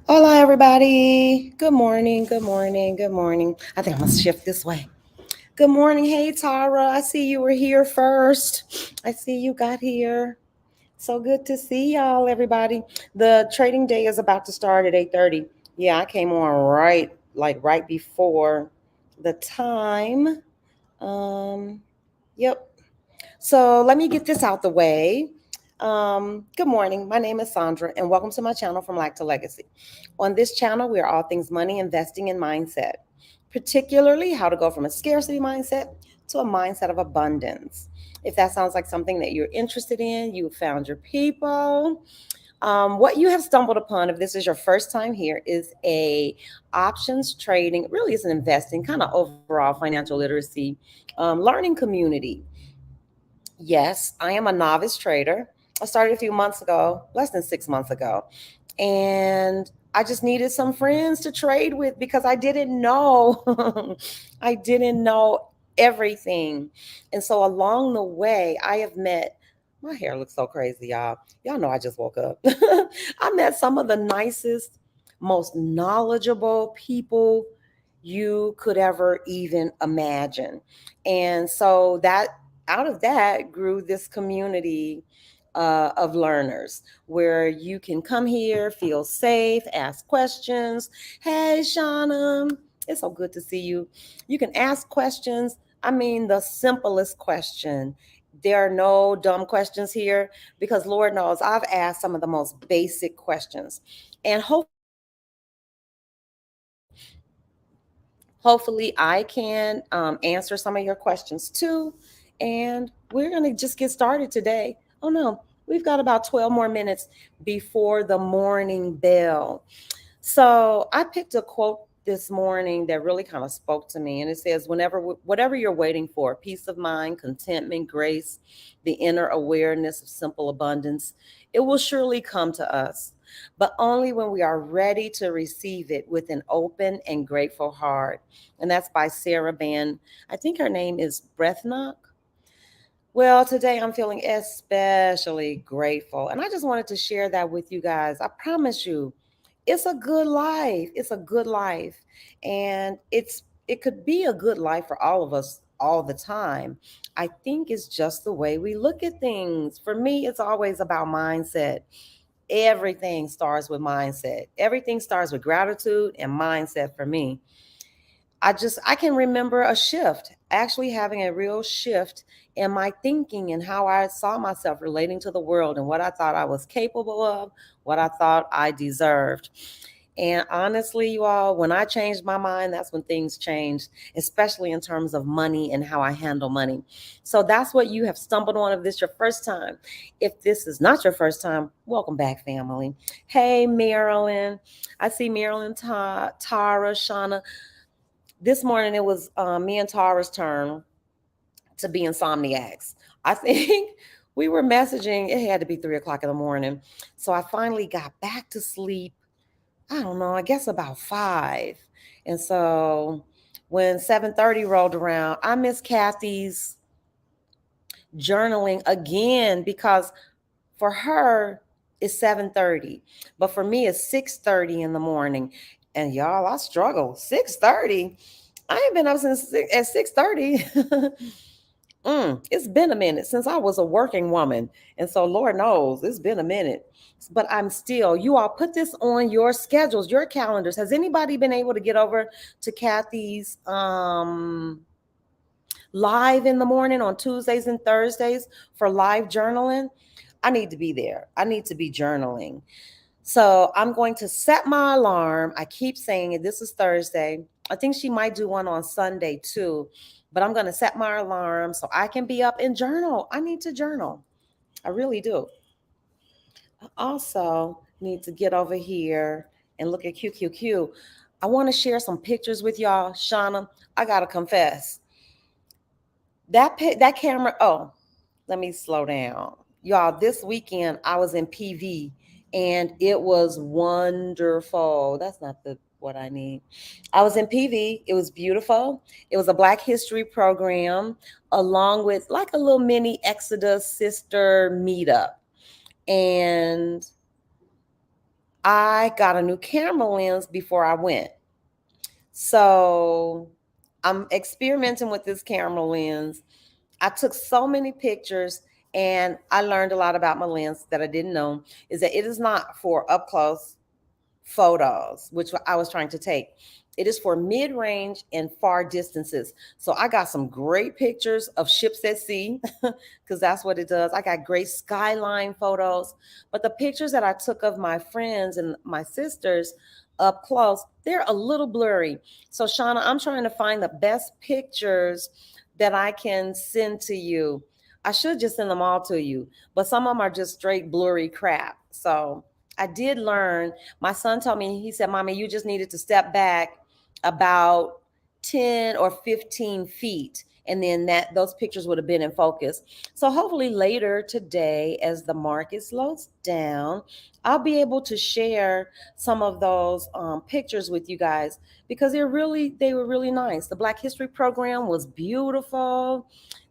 Hola, everybody. Good morning. Good morning. Good morning. I think I'm going to shift this way. Good morning. Hey, Tara. I see you were here first. I see you got here. So good to see y'all, everybody. The trading day is about to start at 8:30. Yeah, I came on right before the time. Um, yep. So let me get this out the way. Good morning. My name is Sandra, and welcome to my channel From Lack to Legacy. On this channel, we are all things money, investing, and mindset, particularly how to go from a scarcity mindset to a mindset of abundance. If that sounds like something that you're interested in, you found your people. What you have stumbled upon, if this is your first time here, is a options trading. Really, is an investing kind of overall financial literacy learning community. Yes, I am a novice trader. I started a few months ago, less than 6 months ago. And I just needed some friends to trade with because I didn't know. I didn't know everything. And so along the way, I have met, my hair looks so crazy, y'all. Y'all know I just woke up. I met some of the nicest, most knowledgeable people you could ever even imagine. And so that out of that grew this community of learners where you can come here, feel safe, ask questions. Hey, Shauna, it's so good to see you. You can ask questions. I mean, the simplest question. There are no dumb questions here because Lord knows I've asked some of the most basic questions. And hopefully I can answer some of your questions too. And we're going to just get started today. Oh no, we've got about 12 more minutes before the morning bell. So I picked a quote this morning that really kind of spoke to me. And it says, whatever you're waiting for, peace of mind, contentment, grace, the inner awareness of simple abundance, it will surely come to us, but only when we are ready to receive it with an open and grateful heart. And that's by Sarah Ban. I think her name is Brethnock. Well, today I'm feeling especially grateful. And I just wanted to share that with you guys. I promise you, it's a good life. It's a good life. And it could be a good life for all of us all the time. I think it's just the way we look at things. For me, it's always about mindset. Everything starts with mindset. Everything starts with gratitude and mindset for me. I can remember a shift, actually having a real shift in my thinking and how I saw myself relating to the world and what I thought I was capable of, what I thought I deserved. And honestly, you all, when I changed my mind, that's when things changed, especially in terms of money and how I handle money. So that's what you have stumbled on if this is your first time. If this is not your first time, welcome back, family. Hey, Marilyn. I see Marilyn, Tara, Shauna. This morning it was me and Tara's turn to be insomniacs. I think we were messaging. It had to be 3 o'clock in the morning. So I finally got back to sleep. I don't know, I guess about 5. And so when 7:30 rolled around, I missed Kathy's journaling again because for her it's 7:30, but for me it's 6:30 in the morning. And y'all, I struggle. 6:30. I ain't been up since at 6:30. It's been a minute since I was a working woman. And so Lord knows it's been a minute. But I'm still, you all put this on your schedules, your calendars. Has anybody been able to get over to Kathy's live in the morning on Tuesdays and Thursdays for live journaling? I need to be there. I need to be journaling. So I'm going to set my alarm. I keep saying it. This is Thursday. I think she might do one on Sunday too. But I'm going to set my alarm so I can be up and journal. I need to journal. I really do. I also need to get over here and look at QQQ. I want to share some pictures with y'all. Shauna, I got to confess. That camera, oh, let me slow down. Y'all, this weekend I was in PV and it was wonderful. That's not the what I need. I was in PV. It was beautiful. It was a Black History program along with like a little mini Exodus sister meetup. And I got a new camera lens before I went. So I'm experimenting with this camera lens. I took so many pictures and I learned a lot about my lens that I didn't know, is that it is not for up close photos, which I was trying to take. It is for mid-range and far distances. So I got some great pictures of ships at sea because that's what it does. I got great skyline photos, but the pictures that I took of my friends and my sisters up close, they're a little blurry. So Shauna, I'm trying to find the best pictures that I can send to you. I should just send them all to you, but some of them are just straight blurry crap. So I did learn. My son told me, he said, Mommy, you just needed to step back about 10 or 15 feet. And then those pictures would have been in focus. So hopefully later today, as the market slows down, I'll be able to share some of those pictures with you guys because they were really nice. The Black History program was beautiful.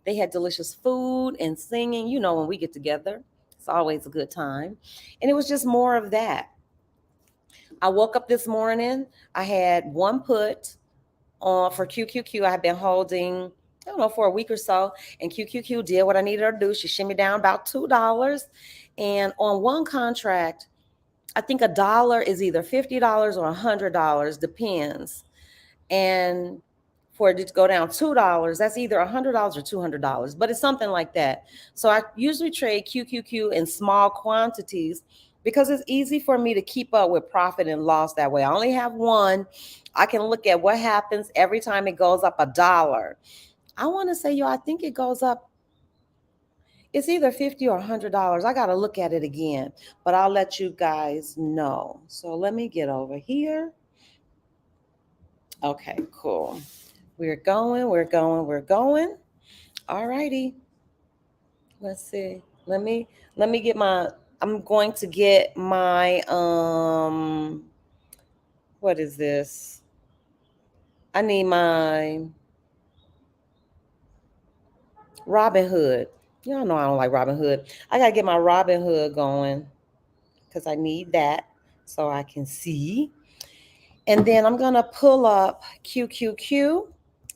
They had delicious food and singing. You know, when we get together, it's always a good time. And it was just more of that. I woke up this morning, I had one put on for QQQ. I had been holding, I don't know, for a week or so. And QQQ did what I needed her to do. She shimmied down about $2. And on one contract, I think a dollar is either $50 or $100, depends. And for it to go down $2, that's either $100 or $200, but it's something like that. So I usually trade QQQ in small quantities because it's easy for me to keep up with profit and loss that way. I only have one. I can look at what happens every time it goes up a dollar. I want to say, I think it goes up. It's either $50 or $100. I got to look at it again, but I'll let you guys know. So let me get over here. Okay, cool. We're going. All righty. Let's see. Let me get my, I'm going to get my what is this? I need my Robinhood. Y'all know I don't like Robinhood. I gotta get my Robinhood going because I need that so I can see. And then I'm gonna pull up QQQ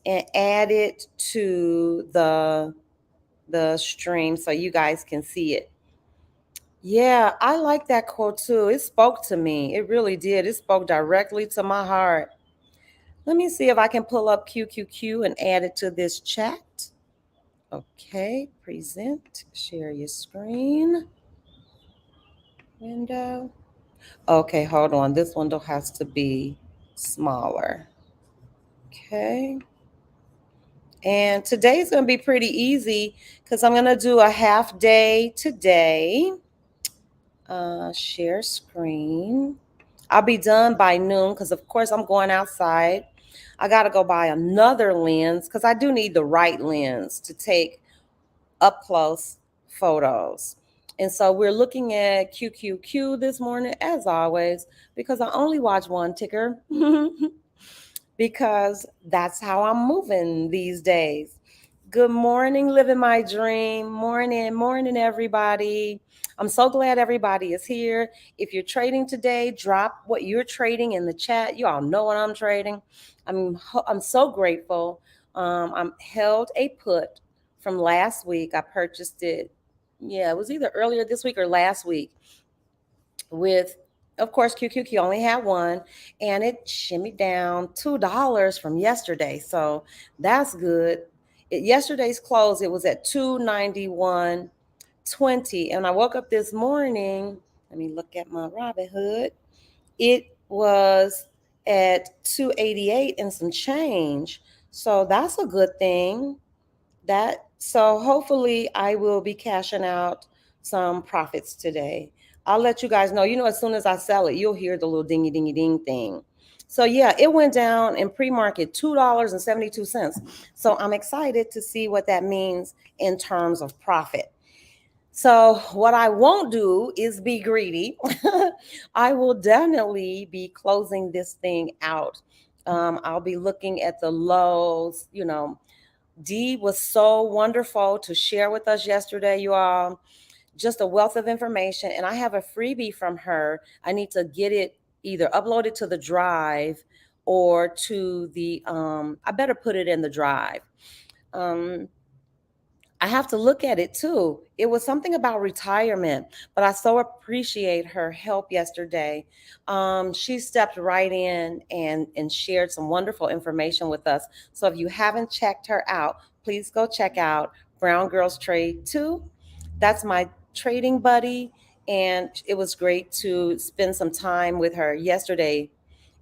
and add it to the stream so you guys can see it. Yeah, I like that quote too. It spoke to me. It really did. It spoke directly to my heart. Let me see if I can pull up QQQ and add it to this chat. Okay, present, share your screen window. Okay, hold on. This window has to be smaller. Okay. And today's going to be pretty easy because I'm going to do a half day today. Share screen. I'll be done by noon because, of course, I'm going outside. I got to go buy another lens because I do need the right lens to take up close photos. And so we're looking at QQQ this morning, as always, because I only watch one ticker because that's how I'm moving these days. Good morning, living my dream. Morning, everybody. I'm so glad everybody is here. If you're trading today, drop what you're trading in the chat. You all know what I'm trading. I'm so grateful. I'm held a put from last week. I purchased it. Yeah, it was either earlier this week or last week with, of course, QQQ only had one, and it shimmied down $2 from yesterday. So that's good. Yesterday's close, it was at 291.20. And I woke up this morning. Let me look at my Robinhood. It was at 288 and some change. So that's a good thing. So hopefully I will be cashing out some profits today. I'll let you guys know. As soon as I sell it, you'll hear the little dingy dingy ding thing. So yeah, it went down in pre-market $2.72. So I'm excited to see what that means in terms of profit. So what I won't do is be greedy. I will definitely be closing this thing out. I'll be looking at the lows. Dee was so wonderful to share with us yesterday, you all. just a wealth of information. And I have a freebie from her. I need to get it either uploaded to the drive or to the, I better put it in the drive. Um, I have to look at it too. It was something about retirement, but I so appreciate her help yesterday. She stepped right in and shared some wonderful information with us. So if you haven't checked her out, please go check out Brown Girls Trade 2. That's my trading buddy. And it was great to spend some time with her yesterday,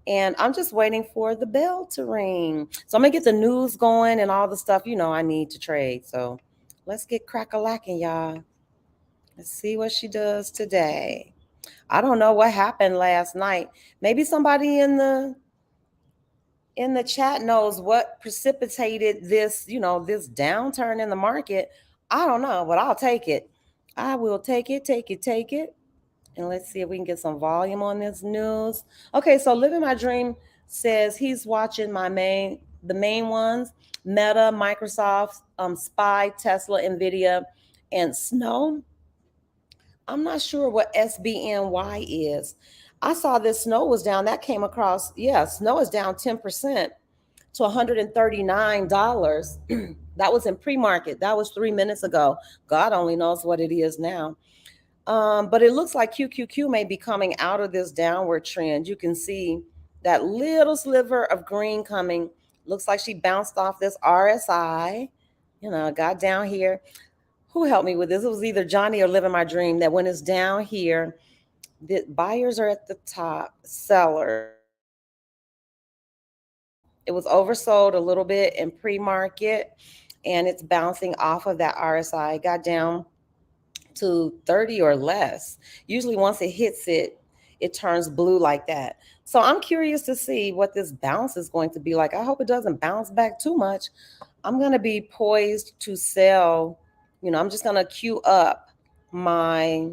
and I'm just waiting for the bell to ring. So I'm gonna get the news going and all the stuff I need to trade. So let's get crack-a-lacking, y'all. Let's see what she does today. I don't know what happened last night. Maybe somebody in the chat knows what precipitated this downturn in the market. I don't know, but I'll take it. I will take it, take it, take it. And let's see if we can get some volume on this news. Okay, so Living My Dream says he's watching the main ones: Meta, Microsoft, Spy, Tesla, Nvidia, and Snow. I'm not sure what SBNY is. I saw this Snow was down. That came across. Yeah, Snow is down 10% to $139. That was in pre-market. That was 3 minutes ago. God only knows what it is now. But it looks like QQQ may be coming out of this downward trend. You can see that little sliver of green coming. Looks like she bounced off this RSI, got down here. Who helped me with this? It was either Johnny or Living My Dream, that when it's down here, the buyers are at the top, sellers. It was oversold a little bit in pre-market, and it's bouncing off of that RSI. It got down to 30 or less. Usually once it hits it, it turns blue like that. So I'm curious to see what this bounce is going to be like. I hope it doesn't bounce back too much. I'm going to be poised to sell. I'm just going to queue up my,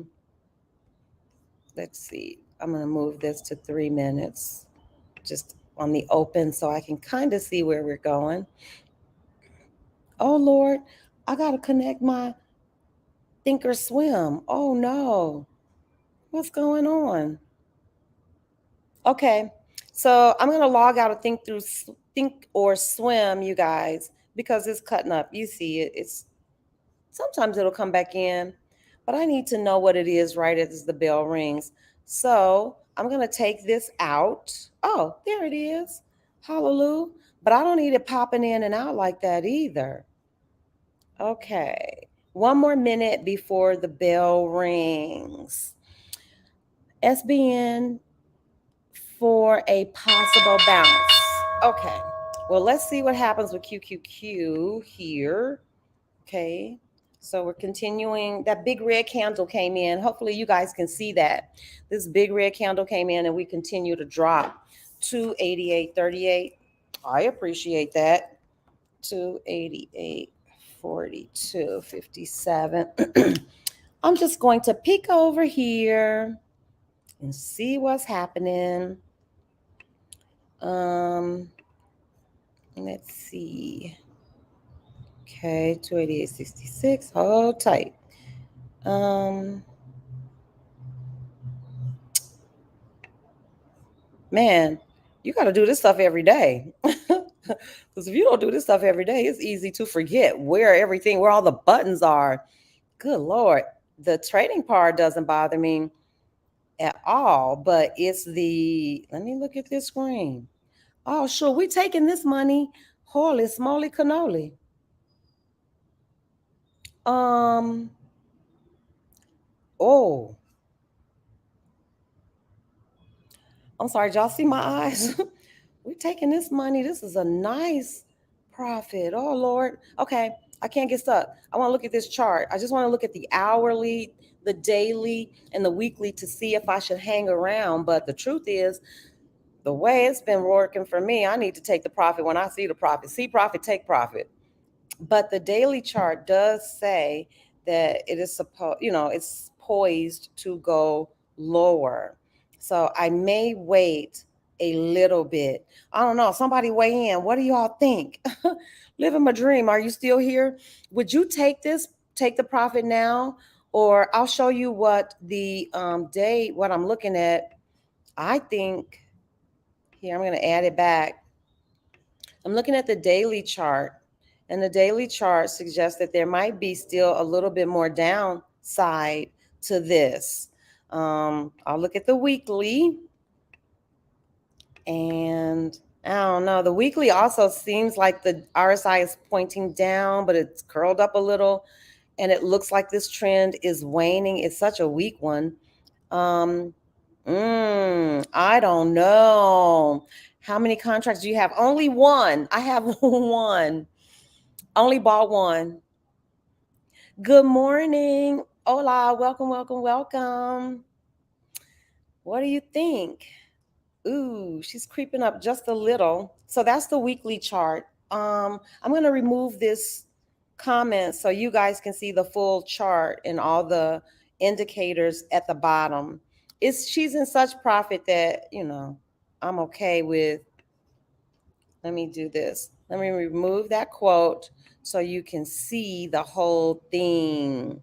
let's see, I'm going to move this to 3 minutes just on the open so I can kind of see where we're going. Oh, Lord, I got to connect my Thinkorswim. Oh, no. What's going on? Okay, so I'm gonna log out of Thinkorswim, you guys, because it's cutting up. You see it. It's sometimes it'll come back in, but I need to know what it is right as the bell rings. So I'm gonna take this out. Oh, there it is. Hallelujah. But I don't need it popping in and out like that either. Okay, one more minute before the bell rings. SBN for a possible bounce. Okay, well, let's see what happens with QQQ here. Okay, so we're continuing. That big red candle came in. Hopefully you guys can see that. This big red candle came in and we continue to drop to 88.38. I appreciate that. 288, 42, 57. I'm just going to peek over here and see what's happening. Let's see. Okay, 288.66. Hold tight. Man, you got to do this stuff every day. Because if you don't do this stuff every day, it's easy to forget where all the buttons are. Good Lord. The trading part doesn't bother me at all, but let me look at this screen. Oh, sure, we taking this money. Holy smoly cannoli. Oh, I'm sorry, y'all see my eyes? We're taking this money. This is a nice profit. Oh, Lord. Okay, I can't get stuck. I want to look at this chart. I just want to look at the hourly, the daily, and the weekly to see if I should hang around. But the truth is, the way it's been working for me, I need to take the profit when I see the profit. See profit, take profit. But the daily chart does say that it is it's poised to go lower. So I may wait a little bit. I don't know. Somebody weigh in. What do y'all think? Living my dream. Are you still here? Would you take the profit now? Or I'll show you what the day, what I'm looking at. I think here, I'm going to add it back. I'm looking at the daily chart, and the daily chart suggests that there might be still a little bit more downside to this. I'll look at the weekly, and I don't know. The weekly also seems like the RSI is pointing down, but it's curled up a little, and it looks like this trend is waning. It's such a weak one. Um, I don't know. How many contracts do you have? Only one. I have one. Only bought one. Good morning. Hola. Welcome, welcome, welcome. What do you think? Ooh, she's creeping up just a little. So that's the weekly chart. I'm going to remove this comment so you guys can see the full chart and all the indicators at the bottom. She's in such profit that, I'm okay with. Let me do this. Let me remove that quote so you can see the whole thing.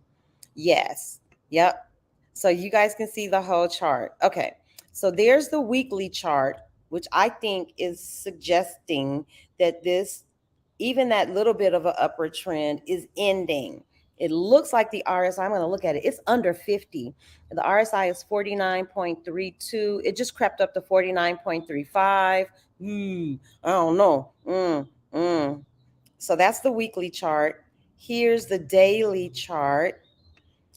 Yes. Yep. So you guys can see the whole chart. Okay. So there's the weekly chart, which I think is suggesting that even that little bit of an upward trend is ending. It looks like the RSI, I'm going to look at it. It's under 50. The RSI is 49.32. It just crept up to 49.35. I don't know. So that's the weekly chart. Here's the daily chart.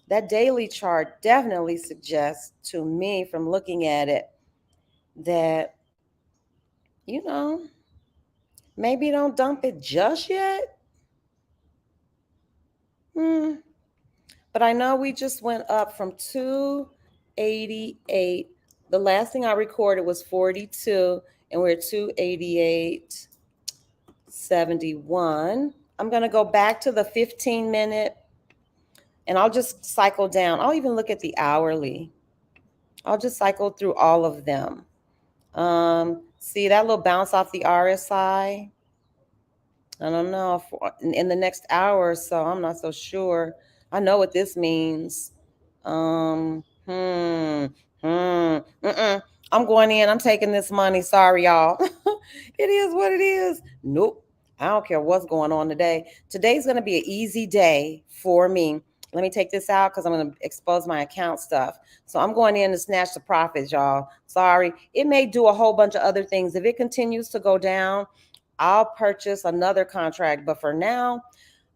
That daily chart definitely suggests to me, from looking at it, that, maybe don't dump it just yet. But I know we just went up from 288. The last thing I recorded was 42, and we're at 288.71. I'm going to go back to the 15-minute, and I'll just cycle down. I'll even look at the hourly. I'll just cycle through all of them. See that little bounce off the RSI? I don't know if in the next hour or so. I'm not so sure. I know what this means. I'm going in. I'm taking this money. Sorry, y'all. It is what it is. Nope. I don't care what's going on today. Today's going to be an easy day for me. Let me take this out because I'm going to expose my account stuff. So I'm going in to snatch the profits, y'all. Sorry. It may do a whole bunch of other things. If it continues to go down, I'll purchase another contract. But for now,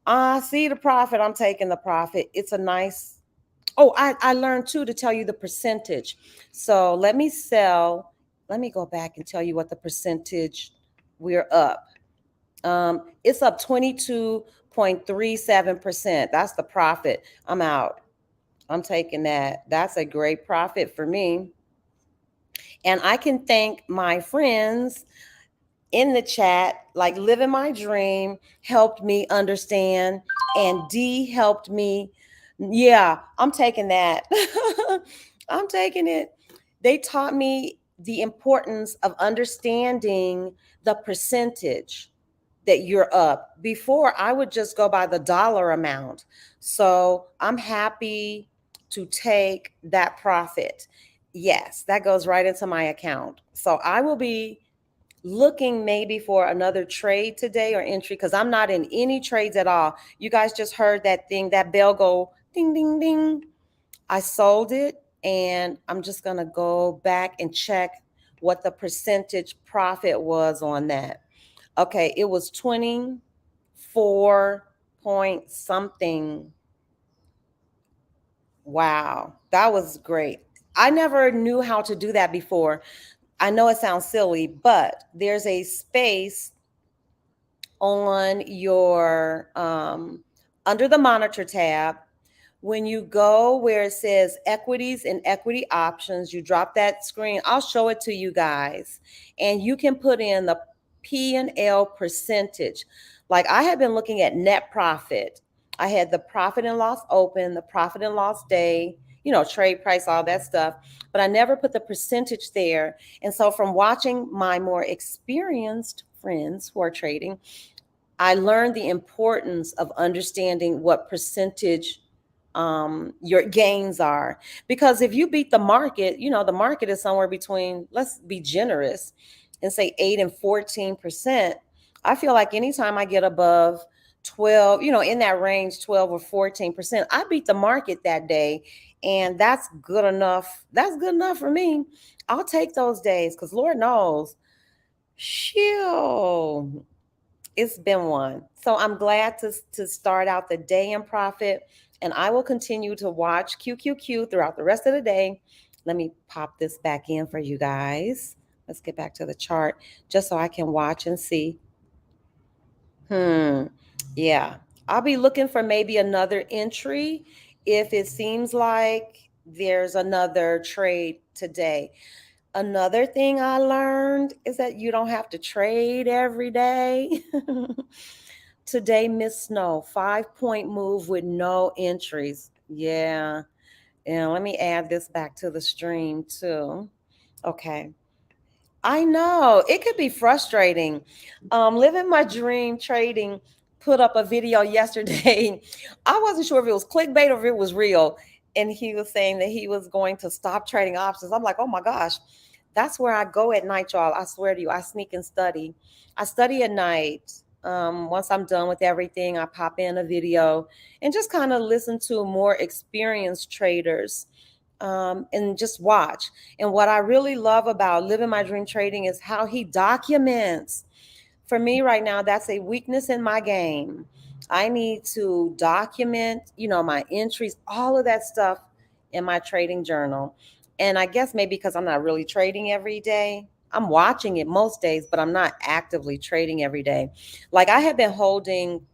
I see the profit. I'm taking the profit. It's a nice. Oh, I learned too to tell you the percentage. So let me go back and tell you what the percentage we're up. It's up 22.37%. That's the profit. I'm out. I'm taking that. That's a great profit for me. And I can thank my friends in the chat, like Living My Dream helped me understand, and D helped me. Yeah, I'm taking that. I'm taking it. They taught me the importance of understanding the percentage that you're up. Before, I would just go by the dollar amount. So I'm happy to take that profit. Yes, that goes right into my account. So I will be looking maybe for another trade today or entry, because I'm not in any trades at all. You guys just heard that thing, that bell go ding, ding, ding. I sold it, and I'm just going to go back and check what the percentage profit was on that. Okay, it was 24 point something. Wow, that was great. I never knew how to do that before. I know it sounds silly, but there's a space on your under the monitor tab. When you go where it says equities and equity options, you drop that screen. I'll show it to you guys, and you can put in the P&L percentage. Like, I had been looking at net profit. I had the profit and loss open, the profit and loss day, trade price, all that stuff, but I never put the percentage there. And so from watching my more experienced friends who are trading, I learned the importance of understanding what percentage your gains are. Because if you beat the market, the market is somewhere between, let's be generous and say 8 and 14%. I feel like anytime I get above 12, in that range, 12 or 14%, I beat the market that day. And that's good enough. That's good enough for me. I'll take those days because Lord knows, shoo, it's been one. So I'm glad to start out the day in profit, and I will continue to watch QQQ throughout the rest of the day. Let me pop this back in for you guys. Let's get back to the chart just so I can watch and see. Yeah. I'll be looking for maybe another entry if it seems like there's another trade today. Another thing I learned is that you don't have to trade every day. Today, Miss Snow, 5-point move with no entries. Yeah. And let me add this back to the stream too. Okay. I know it could be frustrating. Living my dream trading put up a video yesterday. I wasn't sure if it was clickbait or if it was real. And he was saying that he was going to stop trading options. I'm like, oh my gosh, that's where I go at night, y'all. I swear to you, I sneak and study. I study at night. Once I'm done with everything, I pop in a video and just kind of listen to more experienced traders, and just watch. And what I really love about Living My Dream Trading is how he documents. For me right now, that's a weakness in my game. I need to document, my entries, all of that stuff in my trading journal. And I guess maybe because I'm not really trading every day, I'm watching it most days, but I'm not actively trading every day. Like I have been holding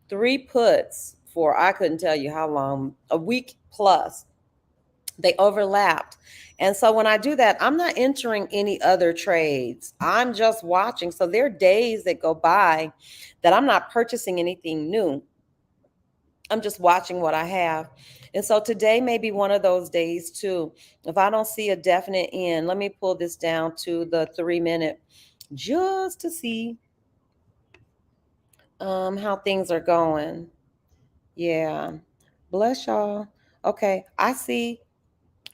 3 puts for I couldn't tell you how long, a week plus. They overlapped. And so when I do that, I'm not entering any other trades. I'm just watching. So there are days that go by that I'm not purchasing anything new. I'm just watching what I have. And so today may be one of those days too. If I don't see a definite end, let me pull this down to the 3-minute just to see how things are going. Yeah. Bless y'all. Okay. I see.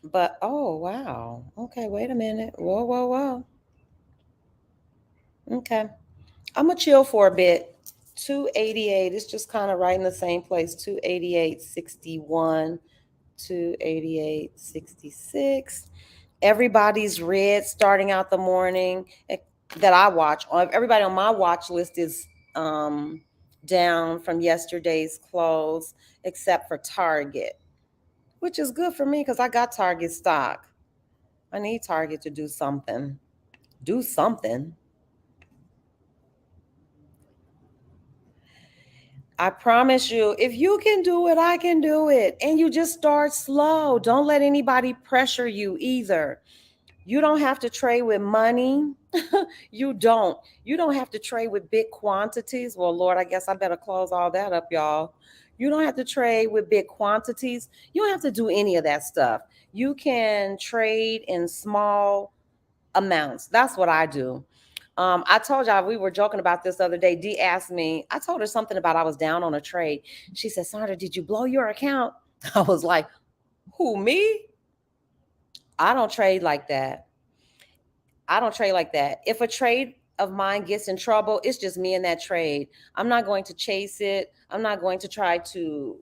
But oh wow. Okay, wait a minute. Whoa, whoa, whoa. Okay. I'm gonna chill for a bit. 288. It's just kind of right in the same place. 288.61, 288.66. Everybody's red starting out the morning that I watch. Everybody on my watch list is down from yesterday's close, except for Target, which is good for me because I got Target stock. I need Target to do something. Do something. I promise you, if you can do it, I can do it. And you just start slow. Don't let anybody pressure you either. You don't have to trade with money. You don't. You don't have to trade with big quantities. Well, Lord, I guess I better close all that up, y'all. You don't have to trade with big quantities. You don't have to do any of that stuff. You can trade in small amounts. That's what I do. I told y'all we were joking about this the other day. Dee asked me, I told her something about I was down on a trade. She said, Sandra, did you blow your account? I was like, who, me? I don't trade like that. I don't trade like that. If a trade of mine gets in trouble, it's just me in that trade. I'm not going to chase it. I'm not going to try to,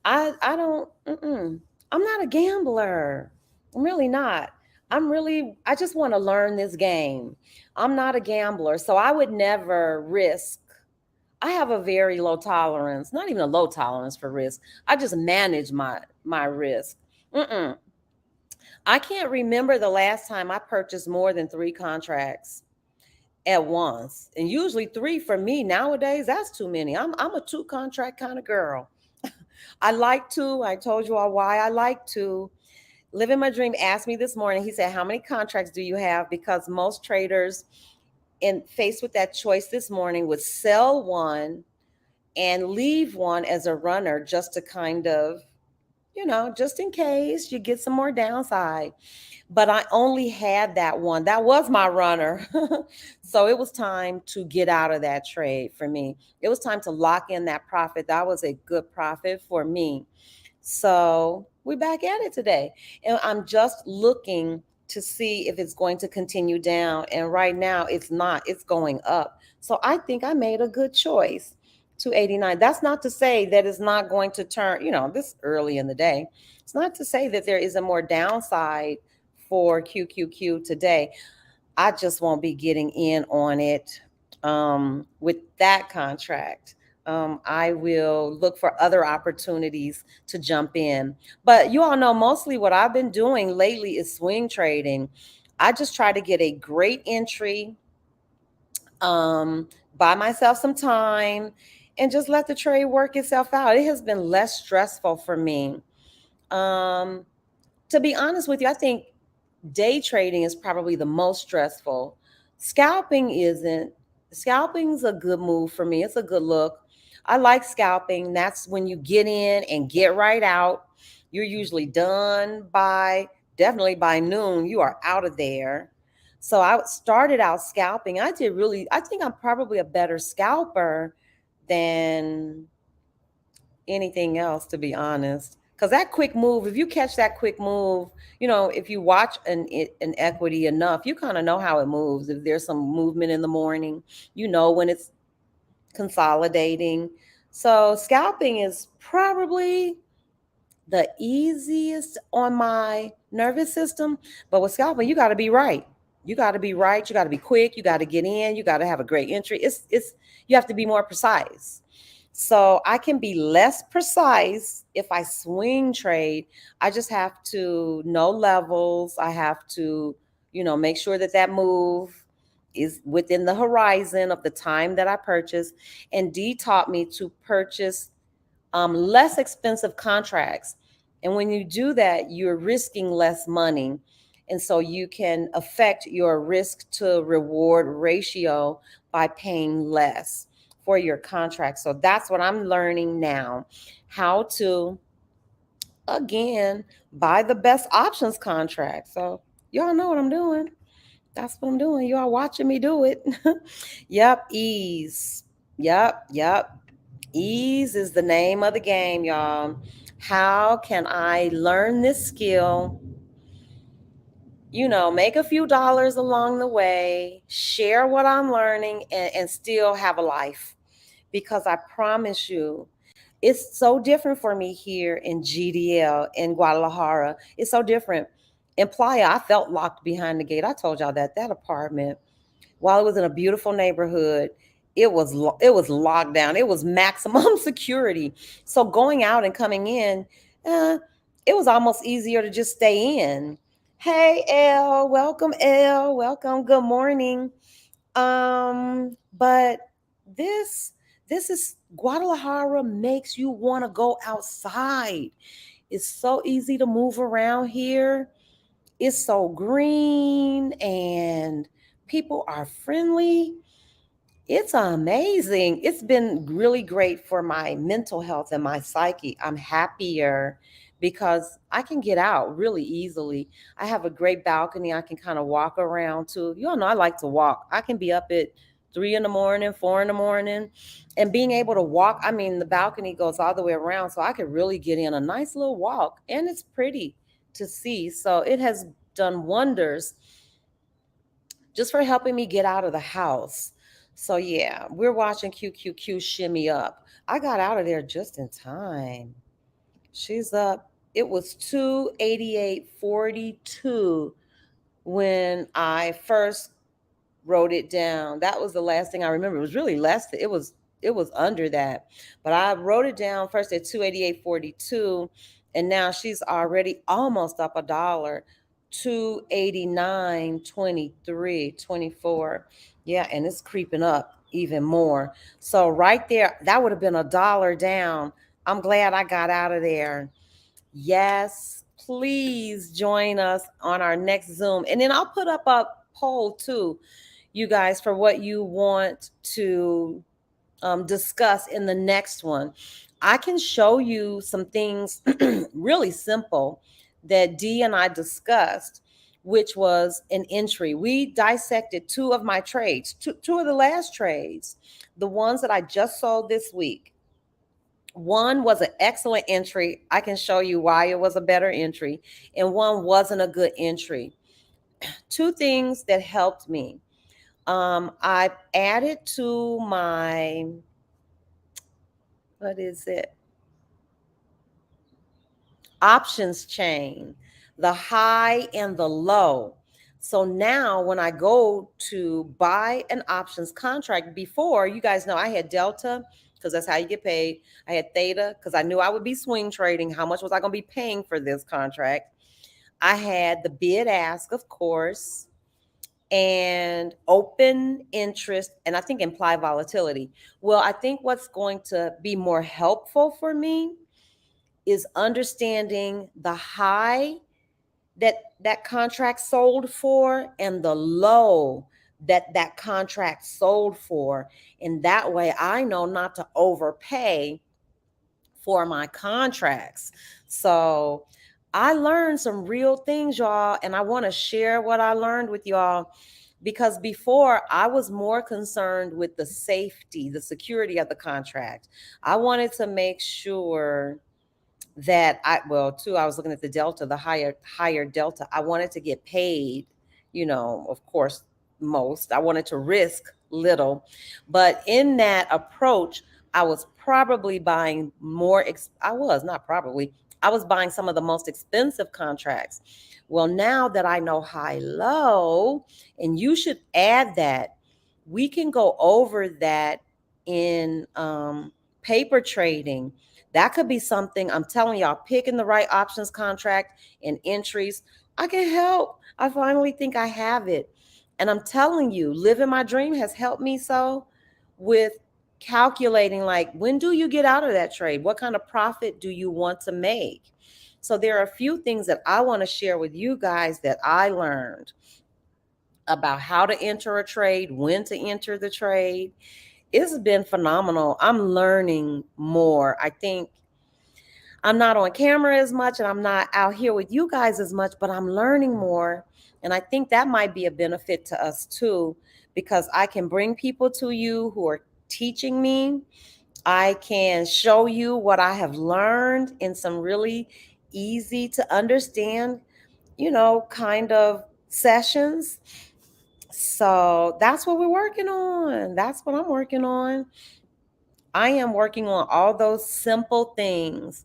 I don't, I'm not a gambler. I'm really not. I just want to learn this game. I'm not a gambler. So I would never risk. I have a very low tolerance, not even a low tolerance for risk. I just manage my risk. I can't remember the last time I purchased more than 3 contracts at once. And usually 3 for me nowadays, that's too many. I'm a 2 contract kind of girl. I told you all why I like to. Living My Dream asked me this morning, he said, how many contracts do you have? Because most traders faced with that choice this morning would sell one and leave one as a runner just to kind of just in case you get some more downside. But I only had that one. That was my runner. So it was time to get out of that trade for me. It was time to lock in that profit. That was a good profit for me. So we're back at it today. And I'm just looking to see if it's going to continue down. And right now it's not, it's going up. So I think I made a good choice. 289. That's not to say that it's not going to turn, this early in the day. It's not to say that there isn't more downside for QQQ today. I just won't be getting in on it with that contract. I will look for other opportunities to jump in. But you all know mostly what I've been doing lately is swing trading. I just try to get a great entry, buy myself some time, and just let the trade work itself out. It has been less stressful for me. Um, to be honest with you, I think day trading is probably the most stressful. Scalping isn't. Scalping's a good move for me. It's a good look. I like scalping. That's when you get in and get right out. You're usually done by definitely by noon. You are out of there. So I started out scalping. I think I'm probably a better scalper than anything else, to be honest. Because that quick move, if you catch that quick move, if you watch an equity enough, you kind of know how it moves. If there's some movement in the morning, when it's consolidating. So scalping is probably the easiest on my nervous system. But with scalping, you got to be right. You got to be right. You got to be quick. You got to get in. You got to have a great entry. You have to be more precise. So I can be less precise if I swing trade. I just have to know levels. I have to, make sure that move is within the horizon of the time that I purchase. And D taught me to purchase less expensive contracts. And when you do that, you're risking less money. And so you can affect your risk to reward ratio by paying less for your contract. So that's what I'm learning now, how to, again, buy the best options contract. So y'all know what I'm doing. That's what I'm doing. You are watching me do it. Yep, ease. Yep. Ease is the name of the game, y'all. How can I learn this skill? Make a few dollars along the way, share what I'm learning, and still have a life. Because I promise you, it's so different for me here in GDL in Guadalajara. It's so different. In Playa, I felt locked behind the gate. I told y'all that apartment, while it was in a beautiful neighborhood, it was locked down. It was maximum security. So going out and coming in, uh, it was almost easier to just stay in. Hey, Elle, welcome, Elle, welcome. Good morning. But this is Guadalajara makes you want to go outside. It's so easy to move around here. It's so green and people are friendly. It's amazing. It's been really great for my mental health and my psyche. I'm happier because I can get out really easily. I have a great balcony. I can kind of walk around too. You all know I like to walk. I can be up at 3 in the morning, 4 in the morning, and being able to walk. I mean, the balcony goes all the way around, so I could really get in a nice little walk, and it's pretty to see. So it has done wonders just for helping me get out of the house. So yeah, we're watching QQQ shimmy up. I got out of there just in time. She's up. It was 288.42 when I first wrote it down. That was the last thing I remember. It was really less. It was under that. But I wrote it down first at 288.42, and now she's already almost up a dollar. 289.23, 24. Yeah, and it's creeping up even more. So right there, that would have been a dollar down. I'm glad I got out of there. Yes, please join us on our next Zoom. And then I'll put up a poll too, you guys, for what you want to discuss in the next one. I can show you some things really simple that Dee and I discussed, which was an entry. We dissected two of my trades, two of the last trades, the ones that I just sold this week. One was an excellent entry. I can show you why it was a better entry, and one wasn't a good entry. Two things that helped me. I added to my, what is it? Options chain, the high and the low. So now when I go to buy an options contract, before, you guys know I had delta because that's how you get paid. I had theta because I knew I would be swing trading. How much was I going to be paying for this contract? I had the bid ask, of course, and open interest, and I think implied volatility. Well, I think what's going to be more helpful for me is understanding the high that contract sold for and the low that contract sold for, and that way I know not to overpay for my contracts. So I learned some real things, y'all, and I want to share what I learned with y'all, because before I was more concerned with the safety, the security of the contract. I wanted to make sure that I was looking at the delta, the higher delta. I wanted to get paid, of course, most. I wanted to risk little. But in that approach, I was probably buying I was not probably, I was buying some of the most expensive contracts. Well, now that I know high low, and you should add that, we can go over that in paper trading. That could be something. I'm telling y'all, picking the right options contract and entries, I can help. I finally think I have it. And I'm telling you, living my dream has helped me so with calculating, like, when do you get out of that trade? What kind of profit do you want to make? So there are a few things that I want to share with you guys that I learned about how to enter a trade, when to enter the trade. It's been phenomenal. I'm learning more. I think I'm not on camera as much and I'm not out here with you guys as much, but I'm learning more. And I think that might be a benefit to us too, because I can bring people to you who are teaching me. I can show you what I have learned in some really easy to understand, kind of sessions. So that's what we're working on. That's what I'm working on. I am working on all those simple things,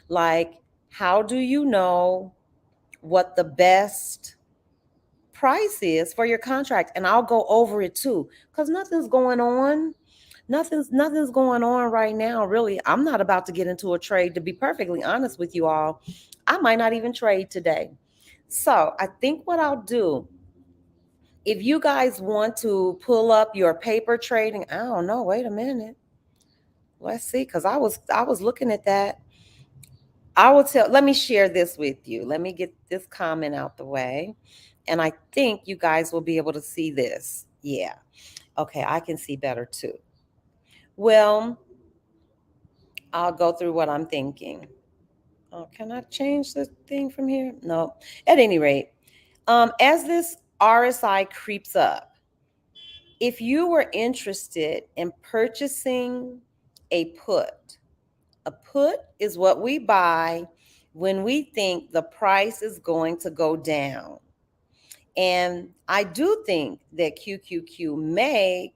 like, how do you know what the best price is for your contract? And I'll go over it too, because nothing's going on. Nothing's going on right now, really. I'm not about to get into a trade, to be perfectly honest with you all. I might not even trade today. So I think what I'll do, if you guys want to pull up your paper trading, I don't know, wait a minute. Let's see, because I was looking at that. Let me share this with you. Let me get this comment out the way. And I think you guys will be able to see this. Yeah. Okay, I can see better too. Well, I'll go through what I'm thinking. Oh, can I change the thing from here? No. At any rate, as this RSI creeps up, if you were interested in purchasing a put is what we buy when we think the price is going to go down. And I do think that QQQ may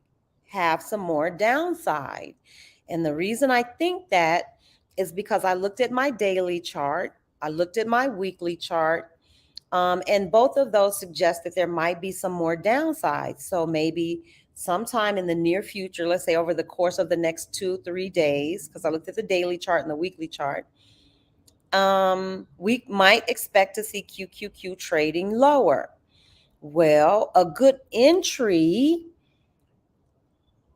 have some more downside. And the reason I think that is because I looked at my daily chart, I looked at my weekly chart, and both of those suggest that there might be some more downside. So maybe sometime in the near future, let's say over the course of the next 2-3 days, because I looked at the daily chart and the weekly chart, we might expect to see QQQ trading lower. Well, a good entry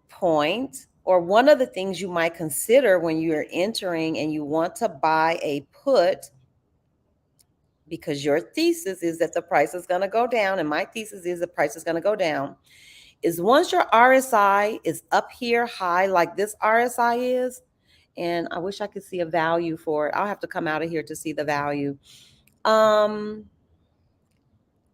point, or one of the things you might consider when you're entering and you want to buy a put, because your thesis is that the price is going to go down, and my thesis is the price is going to go down, is once your RSI is up here high, like this RSI is, And I wish I could see a value for it. I'll have to come out of here to see the value. Um,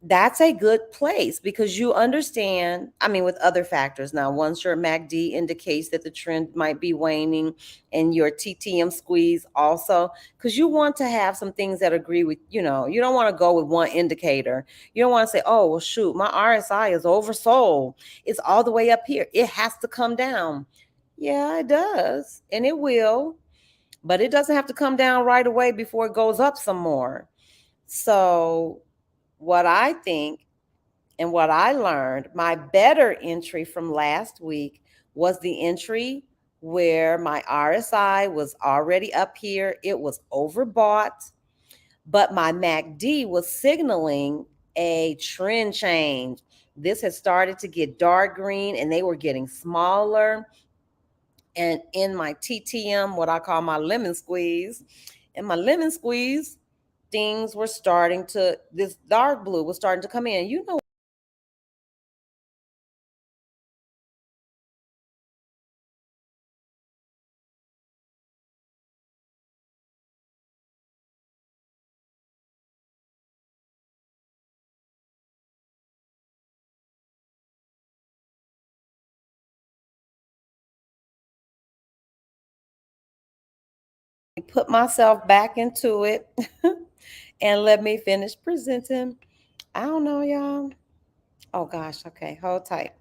that's a good place because you understand, I mean, with other factors. Now, once your MACD indicates that the trend might be waning, and your TTM squeeze also, because you want to have some things that agree with, you don't want to go with one indicator. You don't want to say, oh, well, shoot, my RSI is oversold. It's all the way up here. It has to come down. Yeah, it does. And it will, but it doesn't have to come down right away before it goes up some more. So, what I think and what I learned, my better entry from last week was the entry where my RSI was already up here. It was overbought, but my MACD was signaling a trend change. This has started to get dark green and they were getting smaller. And in my TTM, what I call my lemon squeeze, in my lemon squeeze, things were starting to, this dark blue was starting to come in. Put myself back into it and let me finish presenting. I don't know, y'all. Oh gosh, okay, hold tight.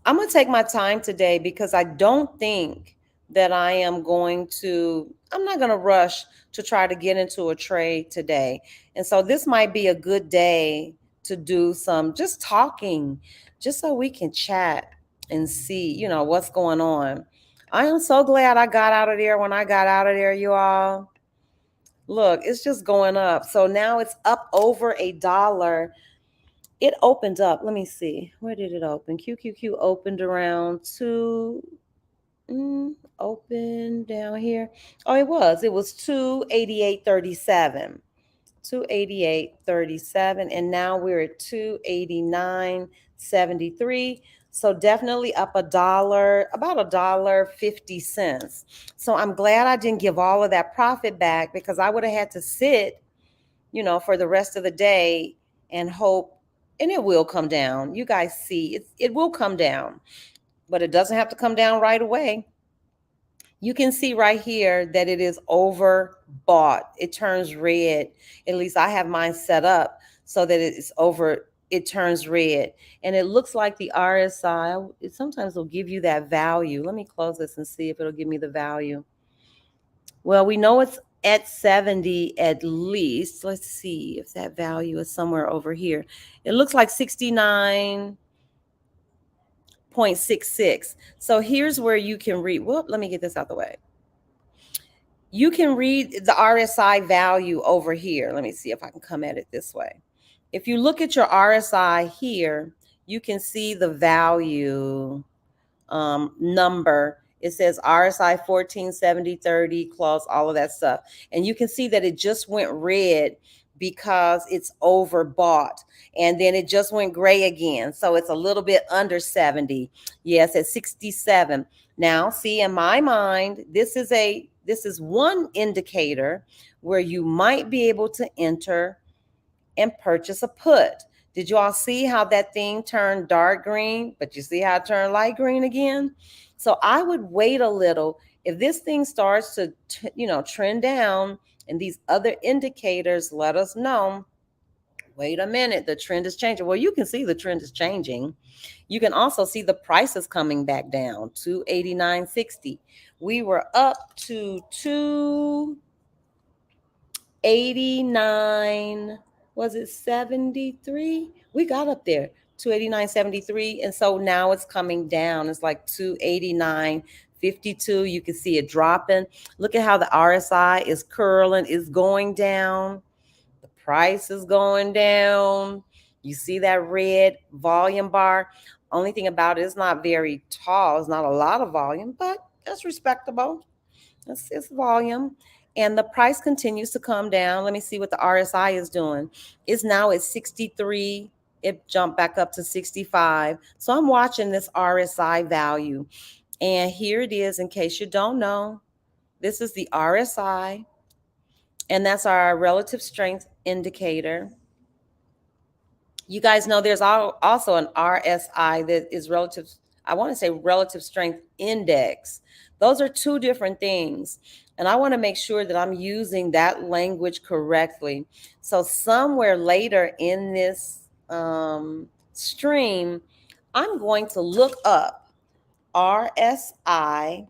I'm going to take my time today because I don't think that I'm not going to rush to try to get into a trade today. And so this might be a good day to do some just talking, just so we can chat and see, what's going on. I am so glad I got out of there when I got out of there, you all. Look, it's just going up. So now it's up over $1. It opened up. Let me see. Where did it open? QQQ opened around open down here. Oh, it was 288.37. 288.37. And now we're at 289.73. So definitely up $1, about $1.50. So I'm glad I didn't give all of that profit back because I would have had to sit, for the rest of the day and hope, and it will come down. You guys see, it will come down, but it doesn't have to come down right away. You can see right here that it is overbought. It turns red. At least I have mine set up so that it turns red. And it looks like the RSI, it sometimes will give you that value. Let me close this and see if it'll give me the value. Well, we know it's at 70 at least. Let's see if that value is somewhere over here. It looks like 69.66. So here's where you can read. Well, let me get this out the way. You can read the RSI value over here. Let me see if I can come at it this way. If you look at your RSI here, you can see the value number. It says RSI 147030 clause, all of that stuff. And you can see that it just went red because it's overbought. And then it just went gray again. So it's a little bit under 70. Yes, at 67. Now, see, in my mind, this is one indicator where you might be able to enter and purchase a put. Did you all see how that thing turned dark green, but you see how it turned light green again? So I would wait a little. If this thing starts to, trend down and these other indicators let us know, wait a minute, the trend is changing. Well, you can see the trend is changing. You can also see the prices coming back down to 89.60. We were up to 289, was it 73? We got up there, 289.73. And so now it's coming down. It's like 289.52. You can see it dropping. Look at how the RSI is curling, is going down. The price is going down. You see that red volume bar. Only thing about it, it's not very tall. It's not a lot of volume, but it's respectable. It's volume. And the price continues to come down. Let me see what the RSI is doing. It's now at 63. It jumped back up to 65. So I'm watching this RSI value. And here it is, in case you don't know. This is the RSI, and that's our relative strength indicator. You guys know there's also an RSI that is relative, I want to say relative strength index. Those are two different things. And I want to make sure that I'm using that language correctly. So, somewhere later in this stream, I'm going to look up RSI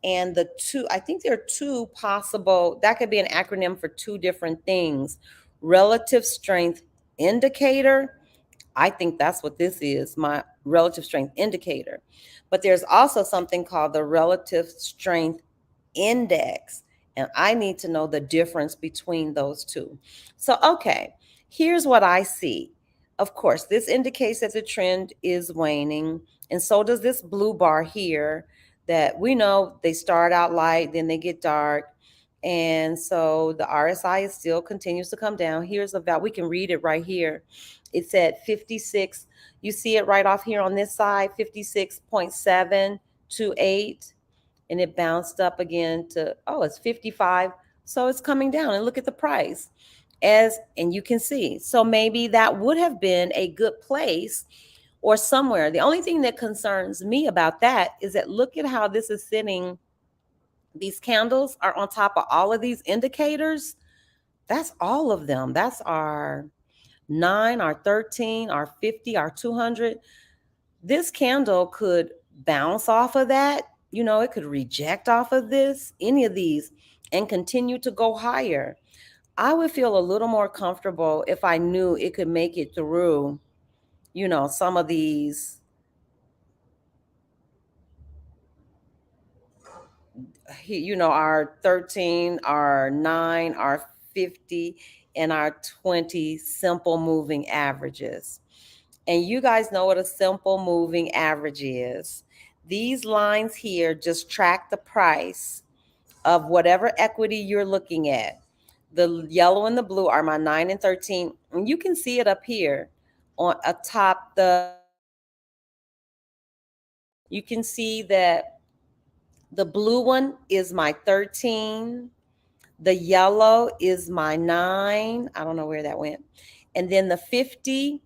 and the two, I think there are two possible, that could be an acronym for two different things: relative strength indicator. I think that's what this is, my relative strength indicator. But there's also something called the relative strength index. And I need to know the difference between those two. So, okay, here's what I see. Of course, this indicates that the trend is waning. And so does this blue bar here, that we know they start out light, then they get dark. And so the RSI is still continues to come down. Here's about, we can read it right here. It's at 56. You see it right off here on this side, 56.728. And it bounced up again to, oh, it's 55. So it's coming down, and look at the price. And you can see, so maybe that would have been a good place or somewhere. The only thing that concerns me about that is that look at how this is sitting. These candles are on top of all of these indicators. That's all of them. That's our 9, our 13, our 50, our 200. This candle could bounce off of that. It could reject off of this, any of these, and continue to go higher. I would feel a little more comfortable if I knew it could make it through, some of these, our 13, our 9, our 50, and our 20 simple moving averages. And you guys know what a simple moving average is. These lines here just track the price of whatever equity you're looking at. The yellow and the blue are my 9 and 13. And you can see it up here on atop you can see that the blue one is my 13. The yellow is my 9. I don't know where that went. And then the 50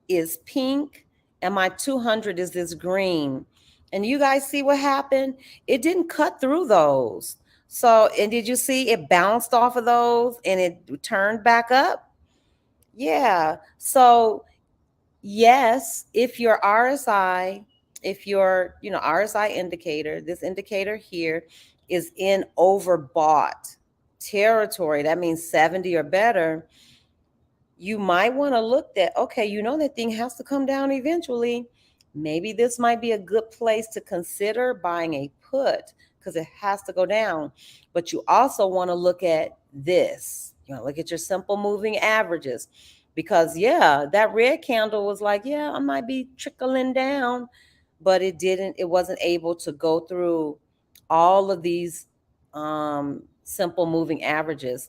is pink, and my 200 is this green. And you guys see what happened? It didn't cut through those. So, and did you see it bounced off of those and it turned back up? Yeah. So, yes, if your RSI, if your, RSI indicator, this indicator here is in overbought territory, that means 70 or better, you might want to look at, okay, that thing has to come down eventually. Maybe this might be a good place to consider buying a put because it has to go down. But you also want to look at this. You want to look at your simple moving averages because, yeah, that red candle was like, yeah, I might be trickling down, but it wasn't able to go through all of these simple moving averages.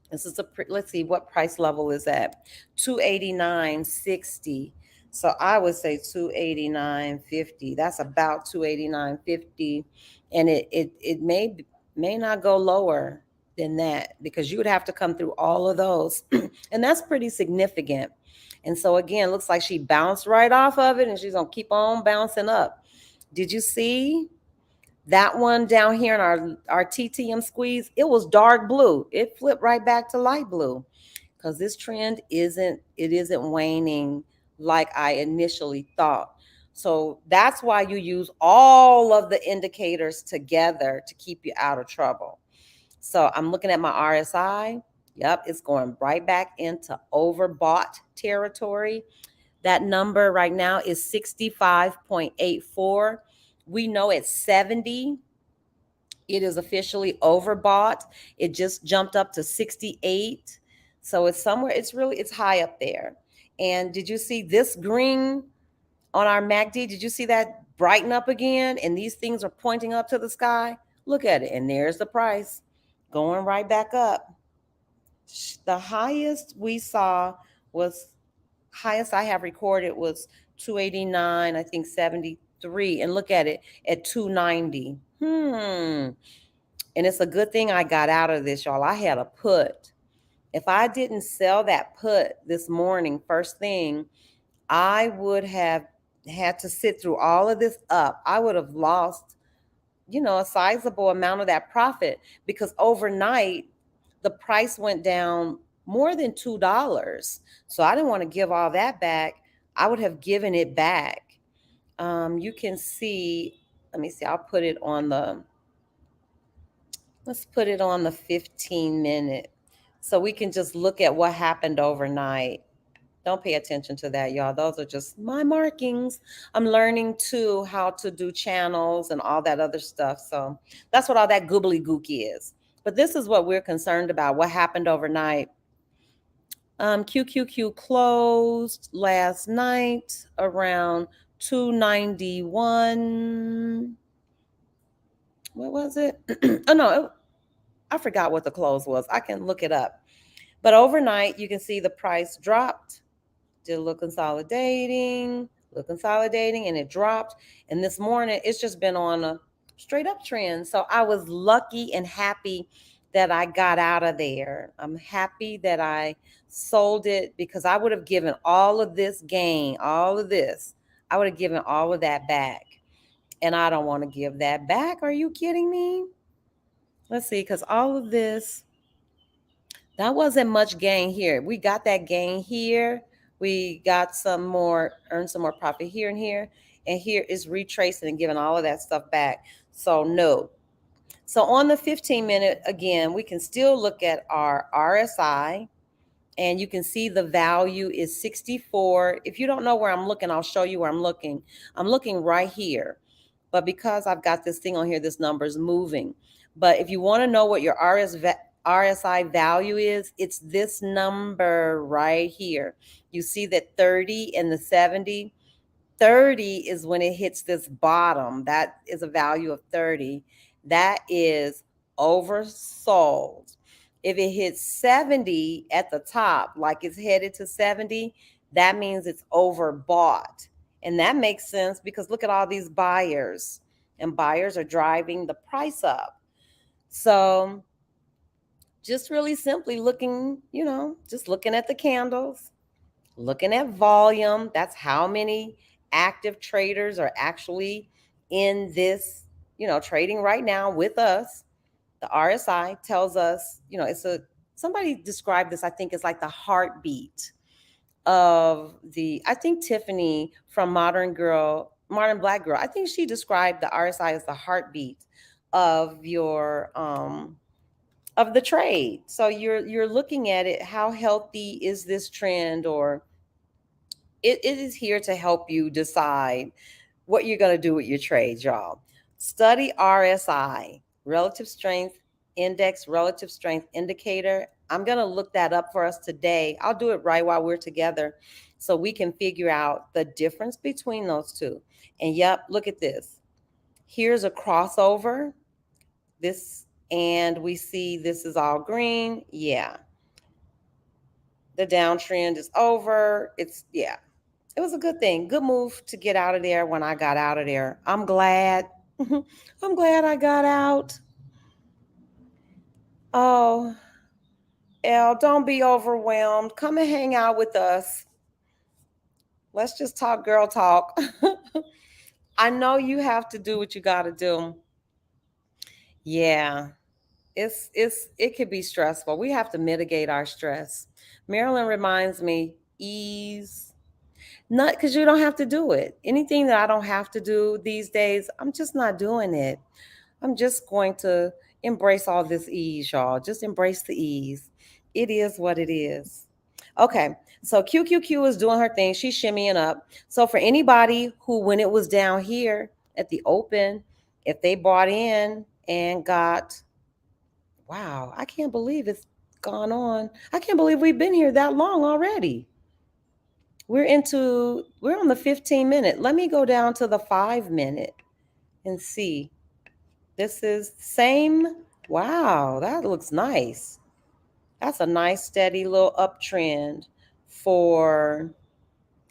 This is let's see, what price level is that? 289.60. So I would say 289.50. That's about 289.50. And it may not go lower than that because you would have to come through all of those. And that's pretty significant. And so again, looks like she bounced right off of it and she's gonna keep on bouncing up. Did you see? That one down here in our TTM squeeze, it was dark blue. It flipped right back to light blue because this trend isn't waning like I initially thought. So that's why you use all of the indicators together to keep you out of trouble. So I'm looking at my RSI. Yep, it's going right back into overbought territory. That number right now is 65.84. We know at 70, it is officially overbought. It just jumped up to 68. So it's somewhere, it's high up there. And did you see this green on our MACD? Did you see that brighten up again? And these things are pointing up to the sky. Look at it. And there's the price going right back up. The highest we saw was, highest I have recorded was 289, I think 73. And look at it at 290. And it's a good thing I got out of this, y'all. I had a put. If I didn't sell that put this morning, first thing, I would have had to sit through all of this up. I would have lost, a sizable amount of that profit, because overnight the price went down more than $2. So I didn't want to give all that back. I would have given it back. You can see, let me see, let's put it on the 15-minute. So we can just look at what happened overnight. Don't pay attention to that, y'all. Those are just my markings. I'm learning too how to do channels and all that other stuff. So that's what all that goobly gook is. But this is what we're concerned about, what happened overnight. QQQ closed last night around 291. What was it? Oh, no, I forgot what the close was. I can look it up. But overnight, you can see the price dropped, did a little consolidating, and it dropped. And this morning, it's just been on a straight up trend. So I was lucky and happy that I got out of there. I'm happy that I sold it, because I would have given all of this gain, all of this, I would have given all of that back. And I don't want to give that back. Are you kidding me? Let's see, because all of this, that wasn't much gain here. We got that gain here. We got earned some more profit here and here. And here is retracing and giving all of that stuff back. So no. So on the 15-minute, again, we can still look at our RSI, and you can see the value is 64. If you don't know where I'm looking, I'll show you where I'm looking. I'm looking right here. But because I've got this thing on here, this number is moving. But if you want to know what your RSI value is, it's this number right here. You see that 30 and the 70. 30 is when it hits this bottom. That is a value of 30. That is oversold. If it hits 70 at the top, like it's headed to 70, that means it's overbought. And that makes sense, because look at all these buyers, and buyers are driving the price up. So just really simply looking, just looking at the candles, looking at volume. That's how many active traders are actually in this, trading right now with us. The RSI tells us, somebody described this, I think, as like the heartbeat of I think Tiffany from Modern Black Girl, I think she described the RSI as the heartbeat of your, of the trade. So you're looking at it, how healthy is this trend, or it is here to help you decide what you're going to do with your trades, y'all. Study RSI, relative strength index, relative strength indicator. I'm going to look that up for us today. I'll do it right while we're together, so we can figure out the difference between those two. And yep, look at this. Here's a crossover. And we see this is all green. Yeah. The downtrend is over. It was a good thing. Good move to get out of there when I got out of there. I'm glad. I'm glad I got out. Oh, Elle, don't be overwhelmed. Come and hang out with us. Let's just talk girl talk. I know you have to do what you got to do. Yeah. It could be stressful. We have to mitigate our stress. Marilyn reminds me, ease. Not because you don't have to do it. Anything that I don't have to do these days, I'm just not doing it. I'm just going to embrace all this ease, y'all. Just embrace the ease. It is what it is. Okay, so QQQ is doing her thing. She's shimmying up. So for anybody who, when it was down here at the open, if they bought in and got, wow, I can't believe it's gone on. I can't believe we've been here that long already. We're on the 15-minute. Let me go down to the 5-minute and see. This is same. Wow, that looks nice. That's a nice steady little uptrend for,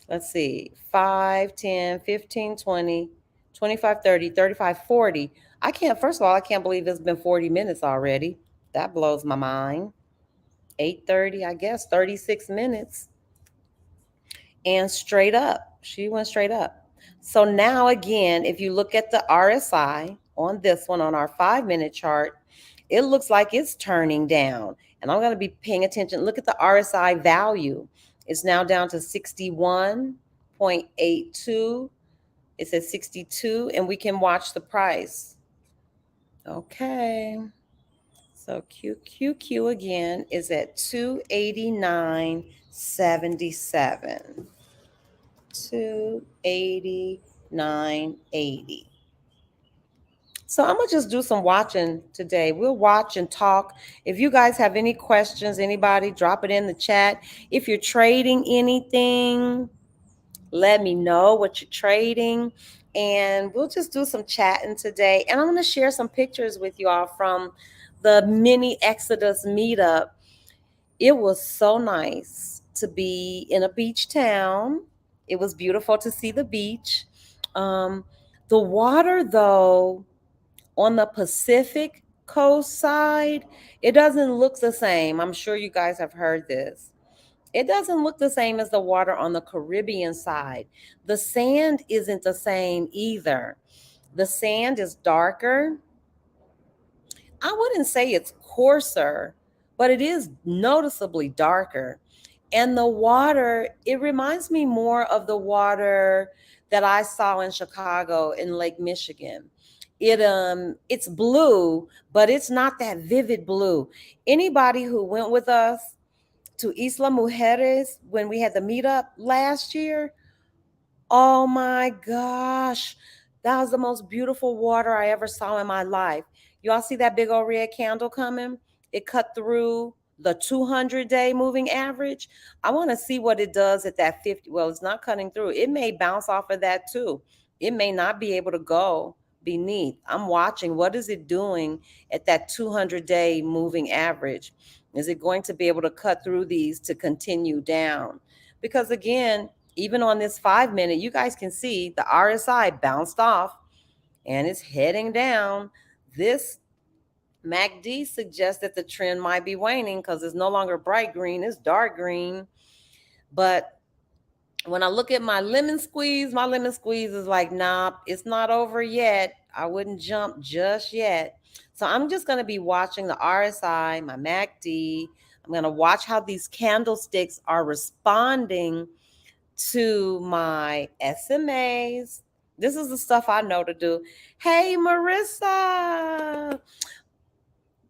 let's see, 5, 10, 15, 20, 25, 30, 35, 40. First of all, I can't believe it's been 40 minutes already. That blows my mind. 8:30, I guess, 36 minutes. And straight up. She went straight up. So now again, if you look at the RSI on this one on our 5-minute chart, it looks like it's turning down. And I'm going to be paying attention. Look at the RSI value. It's now down to 61.82. It says 62, and we can watch the price. Okay. So QQQ again is at 289.77. 289.80. So I'm gonna just do some watching today. We'll watch and talk. If you guys have any questions, anybody, drop it in the chat. If you're trading anything, let me know what you're trading. And we'll just do some chatting today. And I'm gonna share some pictures with you all from the mini Exodus meetup. It was so nice to be in a beach town. It was beautiful to see the beach. Um, the water, though, on the Pacific coast side, it doesn't look the same. I'm sure you guys have heard this. It doesn't look the same as the water on the Caribbean side. The sand isn't the same either. The sand is darker. I wouldn't say it's coarser, but it is noticeably darker. And the water, it reminds me more of the water that I saw in Chicago in Lake Michigan. It's blue, but it's not that vivid blue. Anybody who went with us to Isla Mujeres when we had the meetup last year, oh my gosh, that was the most beautiful water I ever saw in my life. Y'all see that big old red candle coming? It cut through the 200-day moving average. I want to see what it does at that 50. Well, it's not cutting through. It may bounce off of that too. It may not be able to go beneath. I'm watching. What is it doing at that 200-day moving average? Is it going to be able to cut through these to continue down? Because again, even on this 5-minute, you guys can see the RSI bounced off and it's heading down. This MACD suggests that the trend might be waning because it's no longer bright green, it's dark green. But when I look at my lemon squeeze is like, nah, it's not over yet. I wouldn't jump just yet. So I'm just going to be watching the RSI, my MACD. I'm going to watch how these candlesticks are responding to my SMAs. This is the stuff I know to do. Hey, Marissa.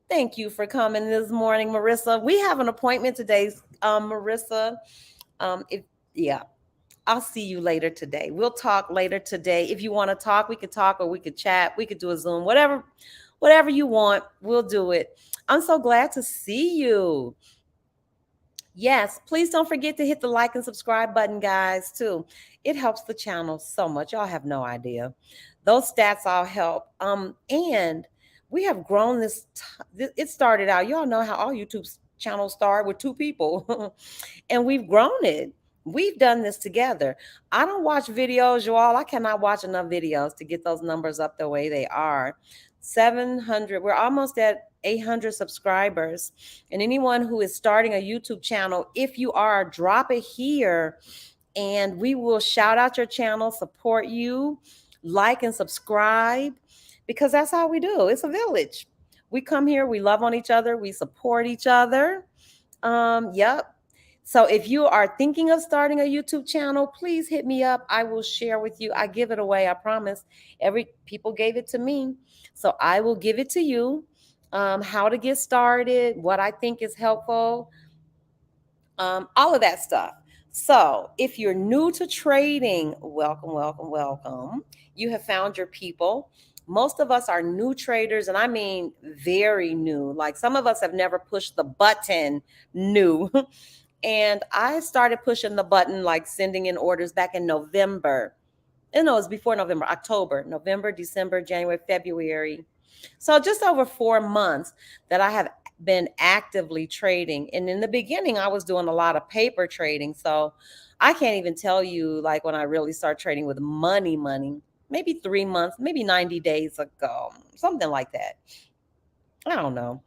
Thank you for coming this morning, Marissa. We have an appointment today, Marissa. If yeah, I'll see you later today. We'll talk later today. If you want to talk, we could talk or we could chat. We could do a Zoom, whatever you want, we'll do it. I'm so glad to see you. Yes, please don't forget to hit the like and subscribe button, guys, too. It helps the channel so much. Y'all have no idea. Those stats all help. And we have grown this. It started out, y'all know how all YouTube channels start with 2 people, and we've grown it. We've done this together. I don't watch videos, y'all. I cannot watch enough videos to get those numbers up the way they are. 700, we're almost at 800 subscribers. And anyone who is starting a YouTube channel, if you are, drop it here and we will shout out your channel, support you, like and subscribe, because that's how we do. It's a village. We come here, we love on each other, we support each other. Yep. So if you are thinking of starting a YouTube channel, please hit me up. I will share with you. I give it away, I promise. People gave it to me, so I will give it to you. How to get started, what I think is helpful, all of that stuff. So if you're new to trading, welcome, welcome, welcome. You have found your people. Most of us are new traders, and I mean very new. Like some of us have never pushed the button new. And I started pushing the button, like sending in orders back in November. No, it was before November, October, November, December, January, February. So just over 4 months that I have been actively trading. And in the beginning, I was doing a lot of paper trading. So I can't even tell you like when I really start trading with money. maybe 3 months, maybe 90 days ago, something like that. I don't know,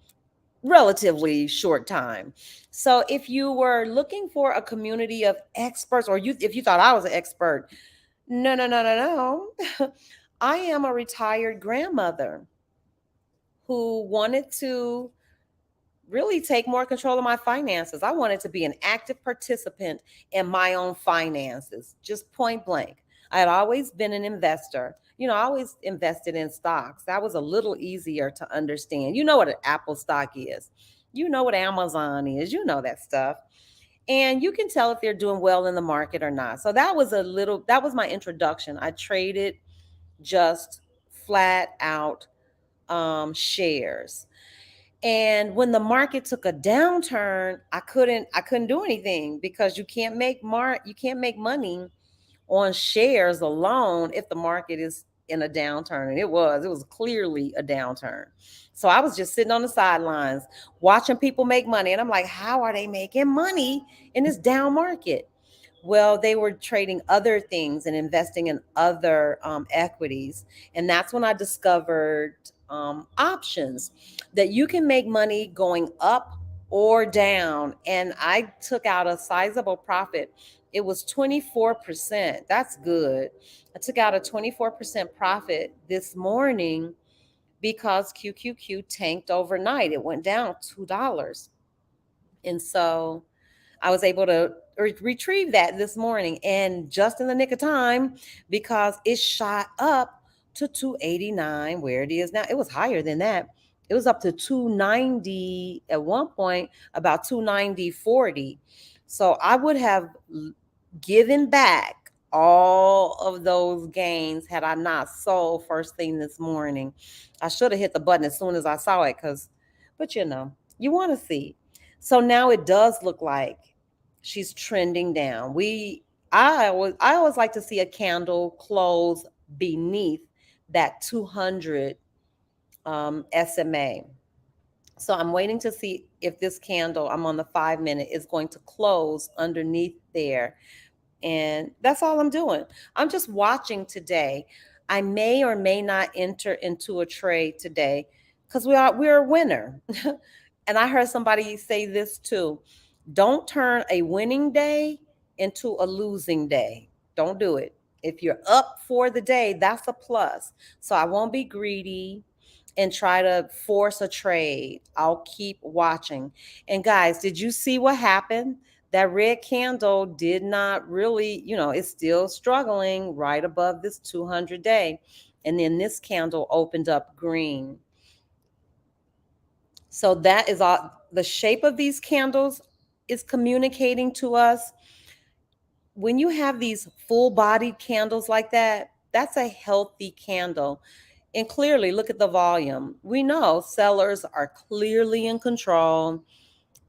relatively short time. So if you were looking for a community of experts, or if you thought I was an expert, no, no, no, no, no. I am a retired grandmother who wanted to really take more control of my finances. I wanted to be an active participant in my own finances, just point blank. I had always been an investor. I always invested in stocks. That was a little easier to understand. You know what an Apple stock is, you know what Amazon is, you know that stuff. And you can tell if they're doing well in the market or not. So that was my introduction. I traded just flat out shares. And when the market took a downturn, I couldn't do anything, because you can't make money on shares alone if the market is in a downturn. And it was clearly a downturn. So I was just sitting on the sidelines watching people make money, and I'm like, how are they making money in this down market? Well, they were trading other things and investing in other equities. And that's when I discovered options, that you can make money going up or down. And I took out a sizable profit. It was 24%. That's good. I took out a 24% profit this morning because QQQ tanked overnight. It went down $2. And so I was able to retrieve that this morning, and just in the nick of time, because it shot up to 289, where it is now. It was higher than that. It was up to 290 at one point, about 290.40. So I would have given back all of those gains had I not sold first thing this morning. I should have hit the button as soon as I saw it, but you want to see. So now it does look like she's trending down. I always like to see a candle close beneath that 200 SMA. So I'm waiting to see if this candle, I'm on the 5 minute, is going to close underneath there. And that's all I'm doing. I'm just watching today. I may or may not enter into a trade today, because we're a winner. And I heard somebody say this too. Don't turn a winning day into a losing day. Don't do it. If you're up for the day, that's a plus. So I won't be greedy and try to force a trade. I'll keep watching. And guys, did you see what happened? That red candle did not really, it's still struggling right above this 200 day. And then this candle opened up green. So that is all. The shape of these candles is communicating to us. When you have these full bodied candles like that, that's a healthy candle. And clearly, look at the volume. We know sellers are clearly in control.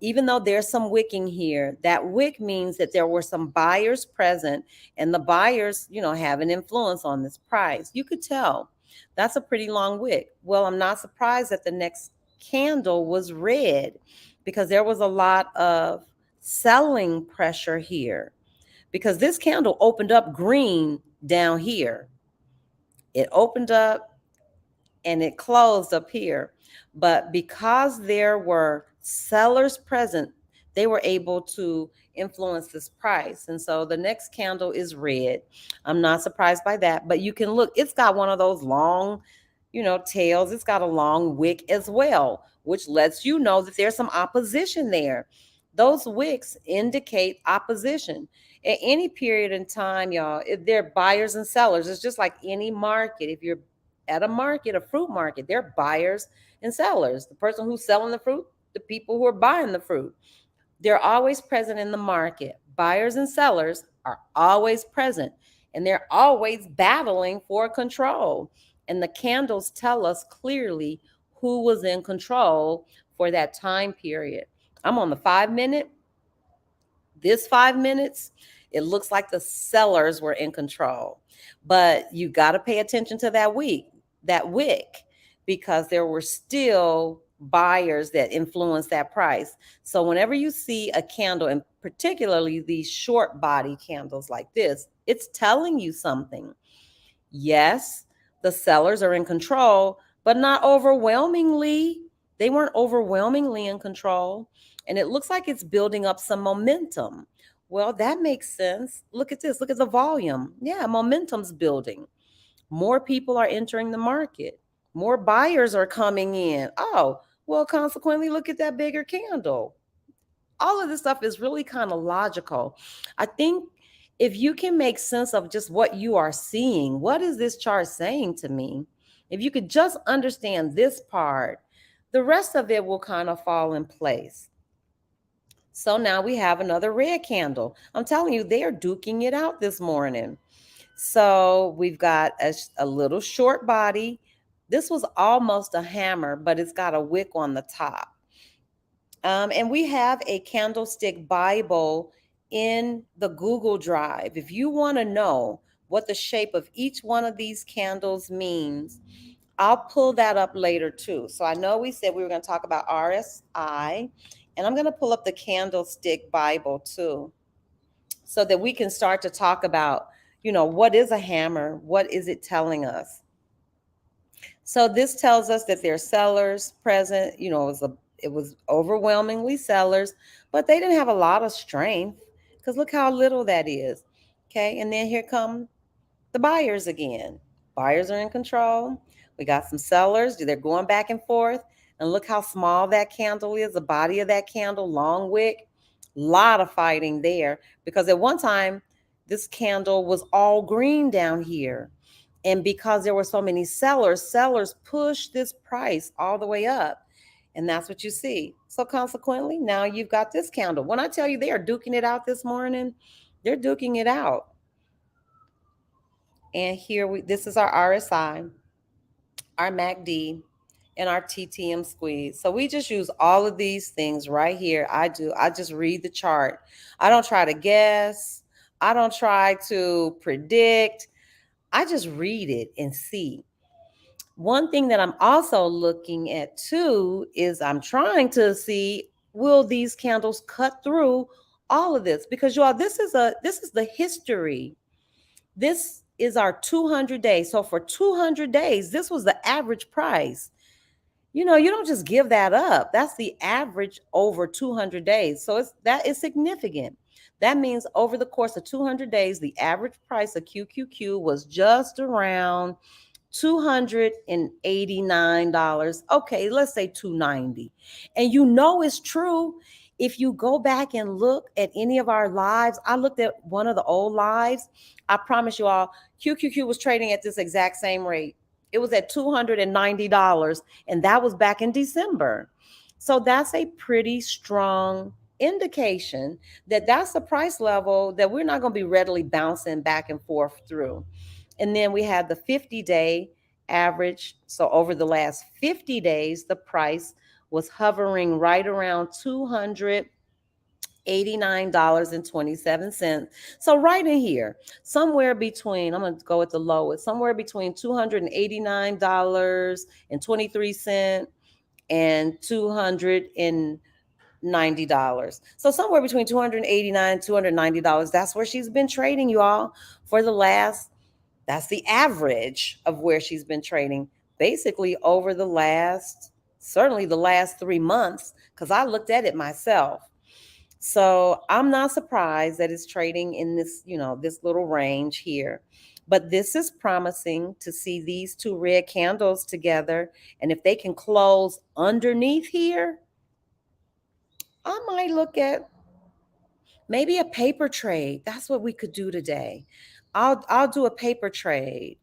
Even though there's some wicking here, that wick means that there were some buyers present, and the buyers, have an influence on this price. You could tell. That's a pretty long wick. Well, I'm not surprised that the next candle was red, because there was a lot of selling pressure here, because this candle opened up green down here. It opened up and it closed up here. But because there were sellers present, they were able to influence this price. And so the next candle is red. I'm not surprised by that. But you can look, it's got one of those long, tails. It's got a long wick as well, which lets you know that there's some opposition there. Those wicks indicate opposition. At any period in time, y'all, if they're buyers and sellers, it's just like any market. If you're at a market, a fruit market, they're buyers and sellers. The person who's selling the fruit, the people who are buying the fruit, they're always present in the market. Buyers and sellers are always present, and they're always battling for control. And the candles tell us clearly who was in control for that time period. I'm on the 5 minute. This 5 minutes, it looks like the sellers were in control. But you got to pay attention to that wick, because there were still buyers that influenced that price. So whenever you see a candle, and particularly these short body candles like this, it's telling you something. Yes, the sellers are in control, but not overwhelmingly. They weren't overwhelmingly in control. And it looks like it's building up some momentum. Well, that makes sense. Look at this. Look at the volume. Yeah, momentum's building. More people are entering the market. More buyers are coming in. Oh, well, consequently, look at that bigger candle. All of this stuff is really kind of logical. I think if you can make sense of just what you are seeing, what is this chart saying to me? If you could just understand this part, the rest of it will kind of fall in place. So now we have another red candle. I'm telling you, they are duking it out this morning. So we've got a little short body. This was almost a hammer, but it's got a wick on the top. And we have a candlestick Bible in the Google Drive. If you want to know what the shape of each one of these candles means, I'll pull that up later too. So I know we said we were going to talk about RSI, and I'm going to pull up the candlestick Bible too, so that we can start to talk about, what is a hammer? What is it telling us? So this tells us that there are sellers present. It was overwhelmingly sellers, but they didn't have a lot of strength, because look how little that is. Okay, and then here come the buyers again. Buyers are in control. We got some sellers. They're going back and forth. And look how small that candle is, the body of that candle, long wick. Lot of fighting there, because at one time this candle was all green down here. And because there were so many sellers pushed this price all the way up. And that's what you see. So consequently, now you've got this candle. When I tell you they are duking it out this morning, they're duking it out. And this is our RSI, our MACD, and our TTM squeeze. So we just use all of these things right here. I just read the chart. I don't try to guess. I don't try to predict. I just read it and see. One thing that I'm also looking at too is I'm trying to see, will these candles cut through all of this? Because y'all, this is the history. This is our 200 days. So for 200 days, this was the average price. You don't just give that up. That's the average over 200 days. So that is significant. That means over the course of 200 days, the average price of QQQ was just around $289. Okay, let's say 290. And it's true. If you go back and look at any of our lives, I looked at one of the old lives. I promise you all, QQQ was trading at this exact same rate. It was at $290, and that was back in December. So that's a pretty strong indication that that's the price level that we're not going to be readily bouncing back and forth through. And then we have the 50-day average. So over the last 50 days, the price was hovering right around $289.27. So right in here, somewhere between, I'm going to go with the lowest, somewhere between $289.23 and $290. So somewhere between $289 and $290. That's where she's been trading, you all, for the last, that's the average of where she's been trading basically over certainly the last 3 months, because I looked at it myself. So I'm not surprised that it's trading in this little range here. But this is promising to see these two red candles together. And if they can close underneath here, I might look at maybe a paper trade. That's what we could do today. I'll do a paper trade,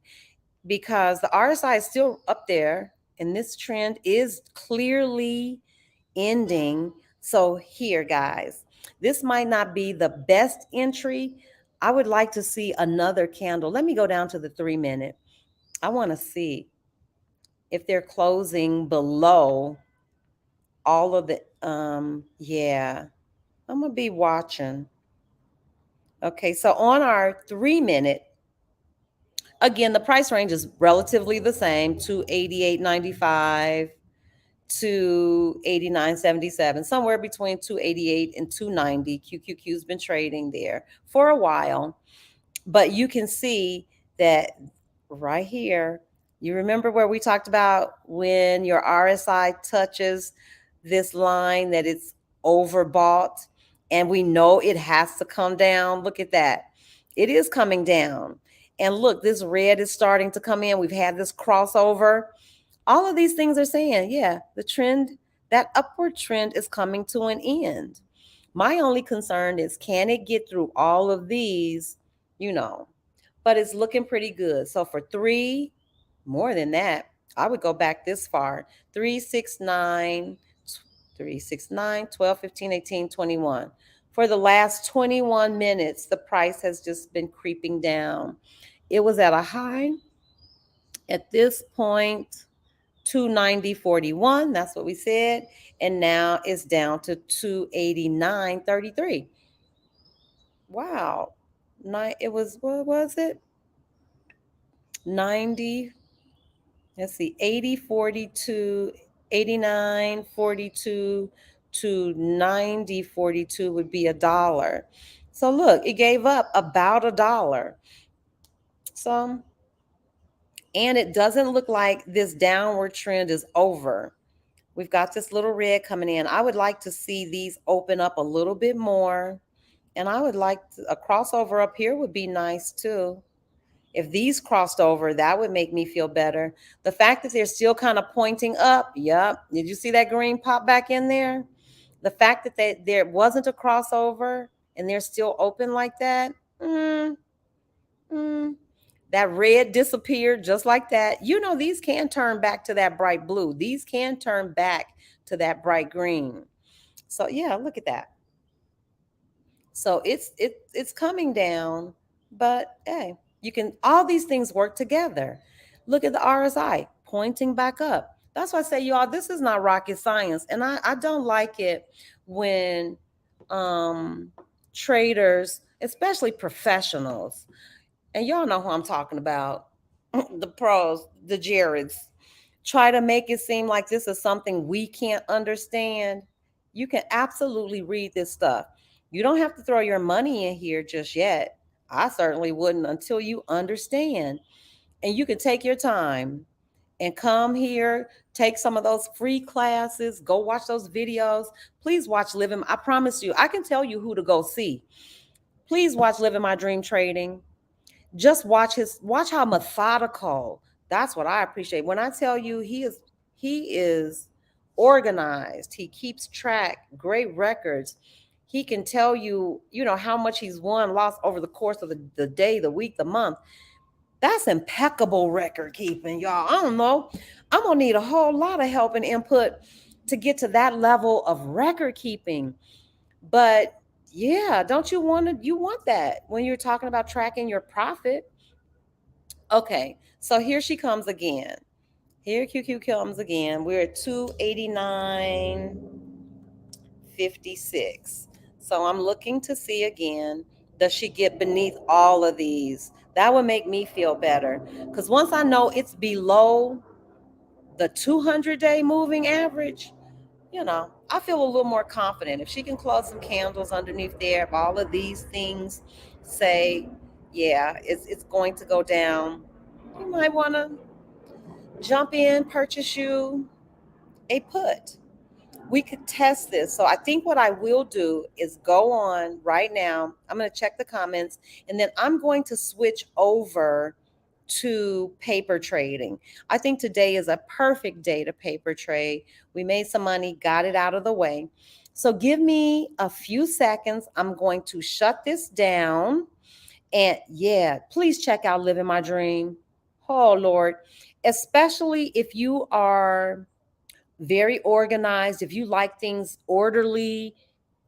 because the RSI is still up there and this trend is clearly ending. So here, guys, this might not be the best entry. I would like to see another candle. Let me go down to the 3-minute. I want to see if they're closing below all of the yeah, I'm gonna be watching. Okay, so on our 3-minute, again, the price range is relatively the same, 288.95 to 89.77, somewhere between 288 and 290. QQQ's been trading there for a while, but you can see that right here. You remember where we talked about when your RSI touches this line that it's overbought and we know it has to come down? Look at that. It is coming down. And look, this red is starting to come in. We've had this crossover. All of these things are saying, yeah, the trend, that upward trend is coming to an end. My only concern is, can it get through all of these, you know, but it's looking pretty good. So for three, more than that, I would go back this far: 3, 6, 9, 3, 6, 9, 12, 15, 18, 21. For the last 21 minutes, the price has just been creeping down. It was at a high at this point, 290.41. That's what we said. And now it's down to 289.33. Wow. It was, what was it? 90, let's see, 80.42, 89.42 to 90.42 would be $1. So look, it gave up about $1. So, and it doesn't look like this downward trend is over. We've got this little red coming in. I would like to see these open up a little bit more. And I would like a crossover up here would be nice too. If these crossed over, that would make me feel better. The fact that they're still kind of pointing up, yep. Did you see that green pop back in there? The fact that there wasn't a crossover and they're still open like that, that red disappeared just like that. You know, these can turn back to that bright blue. These can turn back to that bright green. So yeah, look at that. So it's coming down, but hey, you can, all these things work together. Look at the RSI pointing back up. That's why I say, y'all, this is not rocket science. And I don't like it when traders, especially professionals, and y'all know who I'm talking about, the pros, the Jareds, try to make it seem like this is something we can't understand. You can absolutely read this stuff. You don't have to throw your money in here just yet. I certainly wouldn't until you understand. And you can take your time and come here, take some of those free classes, go watch those videos. Please watch Living. I promise you, I can tell you who to go see. Please watch Living My Dream Trading. Just watch how methodical. That's what I appreciate. When I tell you he is organized. He keeps track, great records. He can tell you, how much he's won, lost over the course of the day, the week, the month. That's impeccable record keeping, y'all. I don't know. I'm gonna need a whole lot of help and input to get to that level of record keeping. But yeah, don't you want that when you're talking about tracking your profit? Okay, so here she comes again. Here QQ comes again. We're at 289.56. So I'm looking to see again, does she get beneath all of these? That would make me feel better. Because once I know it's below the 200-day moving average, I feel a little more confident. If she can close some candles underneath there, if all of these things say, yeah, it's going to go down, you might want to jump in, purchase you a put. We could test this. So I think what I will do is go on right now. I'm going to check the comments and then I'm going to switch over to paper trading. I think today is a perfect day to paper trade. We made some money, got it out of the way. So give me a few seconds. I'm going to shut this down. And yeah, please check out Living My Dream. Oh, Lord. Especially if you are very organized, if you like things orderly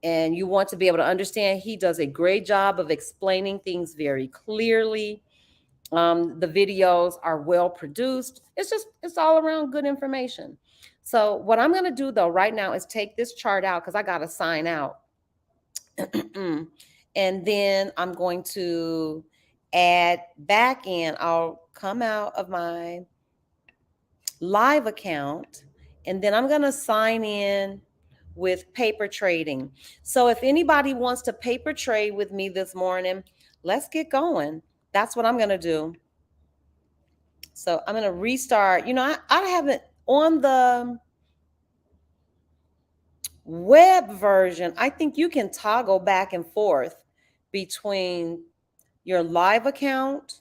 and you want to be able to understand, he does a great job of explaining things very clearly. The videos are well produced. It's all around good information. So what I'm going to do though right now is take this chart out because I got to sign out. And then I'm going to add back in. I'll come out of my live account and then I'm going to sign in with paper trading. So if anybody wants to paper trade with me this morning, let's get going. That's what I'm going to do. So I'm going to restart. I haven't on the web version. I think you can toggle back and forth between your live account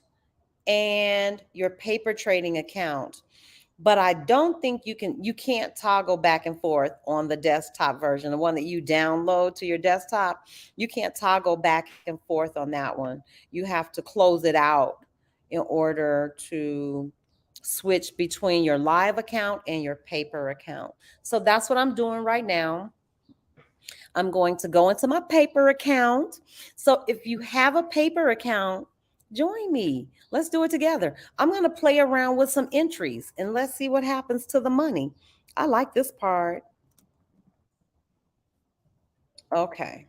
and your paper trading account. But I don't think you can't toggle back and forth on the desktop version, the one that you download to your desktop. You can't toggle back and forth on that one. You have to close it out in order to switch between your live account and your paper account. So that's what I'm doing right now. I'm going to go into my paper account. So if you have a paper account, join me. Let's do it together. I'm going to play around with some entries and let's see what happens to the money. I like this part. Okay.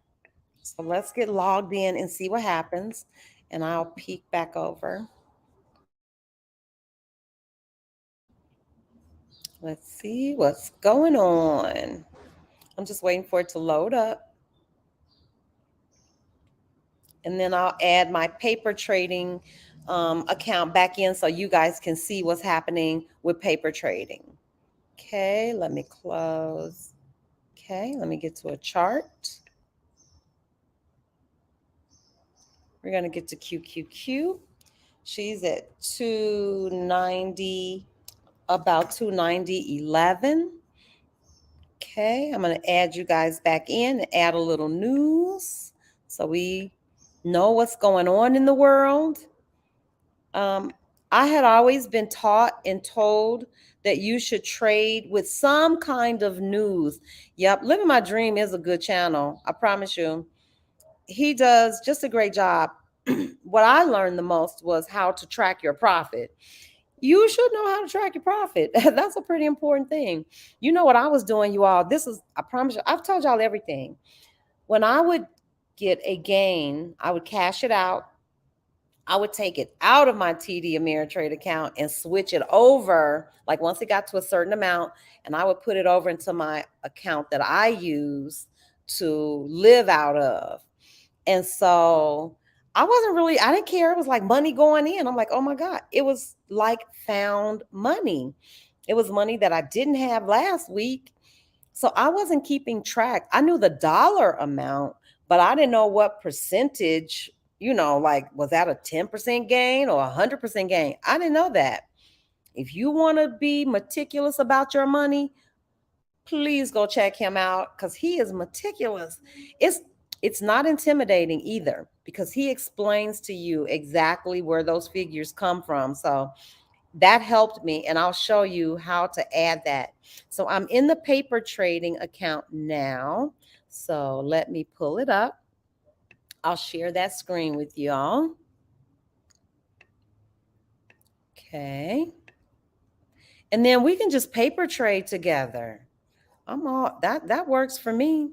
So let's get logged in and see what happens. And I'll peek back over. Let's see what's going on. I'm just waiting for it to load up. And then I'll add my paper trading account back in so you guys can see what's happening with paper trading. Okay, let me close. Okay, let me get to a chart. We're going to get to QQQ. She's at 290, about 290.11. Okay, I'm going to add you guys back in and add a little news so we know what's going on in the world. I had always been taught and told that you should trade with some kind of news. Yep, Living My Dream is a good channel. I promise you. He does just a great job. What I learned the most was how to track your profit. You should know how to track your profit. That's a pretty important thing. You know what I was doing, you all. I promise you, I've told y'all everything. When I would get a gain, I would cash it out. I would take it out of my TD Ameritrade account and switch it over, like once it got to a certain amount, and I would put it over into my account that I use to live out of. And so I didn't care. It was like money going in. I'm like, oh my God, it was like found money. It was money that I didn't have last week. So I wasn't keeping track. I knew the dollar amount, but I didn't know what percentage, like was that a 10% gain or 100% gain? I didn't know that. If you want to be meticulous about your money, please go check him out because he is meticulous. It's not intimidating either because he explains to you exactly where those figures come from. So that helped me, and I'll show you how to add that. So I'm in the paper trading account now. So let me pull it up. I'll share that screen with y'all. Okay. And then we can just paper trade together. That works for me.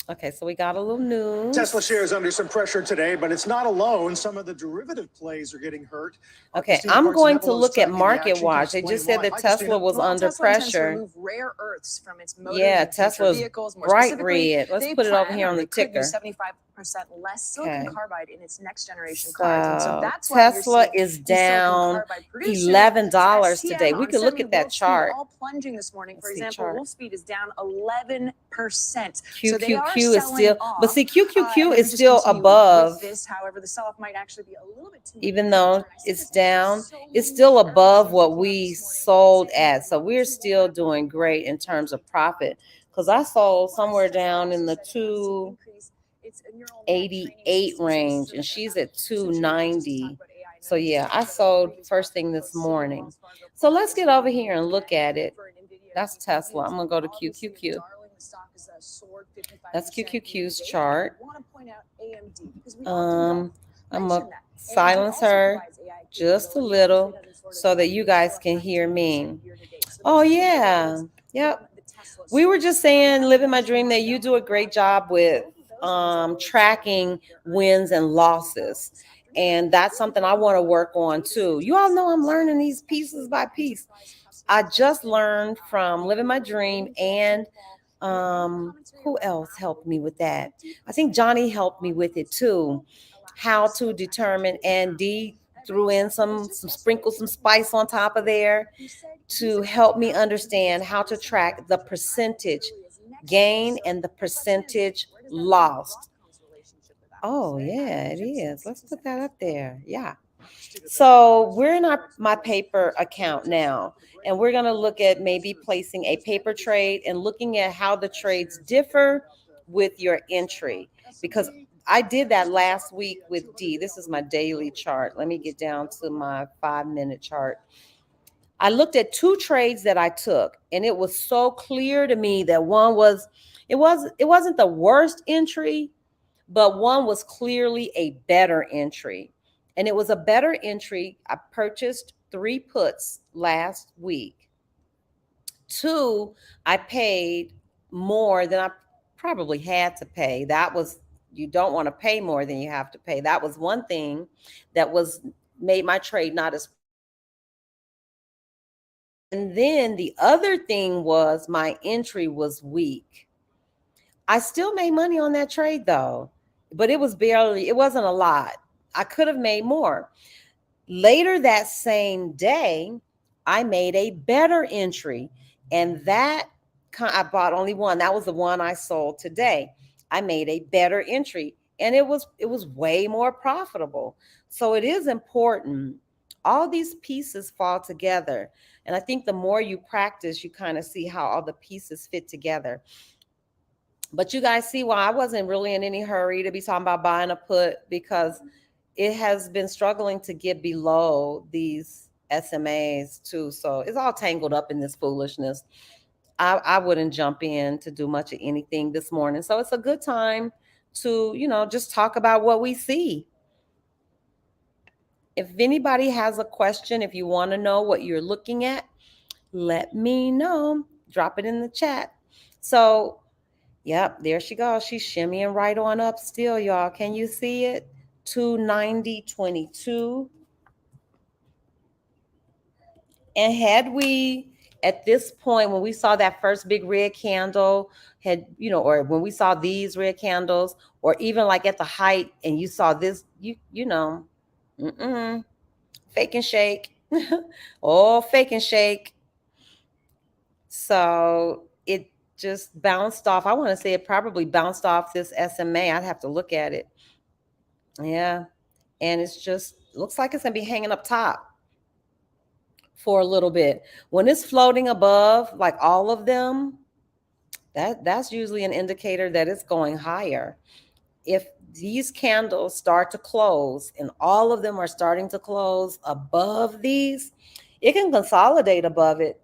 Okay, so we got a little news. Tesla shares under some pressure today, but it's not alone. Some of the derivative plays are getting hurt. Okay, I'm going to look at Market Watch. They just said that Tesla was under pressure. Remove rare earths from its motors. Yeah, Tesla's bright red. Let's put it over here on the ticker. 75% less silicon carbide in its next generation cars. And so that's why Tesla is down $11 today. We can look at that chart. All plunging this morning. For example, Wolfspeed is down 11%. QQQ is still, but see, QQQ is still above. This, however, the sell-off might actually be a little bit too even though it's down, it's still above what we sold at. So we're still doing great in terms of profit because I sold somewhere down in the 288 range and she's at 290. So yeah, I sold first thing this morning. So let's get over here and look at it. That's Tesla. I'm gonna go to QQQ. That's QQQ's chart. I'm gonna silence her just a little so that you guys can hear me. Oh yeah, yep. We were just saying, living my dream, that you do a great job with tracking wins and losses. And that's something I want to work on too. You all know I'm learning these pieces by piece. I just learned from Living My Dream and who else helped me with that? I think Johnny helped me with it too. How to determine and threw in some sprinkle some spice on top of there to help me understand how to track the percentage gain and the percentage lost. Oh yeah, it is. Let's put that up there. Yeah. So we're in my paper account now, and we're going to look at maybe placing a paper trade and looking at how the trades differ with your entry, because I did that last week with D. This is my daily chart. Let me get down to my 5-minute chart. I looked at two trades that I took, and it was so clear to me that one was it wasn't the worst entry, but one was clearly a better entry. And it was a better entry. I purchased 3 puts last week. 2, I paid more than I probably had to pay. That was, you don't want to pay more than you have to pay. That was one thing that was made my trade not as. And then the other thing was my entry was weak. I still made money on that trade though, but it wasn't a lot. I could have made more. Later that same day, I made a better entry, and that I bought only one. That was the one I sold today. I made a better entry, and it was way more profitable. So it is important. All these pieces fall together, and I think the more you practice, you kind of see how all the pieces fit together. But you guys see why I wasn't really in any hurry to be talking about buying a put, because it has been struggling to get below these SMAs too. So it's all tangled up in this foolishness. I wouldn't jump in to do much of anything this morning. So it's a good time to, just talk about what we see. If anybody has a question, if you want to know what you're looking at, let me know. Drop it in the chat. So, yep, there she goes. She's shimmying right on up still, y'all. Can you see it? 290.22. And had we, at this point, when we saw that first big red candle, or when we saw these red candles, or even like at the height, and you saw this, fake and shake. Oh, fake and shake. So it just bounced off. I want to say it probably bounced off this SMA. I'd have to look at it. Yeah. And it's just looks like it's going to be hanging up top for a little bit. When it's floating above, like all of them, that's usually an indicator that it's going higher. If these candles start to close and all of them are starting to close above these, it can consolidate above it.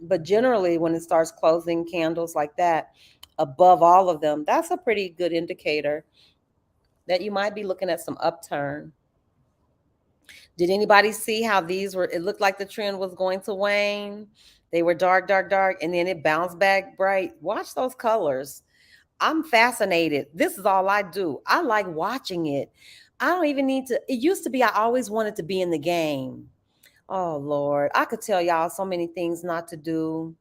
But generally, when it starts closing candles like that above all of them, that's a pretty good indicator that you might be looking at some upturn. Did anybody see how these were? It looked like the trend was going to wane. They were dark, dark, dark, and then it bounced back bright. Watch those colors. I'm fascinated. This is all I do. I like watching it. I don't even need to. It used to be I always wanted to be in the game. Oh, Lord. I could tell y'all so many things not to do.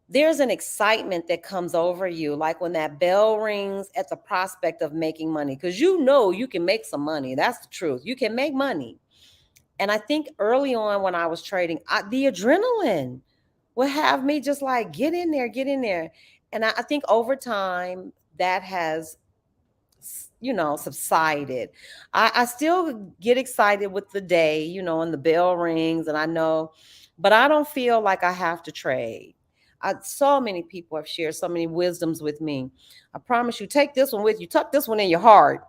There's an excitement that comes over you, like when that bell rings at the prospect of making money, because you can make some money. That's the truth. You can make money. And I think early on when I was trading, the adrenaline would have me just like, get in there, get in there. And I think over time that has, subsided. I still get excited with the day, and the bell rings and I know, but I don't feel like I have to trade. So many people have shared so many wisdoms with me. I promise you, take this one with you. Tuck this one in your heart.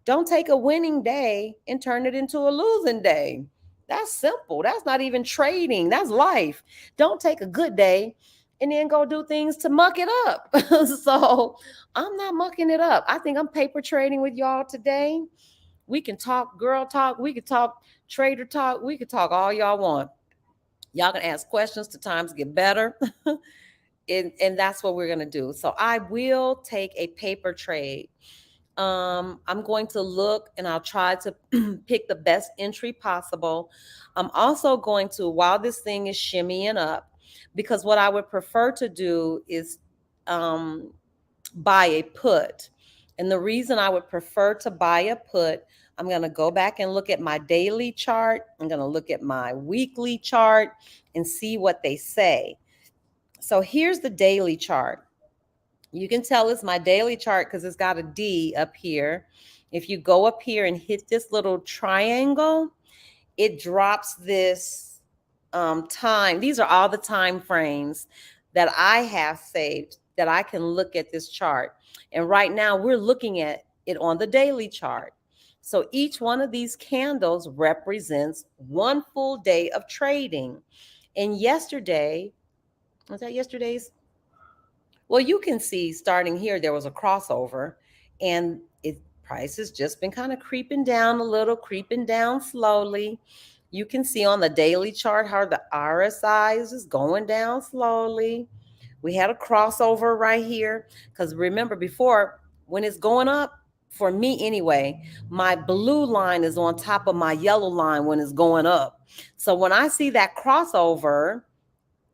Don't take a winning day and turn it into a losing day. That's simple. That's not even trading. That's life. Don't take a good day and then go do things to muck it up. So I'm not mucking it up. I think I'm paper trading with y'all today. We can talk girl talk. We can talk trader talk. We can talk all y'all want. Y'all can ask questions to times get better. And that's what we're going to do. So I will take a paper trade. I'm going to look and I'll try to pick the best entry possible. I'm also going to, while this thing is shimmying up, because what I would prefer to do is buy a put. And the reason I would prefer to buy a put I'm going to go back and look at my daily chart. I'm going to look at my weekly chart and see what they say. So here's the daily chart. You can tell it's my daily chart because it's got a D up here. If you go up here and hit this little triangle, it drops this time. These are all the time frames that I have saved that I can look at this chart. And right now we're looking at it on the daily chart. So each one of these candles represents one full day of trading. And yesterday, was that yesterday's? Well, you can see starting here, there was a crossover and price has just been kind of creeping down a little, creeping down slowly. You can see on the daily chart how the RSI is just going down slowly. We had a crossover right here because remember before, when it's going up, for me anyway, my blue line is on top of my yellow line when it's going up. So when I see that crossover,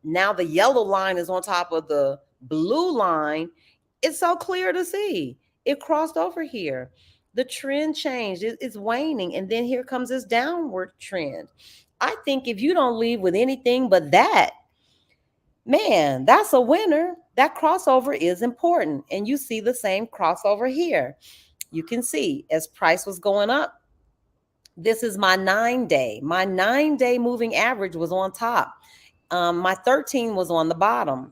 now the yellow line is on top of the blue line. It's so clear to see. It crossed over here. The trend changed. It's waning. And then here comes this downward trend. I think if you don't leave with anything but that, man, that's a winner. That crossover is important. And you see the same crossover here. You can see as price was going up, this is my 9-day. My 9-day moving average was on top. My 13 was on the bottom.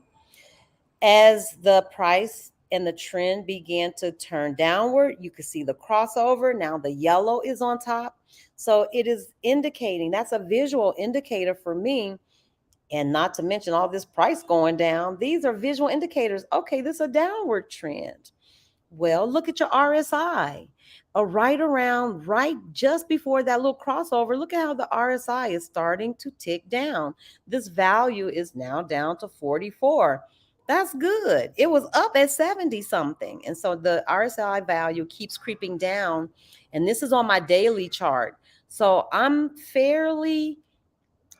As the price and the trend began to turn downward, you can see the crossover. Now the yellow is on top. So it is indicating, that's a visual indicator for me. And not to mention all this price going down. These are visual indicators. Okay, this is a downward trend. Well, look at your RSI. Right just before that little crossover, look at how the RSI is starting to tick down. This value is now down to 44. That's good. It was up at 70 something. And so the RSI value keeps creeping down. And this is on my daily chart. So I'm fairly,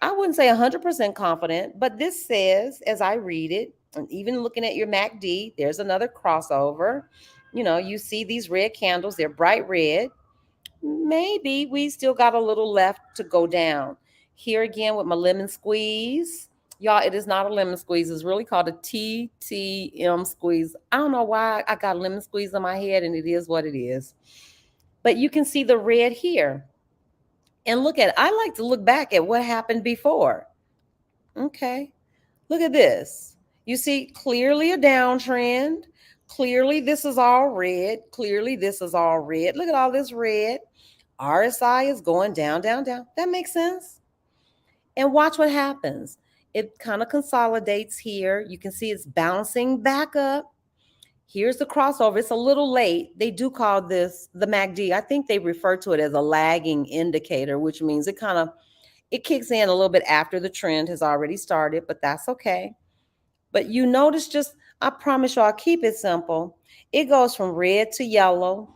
I wouldn't say 100% confident, but this says, as I read it, and even looking at your MACD, there's another crossover. You know, you see these red candles, they're bright red. Maybe we still got a little left to go down. Here again with my lemon squeeze. Y'all, it is not a lemon squeeze. It's really called a TTM squeeze. I don't know why I got a lemon squeeze in my head, and it is what it is. But you can see the red here. And look at it. I like to look back at what happened before. Okay. Look at this. You see clearly a downtrend. Clearly this is all red. Clearly this is all red. Look at all this red. RSI is going down, down, down. That makes sense. And watch what happens. It kind of consolidates here. You can see it's bouncing back up. Here's the crossover. It's a little late. They do call this the MACD. I think they refer to it as a lagging indicator, which means it kicks in a little bit after the trend has already started, but that's okay. But you notice I promise you, I'll keep it simple. It goes from red to yellow.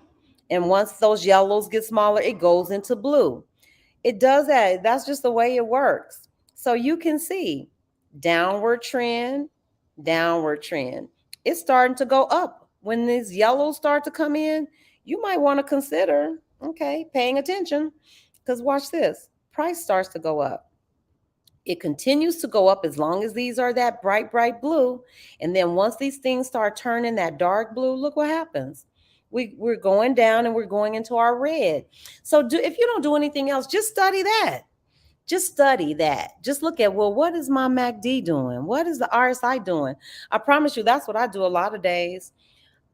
And once those yellows get smaller, it goes into blue. It does that. That's just the way it works. So you can see downward trend, downward trend. It's starting to go up. When these yellows start to come in, you might want to consider, okay, paying attention, because watch this. Price starts to go up. It continues to go up as long as these are that bright, bright blue. And then once these things start turning that dark blue, look what happens. We're going down and we're going into our red. So if you don't do anything else, just study that. Just study that. Just look at, well, what is my MACD doing? What is the RSI doing? I promise you, that's what I do a lot of days.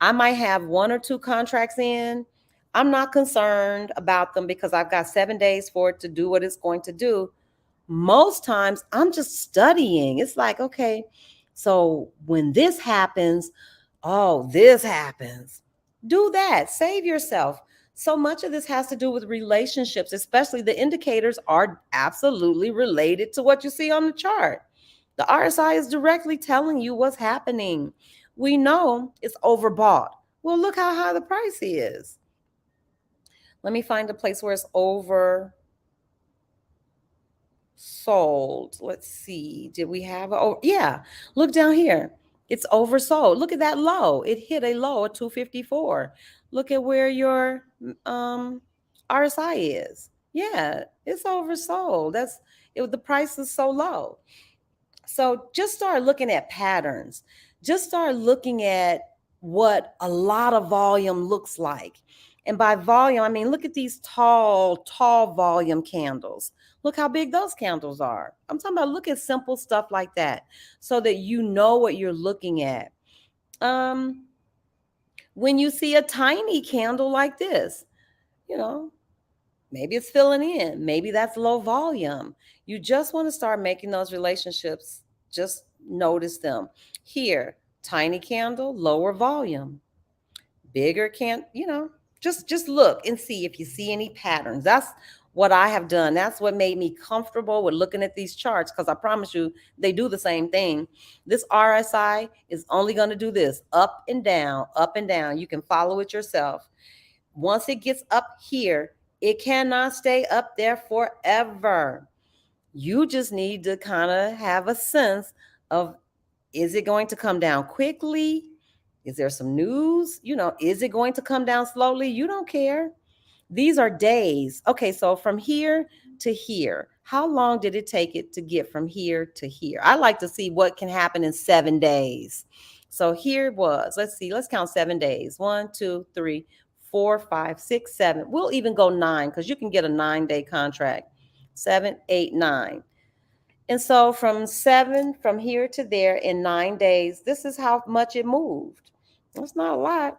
I might have 1 or 2 contracts in. I'm not concerned about them because I've got 7 days for it to do what it's going to do. Most times I'm just studying. It's like, okay, so when this happens, this happens. Do that. Save yourself. So much of this has to do with relationships, especially the indicators are absolutely related to what you see on the chart. The RSI is directly telling you what's happening. We know it's overbought. Well, look how high the price is. Let me find a place where it's oversold. Let's see. Did we have yeah, look down here. It's oversold. Look at that low. It hit a low of 254. Look at where your RSI is. Yeah, it's oversold. The price is so low. So just start looking at patterns. Just start looking at what a lot of volume looks like. And by volume, I mean, look at these tall volume candles. Look how big those candles are. I'm talking about look at simple stuff like that so that you know what you're looking at. When you see a tiny candle like this, you know, maybe it's filling in. Maybe that's low volume. You just want to start making those relationships. Just notice them. Here, tiny candle, lower volume. Bigger just look and see if you see any patterns. That's what I have done. That's what made me comfortable with looking at these charts, because I promise you they do the same thing. This RSI is only going to do this, up and down, up and down. You can follow it yourself. Once it gets up here, it cannot stay up there forever. You just need to kind of have a sense of, is it going to come down quickly? Is there some news? Is it going to come down slowly? You don't care. These are days. Okay, so from here to here, how long did it take it to get from here to here? I like to see what can happen in 7 days. So here it was. Let's see. Let's count 7 days. 1, 2, 3, 4, 5, 6, 7. We'll even go 9 because you can get a 9-day contract. 7, 8, 9. And so from here to there in 9 days, this is how much it moved. That's not a lot.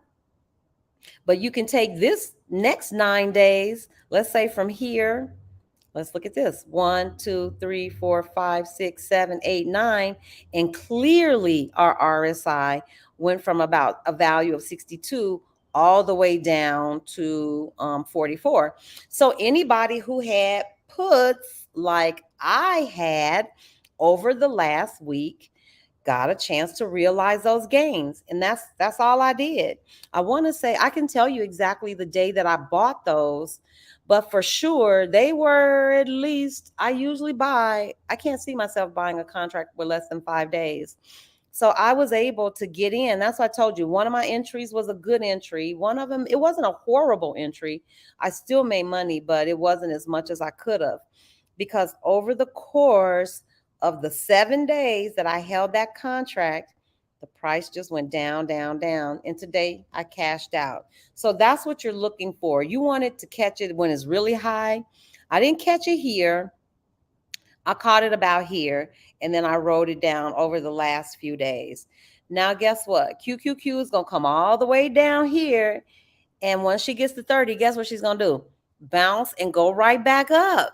But you can take this next 9 days, let's say from here, let's look at this 1, 2, 3, 4, 5, 6, 7, 8, 9. And clearly our RSI went from about a value of 62 all the way down to 44. So anybody who had puts like I had over the last week got a chance to realize those gains. And that's all I did. I want to say I can tell you exactly the day that I bought those, but for sure they were at least, I can't see myself buying a contract with less than 5 days. So I was able to get in. That's what I told you. One of my entries was a good entry. One of them, it wasn't a horrible entry. I still made money, but it wasn't as much as I could have, because over the course of the 7 days that I held that contract, the price just went down, down, down. And today I cashed out. So that's what you're looking for. You wanted to catch it when it's really high. I didn't catch it here. I caught it about here, and then I wrote it down over the last few days. Now, guess what? QQQ is going to come all the way down here. And once she gets to 30, guess what she's going to do? Bounce and go right back up.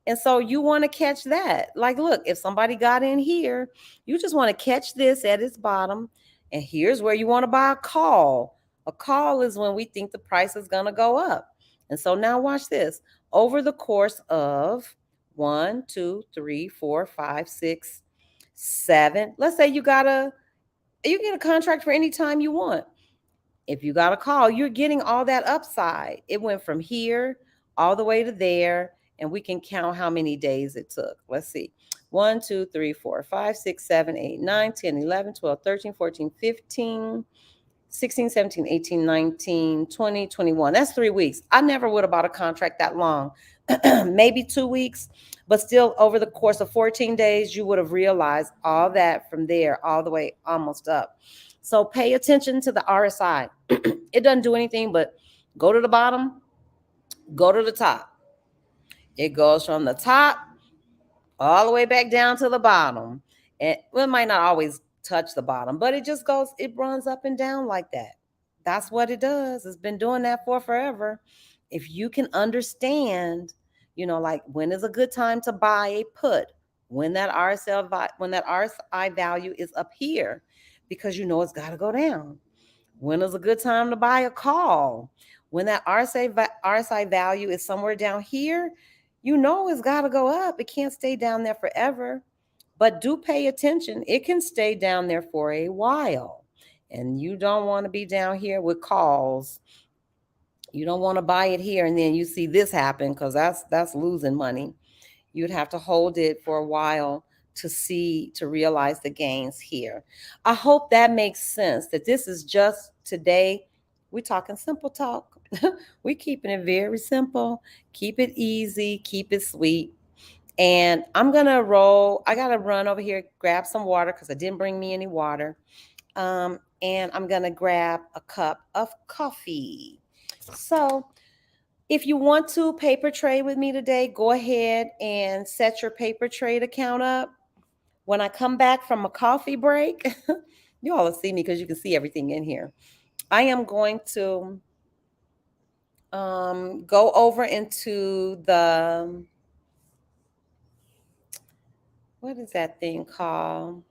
And so you want to catch that. Like, look, if somebody got in here, you just want to catch this at its bottom. And here's where you want to buy a call. A call is when we think the price is going to go up. And so now watch this. Over the course of 1, 2, 3, 4, 5, 6, 7. Let's say you get a contract for any time you want. If you got a call, you're getting all that upside. It went from here all the way to there, and we can count how many days it took. Let's see. 1, 2, 3, 4, 5, 6, 7, 8, 9, 10, 11, 12, 13, 14, 15, 16, 17, 18, 19, 20, 21. That's 3 weeks. I never would have bought a contract that long. Maybe 2 weeks, but still over the course of 14 days, you would have realized all that from there all the way almost up. So pay attention to the RSI. It doesn't do anything but go to the bottom, go to the top. It goes from the top all the way back down to the bottom. And it might not always touch the bottom, but it runs up and down like that. That's what it does. It's been doing that for forever. If you can understand, like when is a good time to buy a put, when that RSI value is up here, because it's got to go down. When is a good time to buy a call? When that RSI value is somewhere down here, it's got to go up. It can't stay down there forever. But do pay attention. It can stay down there for a while. And you don't want to be down here with calls. You don't want to buy it here and then you see this happen, because that's losing money. You'd have to hold it for a while to realize the gains here. I hope that makes sense, that this is just today. We're talking simple talk. We keeping it very simple. Keep it easy. Keep it sweet. And I'm gonna roll. I gotta run over here, grab some water because I didn't bring me any water. And I'm gonna grab a cup of coffee. So if you want to paper trade with me today, go ahead and set your paper trade account up. When I come back from a coffee break, you all will see me because you can see everything in here. I am going to go over into the, what is that thing called?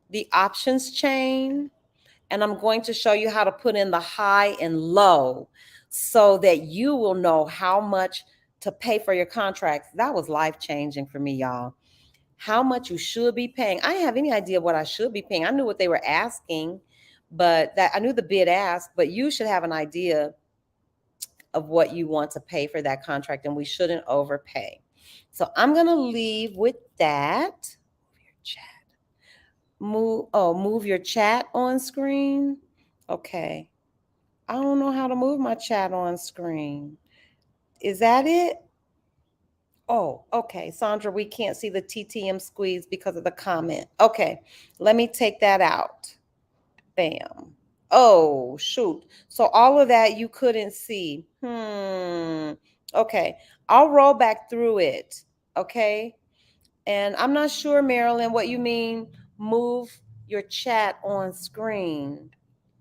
The options chain. And I'm going to show you how to put in the high and low so that you will know how much to pay for your contracts. That was life changing for me, y'all. How much you should be paying. I didn't have any idea what I should be paying. I knew what they were asking, but that I knew the bid ask, but you should have an idea of what you want to pay for that contract, and we shouldn't overpay. So I'm going to leave with that. Chat. Move your chat on screen. Okay. I don't know how to move my chat on screen. Is that it? Oh, okay. Sandra, we can't see the TTM squeeze because of the comment. Okay. Let me take that out. Bam. Oh, shoot. So all of that you couldn't see. Okay. I'll roll back through it. Okay. And I'm not sure, Marilyn, what you mean move your chat on screen.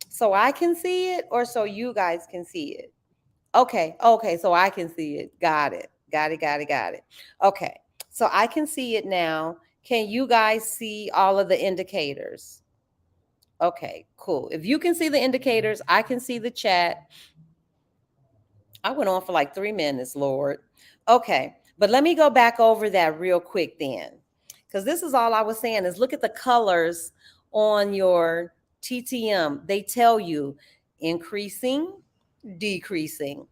So I can see it or so you guys can see it? Okay. Okay. So I can see it. Got it. Got it. Got it. Got it. Okay. So I can see it now. Can you guys see all of the indicators? Okay, cool. If you can see the indicators, I can see the chat. I went on for like 3 minutes, Lord. Okay, but let me go back over that real quick then. Because this is all I was saying is look at the colors on your TTM. They tell you increasing, decreasing.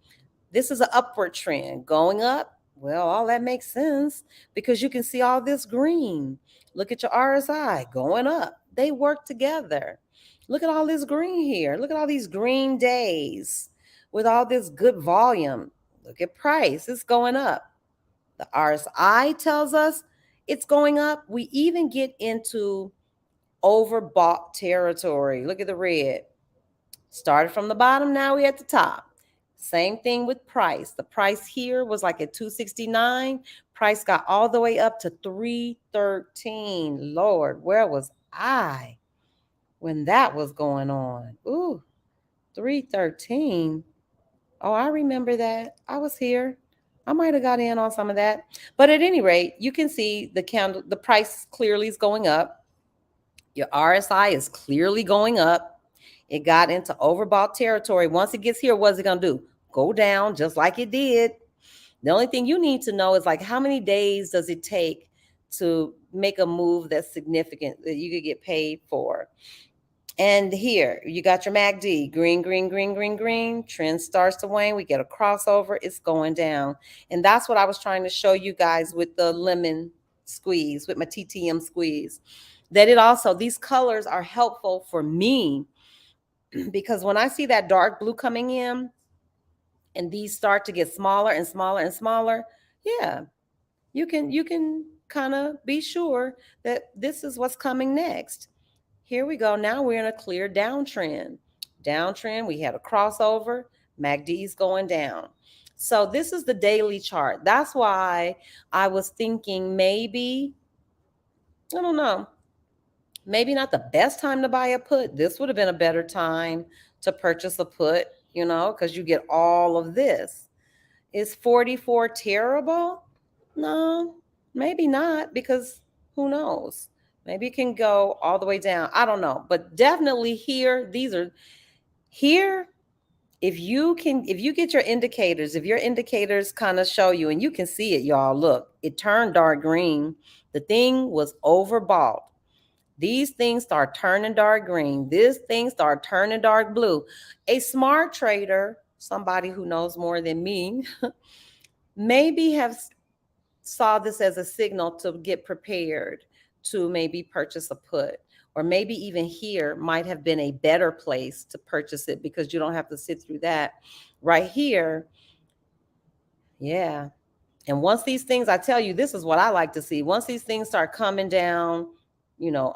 This is an upward trend going up. Well, all that makes sense because you can see all this green. Look at your RSI going up. They work together. Look at all this green here. Look at all these green days with all this good volume. Look at price. It's going up. The RSI tells us it's going up. We even get into overbought territory. Look at the red. Started from the bottom, now we're at the top. Same thing with price. The price here was like at 269. Price got all the way up to 313. Lord, where was I when that was going on? Ooh, 313. Oh, I remember that. I was here. I might have got in on some of that. But at any rate, you can see the price clearly is going up. Your RSI is clearly going up. It got into overbought territory. Once it gets here, what's it going to do? Go down just like it did. The only thing you need to know is like how many days does it take to make a move that's significant that you could get paid for. And here you got your MACD, green, green, green, green, green. Trend starts to wane. We get a crossover. It's going down. And that's what I was trying to show you guys with the lemon squeeze, with my TTM squeeze. That it also, these colors are helpful for me because when I see that dark blue coming in and these start to get smaller and smaller and smaller, yeah, you can kind of be sure that this is what's coming next. Here we go. Now we're in a clear downtrend. Downtrend, we had a crossover. MACD's going down. So this is the daily chart. That's why I was thinking maybe, I don't know, maybe not the best time to buy a put. This would have been a better time to purchase a put, because you get all of this. Is 44 terrible? No, maybe not, because who knows? Maybe it can go all the way down. I don't know. But definitely here, here, if you get your indicators, if your indicators kind of show you, and you can see it, y'all, look, it turned dark green. The thing was overbought. These things start turning dark green. This thing start turning dark blue. A smart trader, somebody who knows more than me, maybe have saw this as a signal to get prepared to maybe purchase a put. or maybe even here might have been a better place to purchase it because you don't have to sit through that. Right here, yeah. And once these things, I tell you, this is what I like to see. Once these things start coming down,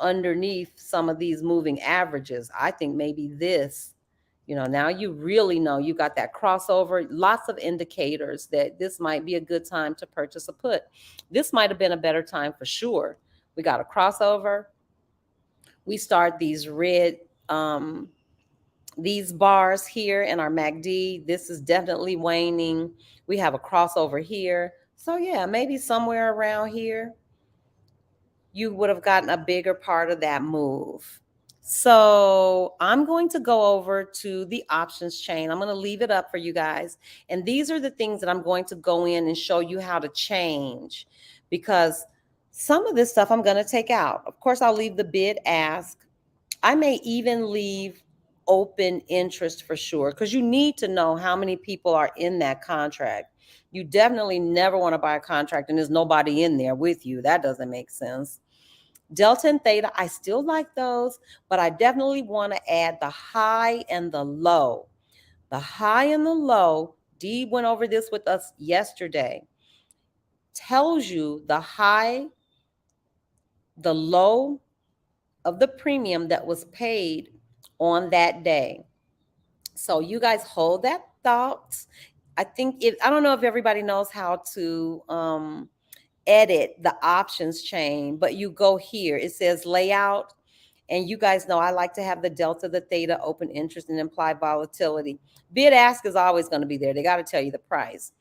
underneath some of these moving averages, I think maybe this, now you really know you got that crossover, lots of indicators that this might be a good time to purchase a put. This might have been a better time for sure. We got a crossover. We start these red, these bars here in our MACD. This is definitely waning. We have a crossover here. So yeah, maybe somewhere around here, you would have gotten a bigger part of that move. So I'm going to go over to the options chain. I'm going to leave it up for you guys. And these are the things that I'm going to go in and show you how to change, because some of this stuff I'm going to take out. Of course, I'll leave the bid ask. I may even leave open interest for sure, because you need to know how many people are in that contract. You definitely never want to buy a contract and there's nobody in there with you. That doesn't make sense. Delta and theta, I still like those, but I definitely want to add the high and the low. The high and the low, Dee went over this with us yesterday, tells you the high, the low of the premium that was paid on that day. So you guys hold that thought. I don't know if everybody knows how to edit the options chain, but you go here, it says layout. And you guys know I like to have the delta, the theta, open interest, and implied volatility. Bid ask is always going to be there. They got to tell you the price.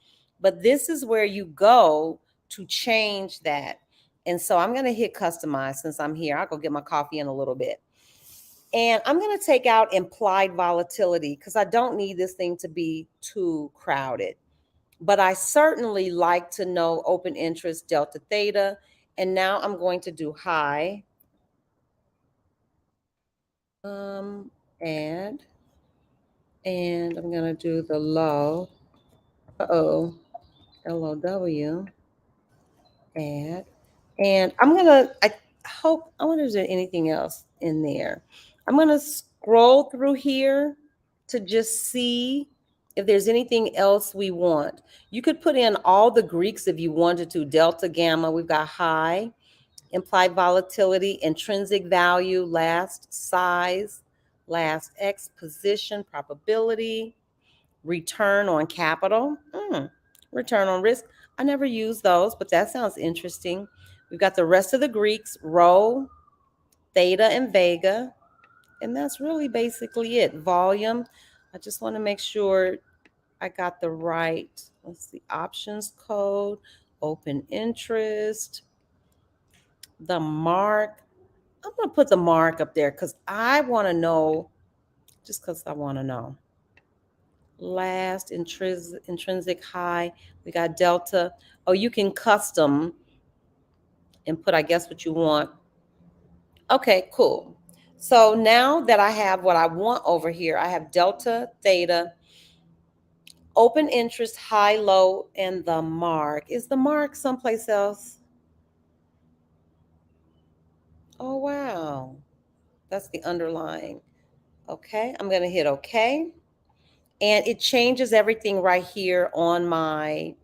But this is where you go to change that. And so I'm going to hit customize since I'm here. I'll go get my coffee in a little bit. And I'm going to take out implied volatility because I don't need this thing to be too crowded. But I certainly like to know open interest, delta, theta. And now I'm going to do high. Add. And I'm going to do the low. LOW. Add. And I wonder if there's anything else in there. I'm going to scroll through here to just see if there's anything else we want. You could put in all the Greeks if you wanted to. Delta, gamma, we've got high, implied volatility, intrinsic value, last size, last X position, probability, return on capital, return on risk. I never use those, but that sounds interesting. We've got the rest of the Greeks, rho, theta, and vega. And that's really basically it. Volume. I just want to make sure I got the right, let's see, options code, open interest, the mark. I'm going to put the mark up there because I want to know, just because I want to know. Last, intrinsic high. We got delta. Oh, you can custom and put, I guess, what you want. Okay, cool. So now that I have what I want over here, I have delta, theta, open interest, high, low, and the mark. Is the mark someplace else? Oh, wow. That's the underlying. Okay, I'm going to hit okay. And it changes everything right here on my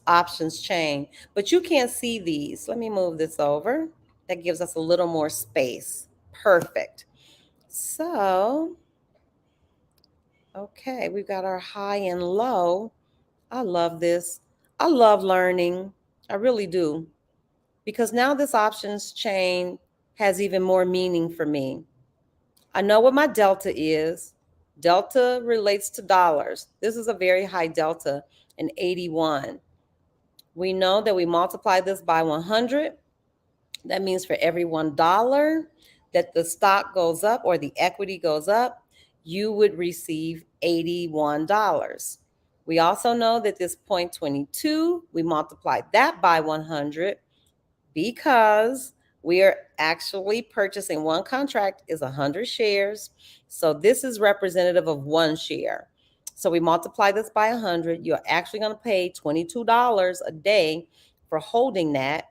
options chain. But you can't see these. Let me move this over. That gives us a little more space. Perfect. So, okay, we've got our high and low. I love this. I love learning. I really do. Because now this options chain has even more meaning for me. I know what my delta is. Delta relates to dollars. This is a very high delta, an 81. We know that we multiply this by 100. That means for every $1 that the stock goes up or the equity goes up, you would receive $81. We also know that this 0.22, we multiply that by 100 because we are actually purchasing one contract is 100 shares. So this is representative of one share. So we multiply this by 100. You're actually going to pay $22 a day for holding that.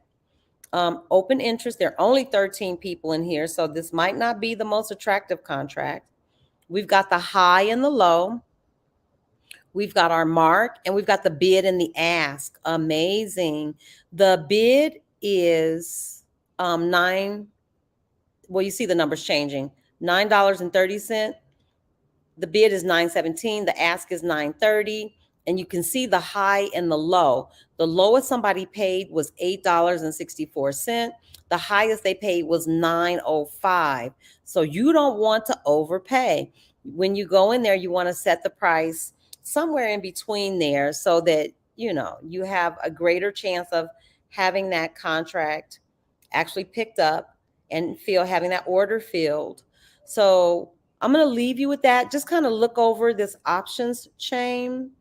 Open interest, there are only 13 people in here, so this might not be the most attractive contract. We've got the high and the low. We've got our mark, and we've got the bid and the ask. Amazing. The bid is nine. Well, you see the numbers changing. $9.30. The bid is $9.17. The ask is $9.30. And you can see the high and the low. The lowest somebody paid was $8.64. The highest they paid was $9.05. So you don't want to overpay. When you go in there, you want to set the price somewhere in between there so that, you know, you have a greater chance of having that contract actually picked up and having that order filled. So I'm going to leave you with that. Just kind of look over this options chain.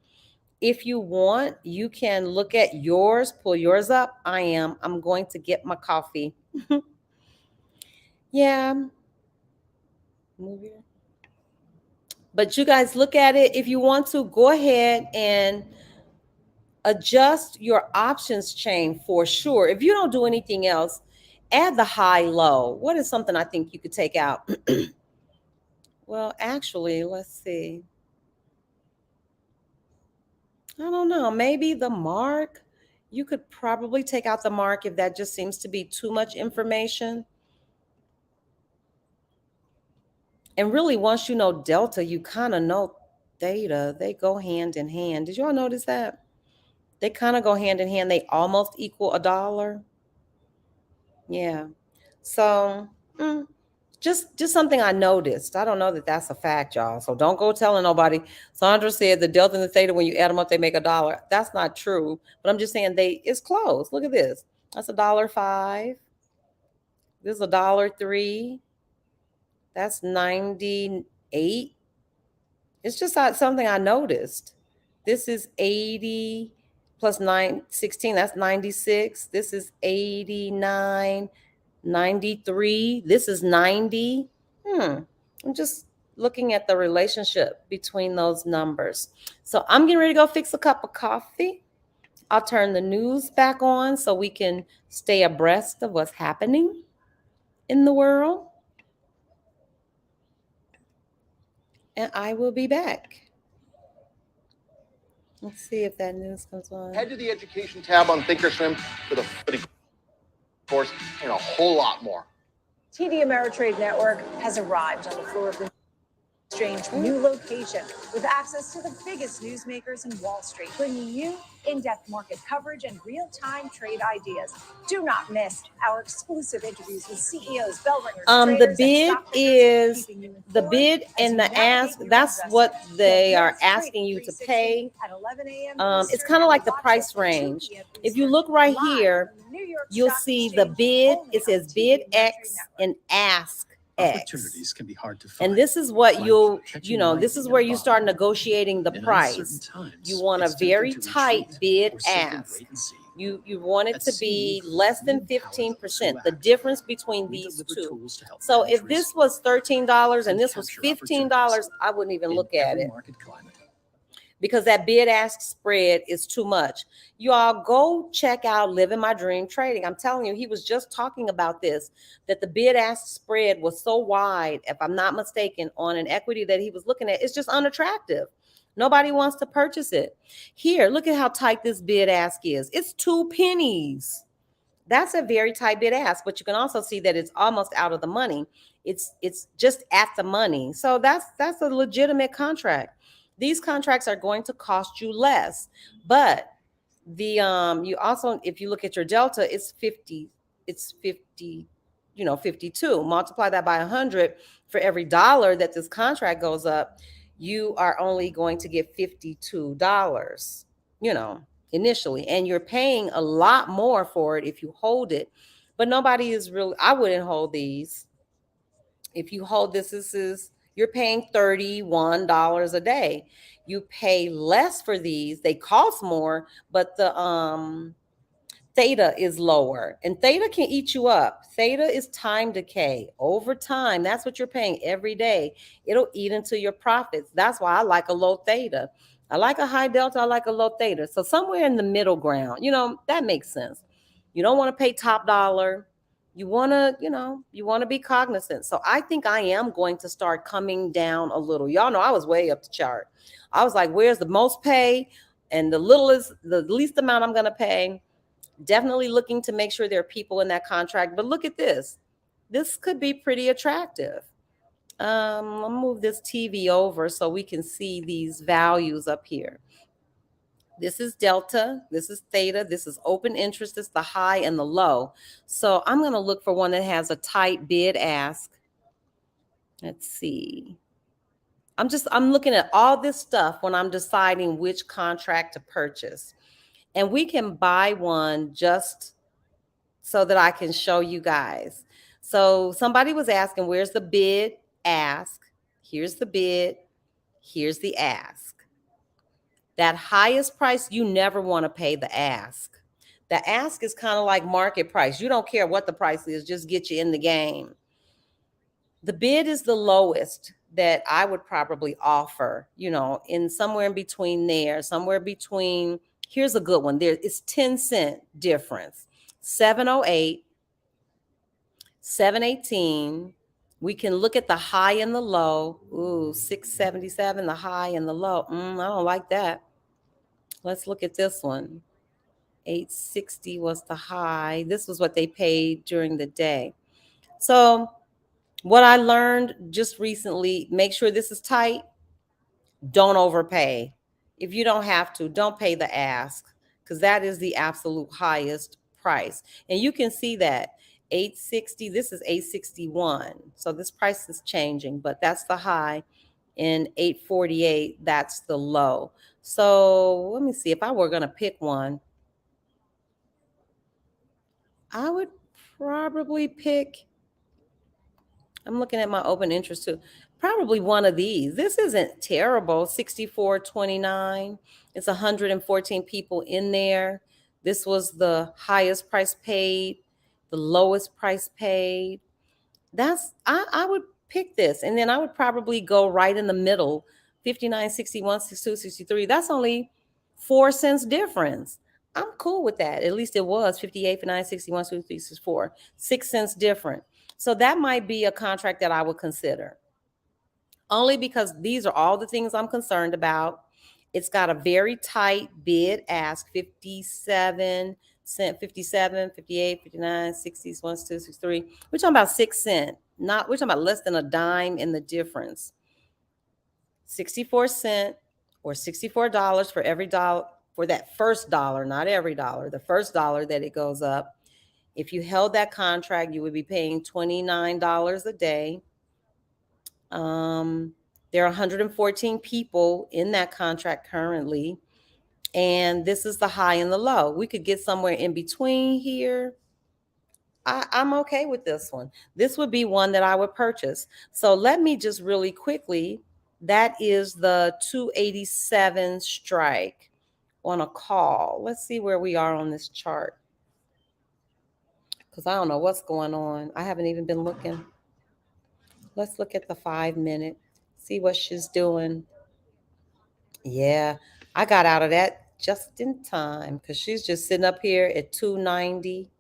If you want, you can look at yours, pull yours up. I'm going to get my coffee. Yeah. Move here. But you guys look at it. If you want to, go ahead and adjust your options chain for sure. If you don't do anything else, add the high low. What is something I think you could take out? Well, actually, let's see. I don't know. Maybe the mark. You could probably take out the mark if that just seems to be too much information. And really, once you know delta, you kind of know theta. They go hand in hand. Did you all notice that? They kind of go hand in hand. They almost equal $1. Yeah. So just something I noticed. I don't know that that's a fact, y'all. So don't go telling nobody. Sandra said the delta and the theta, when you add them up, they make $1. That's not true. But I'm just saying it's close. Look at this. That's $1.05. This is $1.03. That's 98. It's just something I noticed. This is 80 plus 916. That's 96. This is 89. 93. This is 90. I'm just looking at the relationship between those numbers. So I'm getting ready to go fix a cup of coffee. I'll turn the news back on so we can stay abreast of what's happening in the world. And I will be back. Let's see if that news comes on. Head to the education tab on Thinkorswim for the course and a whole lot more. TD Ameritrade Network has arrived on the floor of the exchange new location with access to the biggest newsmakers in Wall Street, bringing you in-depth market coverage and real-time trade ideas. Do not miss our exclusive interviews with CEOs, bell ringers, the bid is the bid and the ask. That's what they are asking you to pay. At 11 a.m. It's kind of like the price range. If you look right here, you'll see the bid. It says bid X and ask X. Opportunities can be hard to find. And this is what this is where you start negotiating the price. You want a very tight bid ask. You want it to be less than 15%, the difference between these two. So if this was $13 and this was $15, I wouldn't even look at it, because that bid ask spread is too much. You all go check out Living My Dream Trading. I'm telling you, he was just talking about this, that the bid ask spread was so wide, if I'm not mistaken, on an equity that he was looking at. It's just unattractive. Nobody wants to purchase it. Here, look at how tight this bid ask is. It's 2 pennies. That's a very tight bid ask, but you can also see that it's almost out of the money. It's just at the money. So that's a legitimate contract. These contracts are going to cost you less, but you also, if you look at your delta, it's 50, 52. Multiply that by 100. For every dollar that this contract goes up, you are only going to get $52, initially, and you're paying a lot more for it if you hold it. But nobody is really, I wouldn't hold these. If you hold this, you're paying $31 a day. You pay less for these. They cost more, but the theta is lower, and theta can eat you up. Theta is time decay over time. That's what you're paying every day. It'll eat into your profits. That's why I like a low theta. I like a high delta. I like a low theta. So somewhere in the middle ground, that makes sense. You don't want to pay top dollar. You want to, you want to be cognizant. So I think I am going to start coming down a little. Y'all know I was way up the chart. I was like, where's the most pay and the least amount I'm going to pay? Definitely looking to make sure there are people in that contract. But look at this. This could be pretty attractive. I'll move this TV over so we can see these values up here. This is delta, this is theta, this is open interest, this is the high and the low. So I'm going to look for one that has a tight bid ask. Let's see. I'm looking at all this stuff when I'm deciding which contract to purchase. And we can buy one just so that I can show you guys. So somebody was asking, where's the bid ask? Here's the bid. Here's the ask. That highest price, you never want to pay the ask. The ask is kind of like market price. You don't care what the price is, just get you in the game. The bid is the lowest that I would probably offer, in somewhere in between there, here's a good one. It's 10-cent difference. 708, 718. We can look at the high and the low. Ooh, 677, the high and the low. I don't like that. Let's look at this one. 860 was the high. This was what they paid during the day. So what I learned just recently, make sure this is tight. Don't overpay. If you don't have to, don't pay the ask, because that is the absolute highest price. And you can see that 860, this is 861. So this price is changing, but that's the high. And 848, that's the low. So let me see, if I were going to pick one, I would probably pick, I'm looking at my open interest too, probably one of these. This isn't terrible, 64.29. It's 114 people in there. This was the highest price paid, the lowest price paid. I would pick this, and then I would probably go right in the middle, 59, 61, 62, 63. That's only 4 cents difference. I'm cool with that. At least it was 58, 59, 61, 63, 64. 6 cents different. So that might be a contract that I would consider. Only because these are all the things I'm concerned about. It's got a very tight bid ask, 57 cent, 57, 58, 59, 60, 1, 2, 63. We're talking about 6 cents. We're talking about less than a dime in the difference. 64 cents or $64 for every dollar, for that first dollar, not every dollar, the first dollar that it goes up. If you held that contract, you would be paying $29 a day. There are 114 people in that contract currently, and this is the high and the low. We could get somewhere in between here. I'm okay with this one. This would be one that I would purchase. So let me just really quickly, that is the 287 strike on a call. Let's see where we are on this chart, because I don't know what's going on. I haven't even been looking. Let's look at the 5-minute, see what she's doing. Yeah, I got out of that just in time, because she's just sitting up here at 290.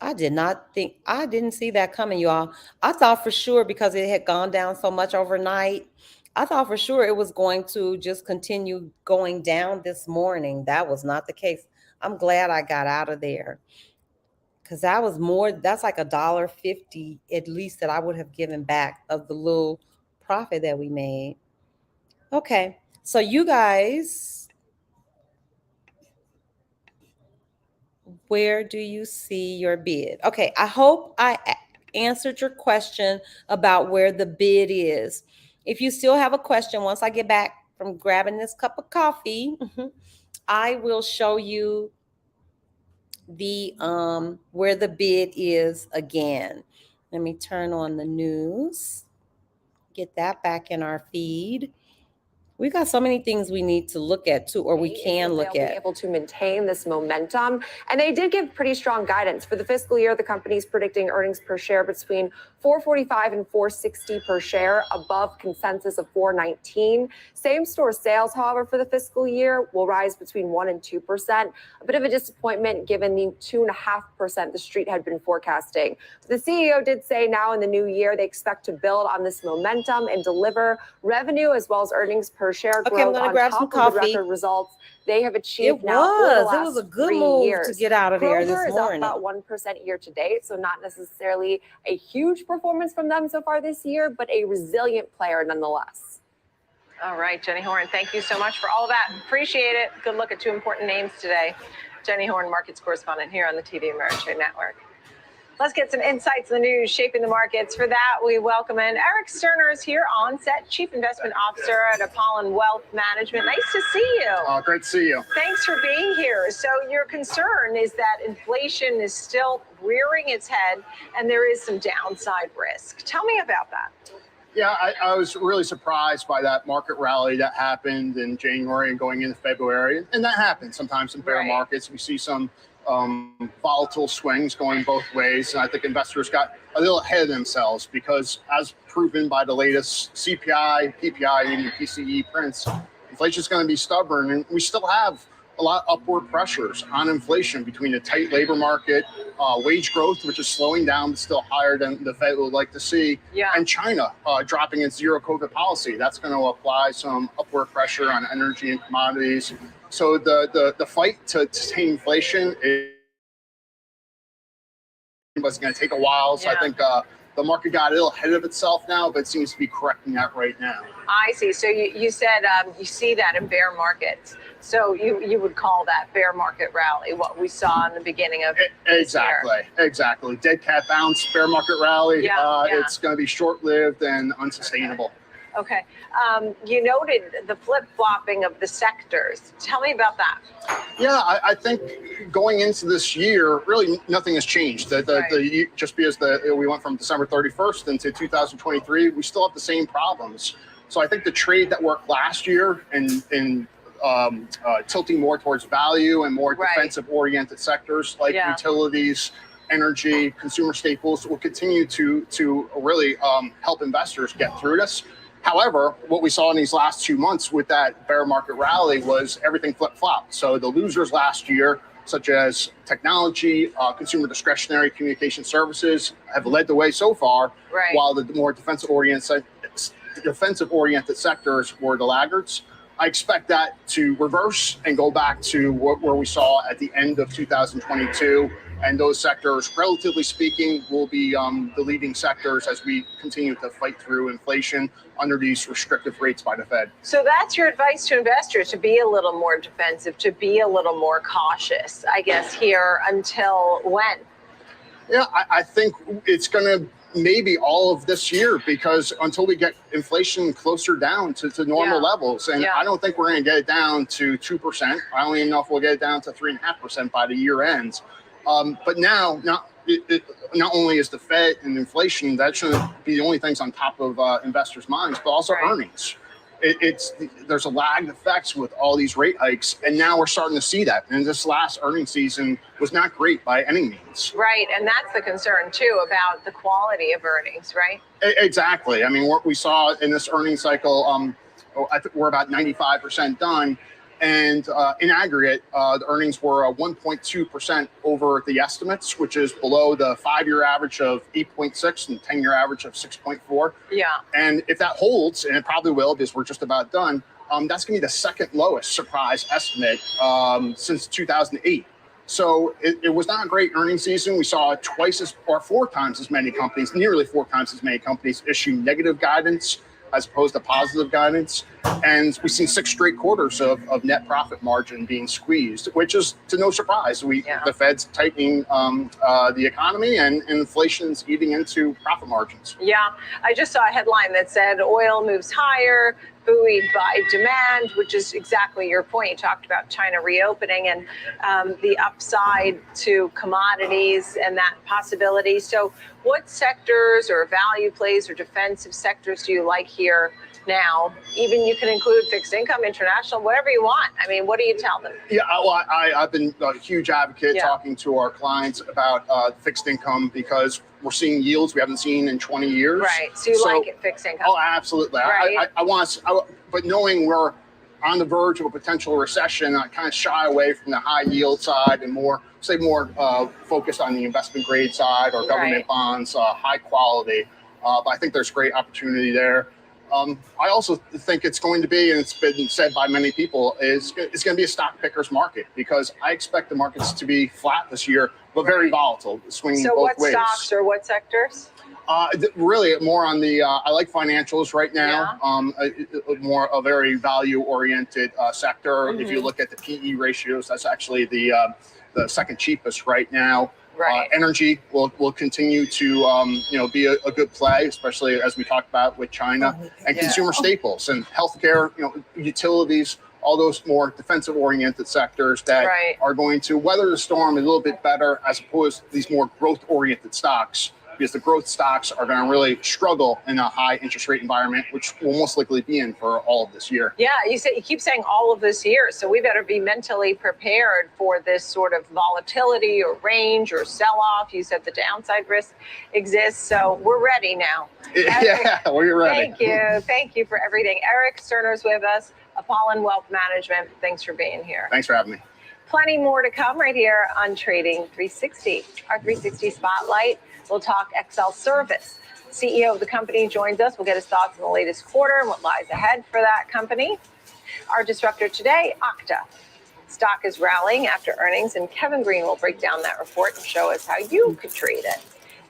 I didn't see that coming, y'all. I thought for sure, because it had gone down so much overnight, I thought for sure it was going to just continue going down this morning. That was not the case. I'm glad I got out of there, because that's like $1.50 at least that I would have given back of the little profit that we made. Okay, so you guys, where do you see your bid? Okay, I hope I answered your question about where the bid is. If you still have a question, once I get back from grabbing this cup of coffee, I will show you the where the bid is again. Let me turn on the news, get that back in our feed. We got so many things we need to look at too, or we can look They'll at. be able to maintain this momentum. And they did give pretty strong guidance for the fiscal year. The company's predicting earnings per share between $4.45 and $4.60 per share, above consensus of $4.19. Same store sales, however, for the fiscal year will rise between 1% and 2%. A bit of a disappointment given the 2.5% the street had been forecasting. The CEO did say now in the new year they expect to build on this momentum and deliver revenue as well as earnings per share Okay, I'm growth gonna on grab top some of the coffee. record results they have achieved It now over the was. last It was a good 3 move years. to get out of there Kroger this is up morning. about 1% year to date, so not necessarily a huge performance from them so far this year, but a resilient player nonetheless. All right, Jenny Horn, thank you so much for all that. Appreciate it. Good look at two important names today. Jenny Horn, markets correspondent here on the TD Ameritrade Network. Let's get some insights in the news shaping the markets. For that, we welcome in Eric Sterner is here on set, Chief Investment Officer at Apollon Wealth Management. Nice to see you. Great to see you. Thanks for being here. So your concern is that inflation is still rearing its head and there is some downside risk. Tell me about that. Yeah, I was really surprised by that market rally that happened in January and going into February. And that happens sometimes in bear markets. We see some volatile swings going both ways. And I think investors got a little ahead of themselves because, as proven by the latest CPI, PPI, and even PCE prints, inflation is going to be stubborn. And we still have a lot of upward pressures on inflation between the tight labor market, wage growth, which is slowing down, but still higher than the Fed would like to see, and China dropping its zero COVID policy. That's going to apply some upward pressure on energy and commodities. So the fight to tame inflation was going to take a while. So I think the market got a little ahead of itself now, but seems to be correcting that right now. I see. So you said you see that in bear markets. So you would call that bear market rally, what we saw in the beginning of Exactly. Dead cat bounce, bear market rally. It's going to be short-lived and unsustainable. Okay. You noted the flip-flopping of the sectors. Tell me about that. Yeah, I think going into this year, really nothing has changed. Just because we went from December 31st into 2023, we still have the same problems. So I think the trade that worked last year in tilting more towards value and more defensive-oriented sectors like utilities, energy, consumer staples will continue to really help investors get through this. However, what we saw in these last 2 months with that bear market rally was everything flip-flopped. So the losers last year, such as technology, consumer discretionary communication services, have led the way so far, while the more defensive-oriented sectors were the laggards. I expect that to reverse and go back to where we saw at the end of 2022. And those sectors, relatively speaking, will be the leading sectors as we continue to fight through inflation under these restrictive rates by the Fed. So that's your advice to investors, to be a little more defensive, to be a little more cautious, I guess, here until when? Yeah, I think it's going to maybe all of this year, because until we get inflation closer down to normal levels, and I don't think we're going to get it down to 2%. I don't even know if we'll get it down to 3.5% by the year ends. But now, not only is the Fed and inflation, that shouldn't be the only things on top of investors' minds, but also earnings. There's a lagged effects with all these rate hikes, and now we're starting to see that. And this last earnings season was not great by any means. Right, and that's the concern too about the quality of earnings, right? Exactly. I mean, what we saw in this earnings cycle, I think we're about 95% done. And in aggregate, the earnings were 1.2% over the estimates, which is below the 5-year average of 8.6 and 10-year average of 6.4. Yeah. And if that holds, and it probably will because we're just about done, that's going to be the second lowest surprise estimate since 2008. So it was not a great earnings season. We saw 4 times as many companies, nearly 4 times as many companies issue negative guidance as opposed to positive guidance. And we've seen 6 straight quarters of net profit margin being squeezed, which is to no surprise. The Fed's tightening the economy, and inflation's eating into profit margins. Yeah, I just saw a headline that said oil moves higher, buoyed by demand, which is exactly your point. You talked about China reopening and the upside to commodities and that possibility. So what sectors or value plays or defensive sectors do you like here now. Even you can include fixed income, international, whatever you want. I mean, what do you tell them? Yeah, well, I've been a huge advocate talking to our clients about fixed income because we're seeing yields we haven't seen in 20 years. Right. So you like it, fixed income? Oh, absolutely. Right. I want to, but knowing we're on the verge of a potential recession, I kind of shy away from the high yield side and more focused on the investment grade side or government bonds, high quality. But I think there's great opportunity there. I also think it's going to be, and it's been said by many people, it's going to be a stock picker's market because I expect the markets to be flat this year, but very volatile, swinging both ways. So what stocks or what sectors? Really more on the, I like financials right now, more a very value-oriented sector. If you look at the PE ratios, that's actually the second cheapest right now. Right. Energy will continue to be a good play, especially as we talked about with China, and consumer staples and healthcare, utilities, all those more defensive oriented sectors that are going to weather the storm a little bit better as opposed to these more growth oriented stocks, because the growth stocks are going to really struggle in a high interest rate environment, which will most likely be in for all of this year. Yeah, you keep saying all of this year, so we better be mentally prepared for this sort of volatility or range or sell-off. You said the downside risk exists, so we're ready now. Yeah, we're ready. Thank you for everything. Eric Sterner's with us, Apollon Wealth Management. Thanks for being here. Thanks for having me. Plenty more to come right here on Trading 360. Our 360 Spotlight. We'll talk Excel Service. CEO of the company joins us. We'll get his thoughts on the latest quarter and what lies ahead for that company. Our disruptor today, Okta. Stock is rallying after earnings, and Kevin Green will break down that report and show us how you could trade it.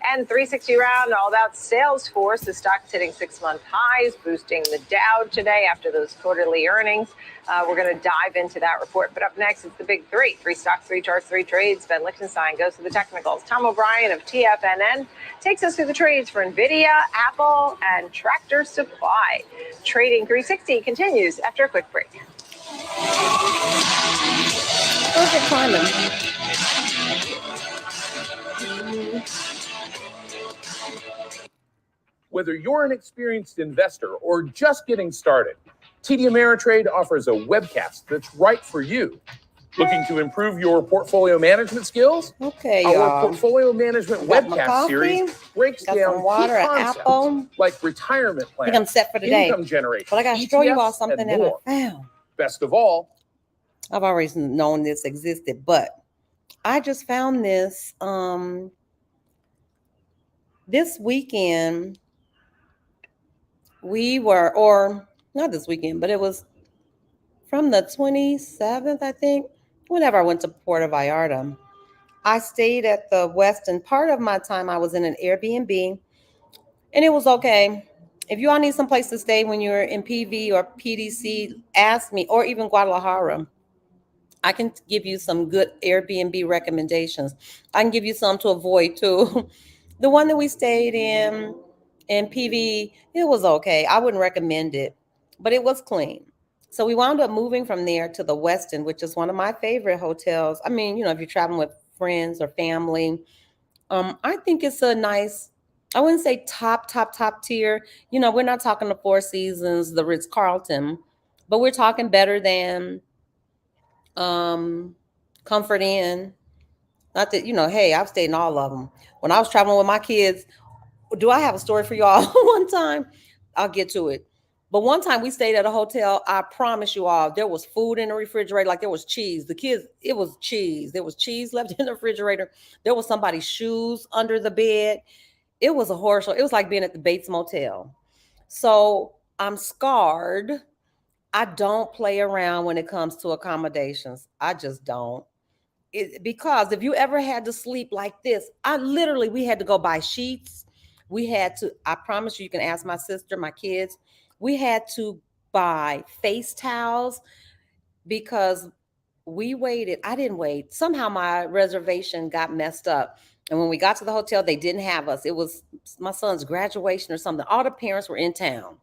And 360 round, all about Salesforce. The stock is hitting 6-month highs, boosting the Dow today after those quarterly earnings. We're going to dive into that report. But up next, it's the big three. 3 stocks, 3 charts, 3 trades. Ben Lichtenstein goes to the technicals. Tom O'Brien of TFNN takes us through the trades for NVIDIA, Apple, and Tractor Supply. Trading 360 continues after a quick break. Perfect timing. Whether you're an experienced investor or just getting started, TD Ameritrade offers a webcast that's right for you. Looking to improve your portfolio management skills? Okay, Our portfolio management webcast series breaks got down some water, key an concepts apple. like retirement I think plans, I'm set for today. income generation, But I got to show you all ETFs, something and that more. I found. Best of all, I've always known this existed, but I just found this this weekend. We were, or not this weekend, but it was from the 27th, I think, whenever I went to Puerto Vallarta. I stayed at the Westin. Part of my time I was in an Airbnb, and it was okay. If you all need some place to stay when you're in PV or PDC, ask me, or even Guadalajara. I can give you some good Airbnb recommendations. I can give you some to avoid too. The one that we stayed in PV, it was okay. I wouldn't recommend it, but it was clean. So we wound up moving from there to the Westin, which is one of my favorite hotels. I mean, if you're traveling with friends or family, I think it's a nice, I wouldn't say top tier. We're not talking the Four Seasons, the Ritz-Carlton, but we're talking better than Comfort Inn. Not that, hey, I've stayed in all of them. When I was traveling with my kids, do I have a story for y'all? One time, I'll get to it. But one time we stayed at a hotel, I promise you all, there was food in the refrigerator, like there was cheese. The kids, it was cheese. There was cheese left in the refrigerator. There was somebody's shoes under the bed. It was a horror show. It was like being at the Bates Motel. So I'm scarred. I don't play around when it comes to accommodations. I just don't. Because if you ever had to sleep like this, we had to go buy sheets. We had to, I promise you can ask my sister, my kids, we had to buy face towels because we waited. I didn't wait. Somehow my reservation got messed up. And when we got to the hotel, they didn't have us. It was my son's graduation or something. All the parents were in town.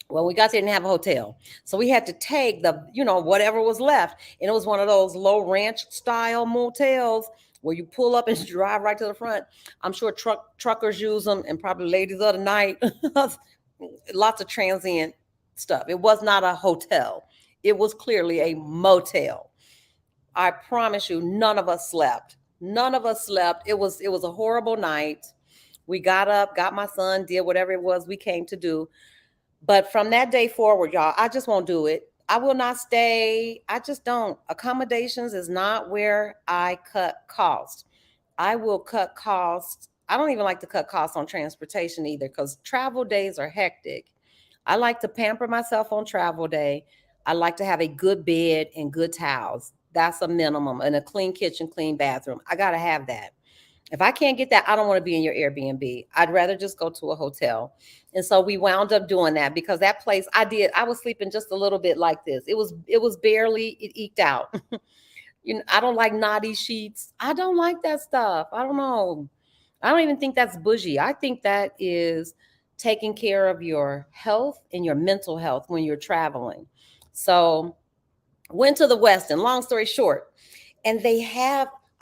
Well, we got there, didn't have a hotel. So we had to take the, whatever was left. And it was one of those low ranch style motels where you pull up and drive right to the front. I'm sure truckers use them, and probably ladies of the night. lots of transient stuff. It was not a hotel. It was clearly a motel. I promise you, none of us slept. None of us slept. It was a horrible night. We got up, got my son, did whatever it was we came to do. But from that day forward, y'all, I just won't do it. I will not stay. I just don't. Accommodations is not where I cut costs. I will cut costs. I don't even like to cut costs on transportation either because travel days are hectic. I like to pamper myself on travel day. I like to have a good bed and good towels. That's a minimum. And a clean kitchen, clean bathroom. I got to have that. If I can't get that, I don't want to be in your Airbnb. I'd rather just go to a hotel. And so we wound up doing that because that place I was sleeping just a little bit like this. It was barely, it eked out. I don't like naughty sheets. I don't like that stuff. I don't know. I don't even think that's bougie. I think that is taking care of your health and your mental health when you're traveling. So went to the Westin, long story short. And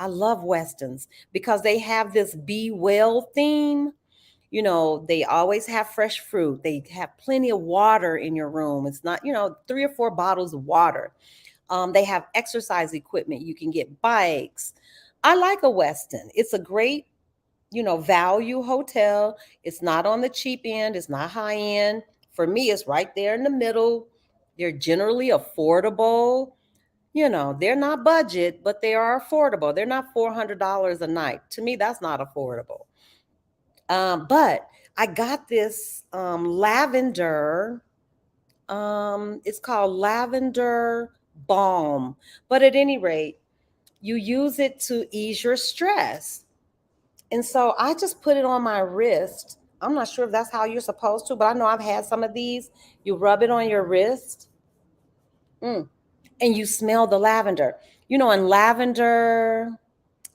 I love Westins because they have this be well theme. They always have fresh fruit. They have plenty of water in your room. It's not, 3 or 4 bottles of water. They have exercise equipment. You can get bikes. I like a Westin. It's a great, value hotel. It's not on the cheap end. It's not high end. For me, it's right there in the middle. They're generally affordable. They're not budget, but they are affordable. They're not $400 a night. To me, that's not affordable. But I got this lavender. It's called lavender balm. But at any rate, you use it to ease your stress. And so I just put it on my wrist. I'm not sure if that's how you're supposed to, but I know I've had some of these. You rub it on your wrist. And you smell the lavender. And lavender,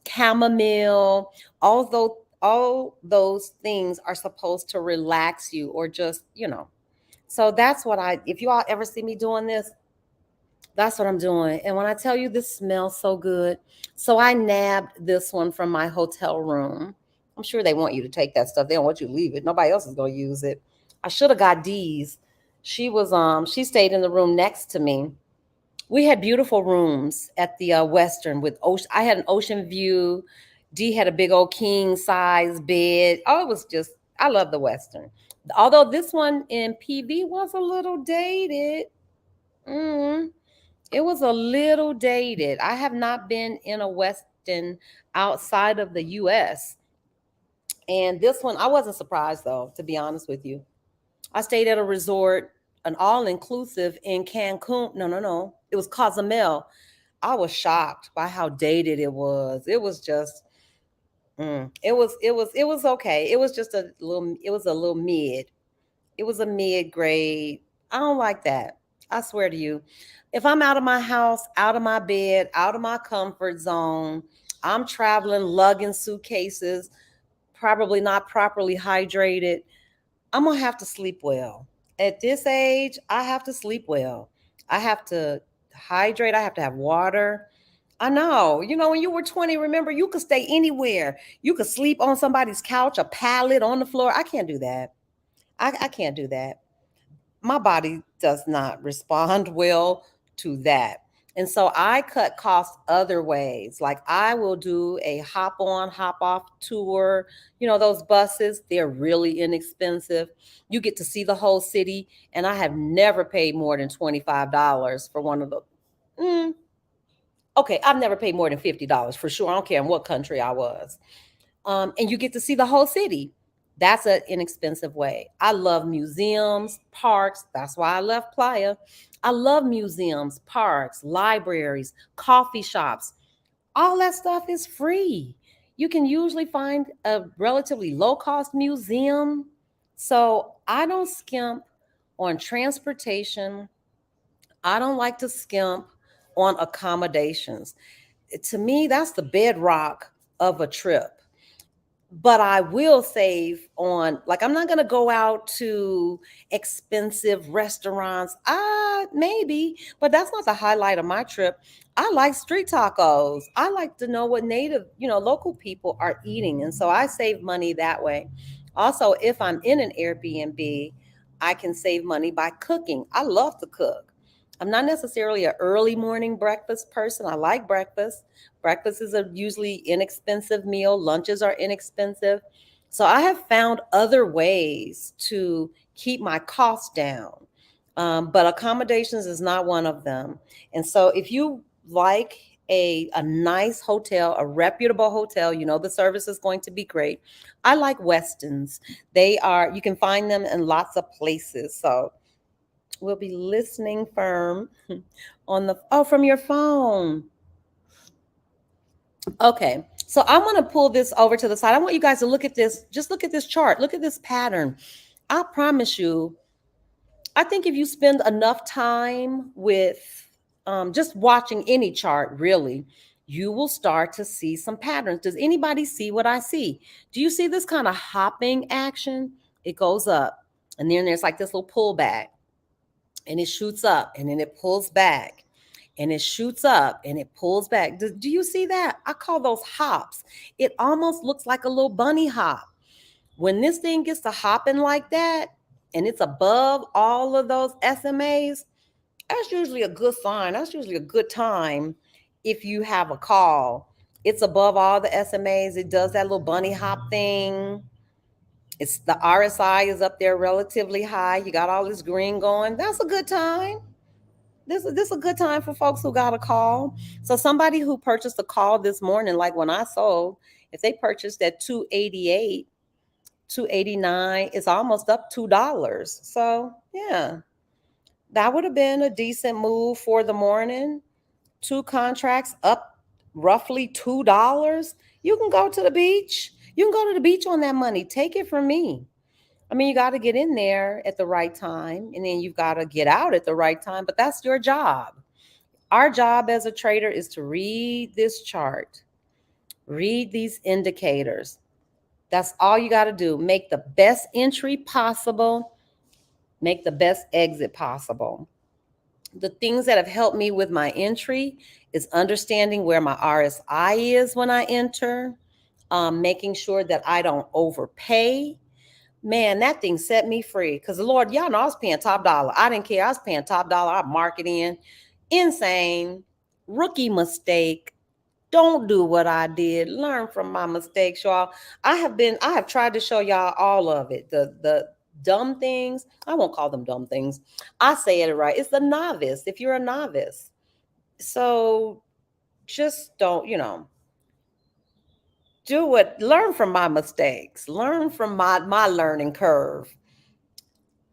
chamomile, all those things are supposed to relax you or just, So that's what if you all ever see me doing this, that's what I'm doing. And when I tell you this smells so good, so I nabbed this one from my hotel room. I'm sure they want you to take that stuff. They don't want you to leave it. Nobody else is going to use it. I should have got Dee's. She stayed in the room next to me. We had beautiful rooms at the Western with ocean. I had an ocean view. Dee had a big old king size bed. Oh, it was just, I love the Western. Although this one in PV was a little dated. It was a little dated. I have not been in a Westin outside of the US. And this one, I wasn't surprised though, to be honest with you. I stayed at a resort, an all-inclusive in Cancun. No. It was Cozumel. I was shocked by how dated it was. It was just, it was okay. It was just a little mid. It was a mid grade. I don't like that. I swear to you. If I'm out of my house, out of my bed, out of my comfort zone, I'm traveling, lugging suitcases, probably not properly hydrated, I'm going to have to sleep well. At this age, I have to sleep well. I have to hydrate. I have to have water. I know. When you were 20, remember, you could stay anywhere. You could sleep on somebody's couch, a pallet on the floor. I can't do that. I can't do that. My body does not respond well to that. And so I cut costs other ways. Like I will do a hop on, hop off tour. Those buses, they're really inexpensive. You get to see the whole city. And I have never paid more than $25 for one of the. Okay, I've never paid more than $50 for sure. I don't care in what country I was. And you get to see the whole city. That's an inexpensive way. I love museums, parks. That's why I left Playa. I love museums, parks, libraries, coffee shops. All that stuff is free. You can usually find a relatively low-cost museum. So I don't skimp on transportation. I don't like to skimp on accommodations. To me, that's the bedrock of a trip. But I will save on, like, I'm not going to go out to expensive restaurants. Maybe, but that's not the highlight of my trip. I like street tacos. I like to know what native, local people are eating. And so I save money that way. Also, if I'm in an Airbnb, I can save money by cooking. I love to cook. I'm not necessarily an early morning breakfast person. I like breakfast. Breakfast is a usually inexpensive meal. Lunches are inexpensive. So I have found other ways to keep my costs down. But accommodations is not one of them. And so if you like a nice hotel, a reputable hotel, you know the service is going to be great. I like Westons. You can find them in lots of places. So we'll be listening firm from your phone. Okay. So I want to pull this over to the side. I want you guys to look at this. Just look at this chart. Look at this pattern. I promise you, I think if you spend enough time with just watching any chart, really, you will start to see some patterns. Does anybody see what I see? Do you see this kind of hopping action? It goes up, and then there's like this little pullback, and it shoots up, and then it pulls back, and it shoots up, and it pulls back. Do you see that? I call those hops. It almost looks like a little bunny hop. When this thing gets to hopping like that, and it's above all of those SMAs, that's usually a good sign. That's usually a good time if you have a call. It's above all the SMAs. It does that little bunny hop thing. It's the RSI is up there relatively high. You got all this green going. That's a good time. This is a good time for folks who got a call. So somebody who purchased a call this morning, like when I sold, if they purchased at 288, 289, it's almost up $2. So yeah, that would have been a decent move for the morning. 2 contracts up roughly $2. You can go to the beach. You can go to the beach on that money. Take it from me. I mean, you got to get in there at the right time, and then you've got to get out at the right time, but that's your job. Our job as a trader is to read this chart, read these indicators. That's all you got to do. Make the best entry possible, make the best exit possible. The things that have helped me with my entry is understanding where my RSI is when I enter, making sure that I don't overpay. Man, that thing set me free because the Lord, y'all know I was paying top dollar. I didn't care. I was paying top dollar. I mark it in. Insane. Rookie mistake. Don't do what I did. Learn from my mistakes, y'all. I have tried to show y'all all of it. The dumb things. I won't call them dumb things. I say it right. It's the novice, if you're a novice. So just don't, learn from my mistakes. Learn from my learning curve.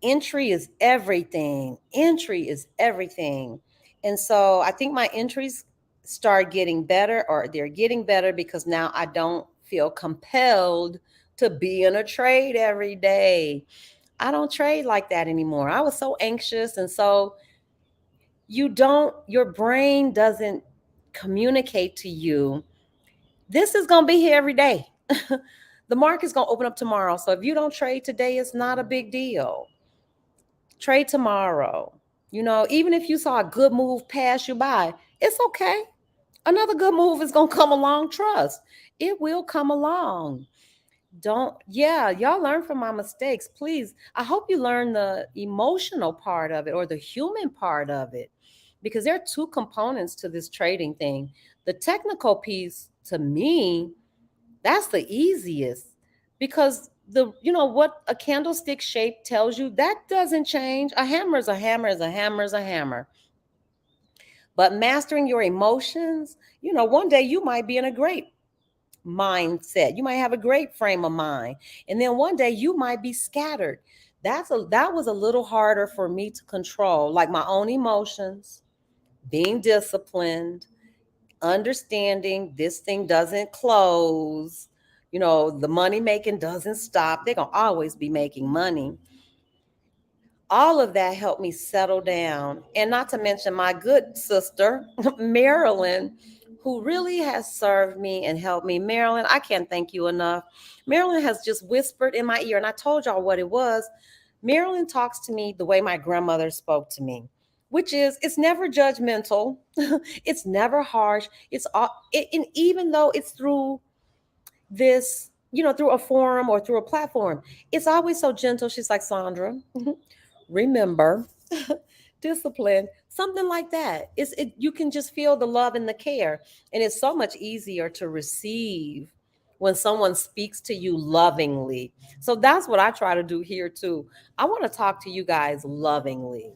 Entry is everything. Entry is everything. And so I think my entries start getting better, or they're getting better because now I don't feel compelled to be in a trade every day. I don't trade like that anymore. I was so anxious. And so your brain doesn't communicate to you, this is going to be here every day. The market's going to open up tomorrow. So if you don't trade today, it's not a big deal. Trade tomorrow. Even if you saw a good move pass you by, it's okay. Another good move is going to come along. Trust. It will come along. Y'all learn from my mistakes, please. I hope you learn the emotional part of it, or the human part of it, because there are 2 components to this trading thing. The technical piece, to me, that's the easiest, because what a candlestick shape tells you, that doesn't change. A hammer is a hammer is a hammer is a hammer. But mastering your emotions, one day you might be in a great mindset. You might have a great frame of mind. And then one day you might be scattered. That was a little harder for me to control, like my own emotions, being disciplined, understanding this thing doesn't close. The money making doesn't stop. They're going to always be making money. All of that helped me settle down. And not to mention my good sister, Marilyn, who really has served me and helped me. Marilyn, I can't thank you enough. Marilyn has just whispered in my ear, and I told y'all what it was. Marilyn talks to me the way my grandmother spoke to me, which is, it's never judgmental. It's never harsh. And even though it's through this, through a forum or through a platform, it's always so gentle. She's like, Sandra, remember, discipline, something like that. You can just feel the love and the care. And it's so much easier to receive when someone speaks to you lovingly. So that's what I try to do here too. I want to talk to you guys lovingly.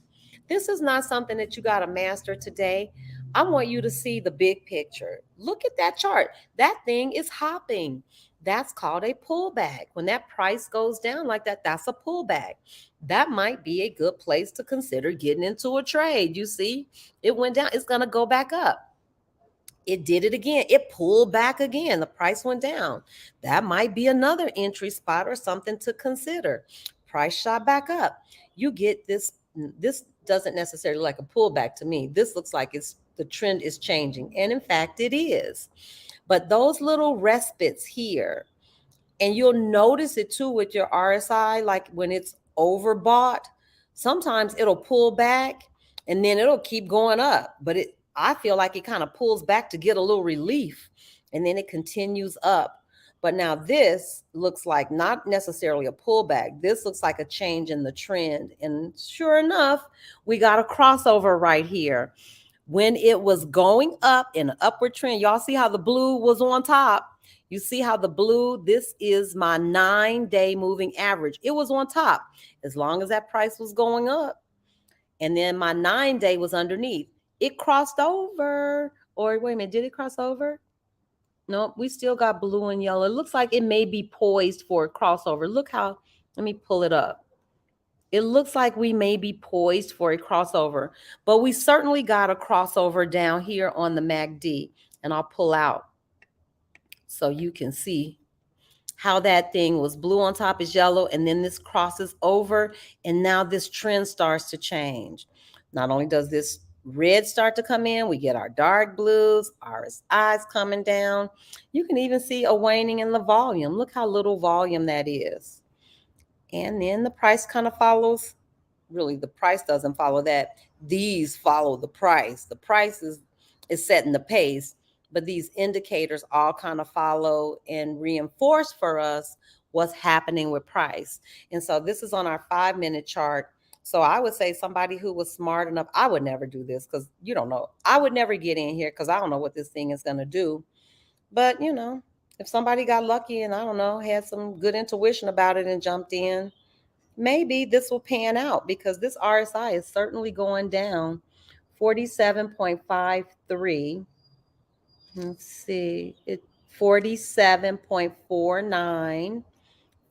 This is not something that you got to master today. I want you to see the big picture. Look at that chart. That thing is hopping. That's called a pullback. When that price goes down like that, that's a pullback. That might be a good place to consider getting into a trade. You see, it went down, it's going to go back up. It did it again. It pulled back again. The price went down. That might be another entry spot or something to consider. Price shot back up. You get this. This doesn't necessarily like a pullback to me. This looks like the trend is changing. And in fact, it is. But those little respites here, and you'll notice it too with your RSI, like when it's overbought, sometimes it'll pull back and then it'll keep going up. But I feel like it kind of pulls back to get a little relief and then it continues up. But now this looks like not necessarily a pullback. This looks like a change in the trend. And sure enough, we got a crossover right here. When it was going up in an upward trend, y'all see how the blue was on top? You see how the blue, this is my 9-day moving average. It was on top as long as that price was going up. And then my 9-day was underneath. It crossed over. Or wait a minute, did it cross over? No, we still got blue and yellow. It looks like it may be poised for a crossover. Look how, let me pull it up. It looks like we may be poised for a crossover, but we certainly got a crossover down here on the MACD. And I'll pull out so you can see how that thing was blue on top is yellow, and then this crosses over, and now this trend starts to change. Not only does this red start to come in, we get our dark blues, RSIs coming down. You can even see a waning in the volume. Look how little volume that is. And then the price kind of follows. Really, the price doesn't follow that. These follow the price. The price is setting the pace, but these indicators all kind of follow and reinforce for us what's happening with price. And so this is on our 5-minute chart. So I would say somebody who was smart enough, I would never do this because you don't know. I would never get in here because I don't know what this thing is going to do. But, if somebody got lucky and I don't know, had some good intuition about it and jumped in, maybe this will pan out because this RSI is certainly going down. 47.53. Let's see, 47.49,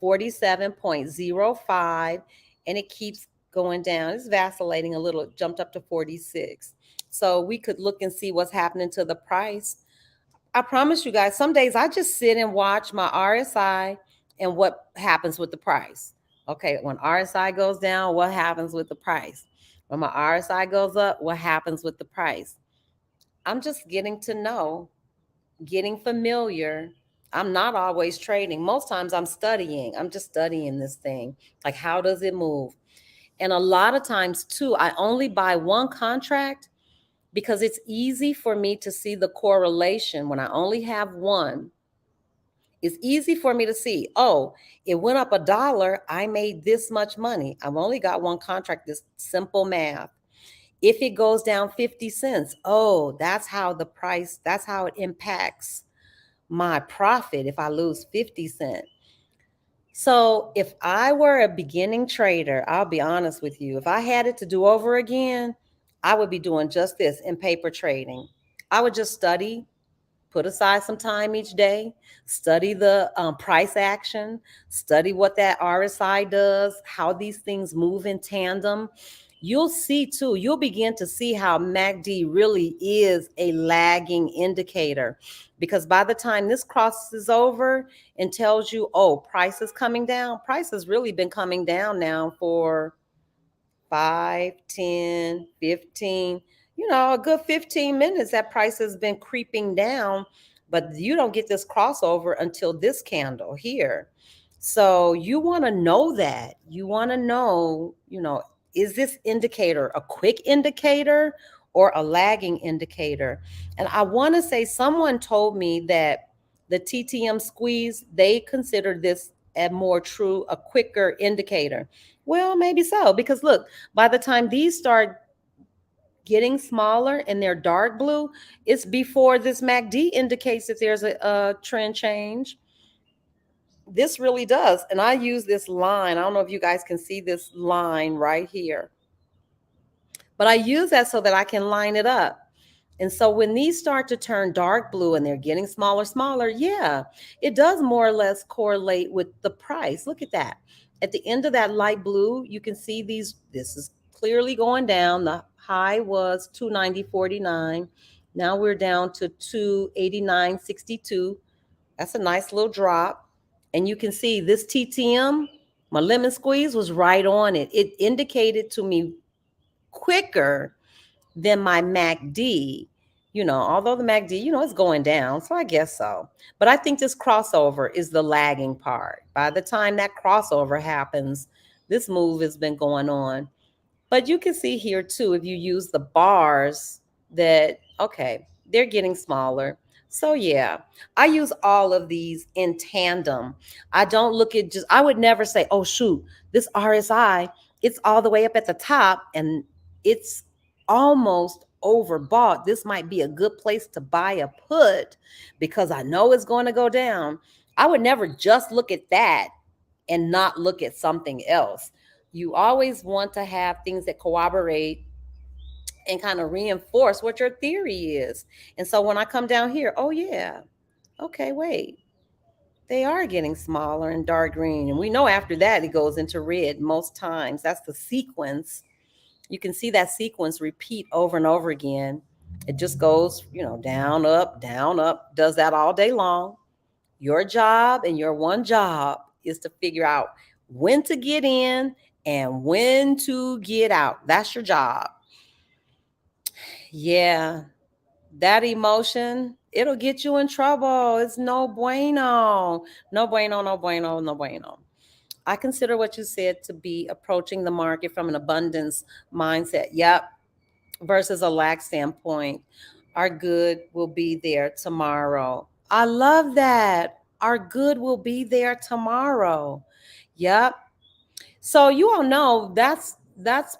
47.05, and it keeps going down. It's vacillating a little. It jumped up to 46. So we could look and see what's happening to the price. I promise you guys, some days I just sit and watch my RSI and what happens with the price. Okay, when RSI goes down, what happens with the price? When my RSI goes up, what happens with the price? I'm just getting to know, getting familiar. I'm not always trading. Most times I'm studying. I'm just studying this thing. Like, how does it move? And a lot of times, too, I only buy one contract because it's easy for me to see the correlation when I only have one. It's easy for me to see, oh, it went up $1. I made this much money. I've only got one contract, this simple math. If it goes down 50 cents, oh, that's how it impacts my profit if I lose 50 cents. So if I were a beginning trader, I'll be honest with you, if I had it to do over again, I would be doing just this in paper trading. I would just study, put aside some time each day, study the price action, study what that RSI does, how these things move in tandem. You'll see too, you'll begin to see how MACD really is a lagging indicator, because by the time this crosses over and tells you, oh, price is coming down, price has really been coming down now for 5, 10, 15, a good 15 minutes, that price has been creeping down, but you don't get this crossover until this candle here. So you want to know that. You want to know, is this indicator a quick indicator or a lagging indicator? And I want to say someone told me that the TTM squeeze, they consider this a quicker indicator. Well, maybe so, because look, by the time these start getting smaller and they're dark blue, it's before this MACD indicates that there's a trend change. This really does. And I use this line. I don't know if you guys can see this line right here, but I use that so that I can line it up. And so when these start to turn dark blue and they're getting smaller, yeah, it does more or less correlate with the price. Look at that. At the end of that light blue, you can see this is clearly going down. The high was 290.49. Now we're down to 289.62. That's a nice little drop. And you can see this TTM, my lemon squeeze, was right on it. It indicated to me quicker than my MACD, although the MACD, it's going down. So I guess so. But I think this crossover is the lagging part. By the time that crossover happens, this move has been going on. But you can see here too, if you use the bars, that, okay, they're getting smaller. So yeah, I use all of these in tandem. I don't look at I would never say, oh shoot, this RSI, it's all the way up at the top and it's almost overbought. This might be a good place to buy a put because I know it's going to go down. I would never just look at that and not look at something else. You always want to have things that corroborate and kind of reinforce what your theory is. And so when I come down here, oh yeah, okay, wait, they are getting smaller and dark green. And we know after that, it goes into red most times. That's the sequence. You can see that sequence repeat over and over again. It just goes, down, up, does that all day long. Your job and your one job is to figure out when to get in and when to get out. That's your job. Yeah, that emotion, it'll get you in trouble. It's no bueno. No bueno, no bueno, no bueno. I consider what you said to be approaching the market from an abundance mindset. Yep. Versus a lack standpoint. Our good will be there tomorrow. I love that. Our good will be there tomorrow. Yep. So you all know that's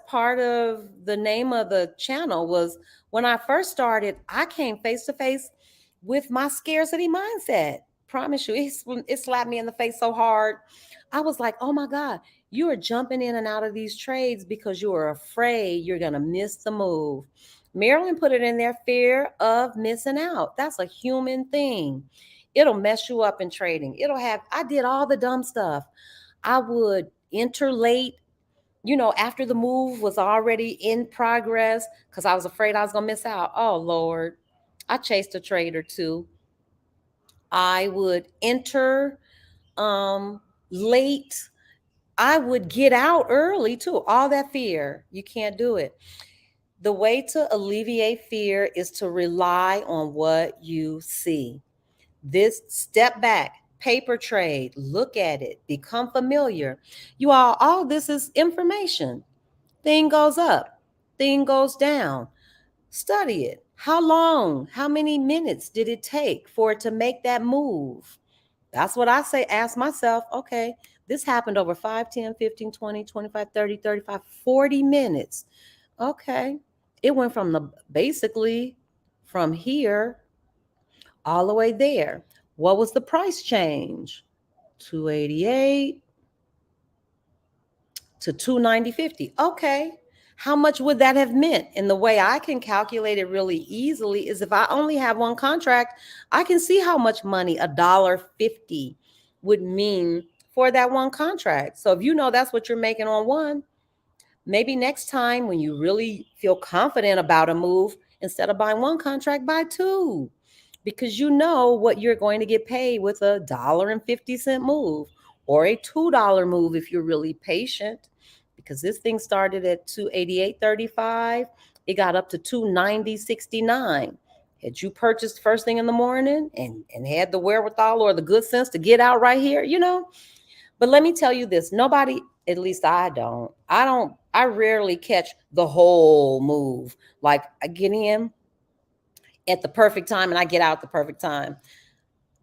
part of the name of the channel. Was when I first started, I came face to face with my scarcity mindset. Promise you, it slapped me in the face so hard. I was like, oh my God, you are jumping in and out of these trades because you are afraid you're going to miss the move. Marilyn put it in there, fear of missing out. That's a human thing. It'll mess you up in trading. I did all the dumb stuff. I would enter late, after the move was already in progress because I was afraid I was going to miss out. Oh, Lord. I chased a trade or two. I would enter late. I would get out early too. All that fear. You can't do it. The way to alleviate fear is to rely on what you see. This step back, paper trade, look at it, become familiar. You all this is information. Thing goes up, thing goes down. Study it. How long, how many minutes did it take for it to make that move? That's what I say. Ask myself, okay, this happened over 5, 10, 15, 20, 25, 30, 35, 40 minutes. Okay. It went basically from here all the way there. What was the price change? 288 to 290.50. Okay. How much would that have meant? And the way I can calculate it really easily is if I only have one contract, I can see how much money $1.50 would mean for that one contract. So if you know that's what you're making on one, maybe next time when you really feel confident about a move, instead of buying one contract, buy two, because you know what you're going to get paid with $1.50 move or a $2 move if you're really patient. Because this thing started at 288.35, it got up to 290.69. Had you purchased first thing in the morning and had the wherewithal or the good sense to get out right here, But let me tell you this, nobody, at least I rarely catch the whole move. Like I get in at the perfect time and I get out at the perfect time.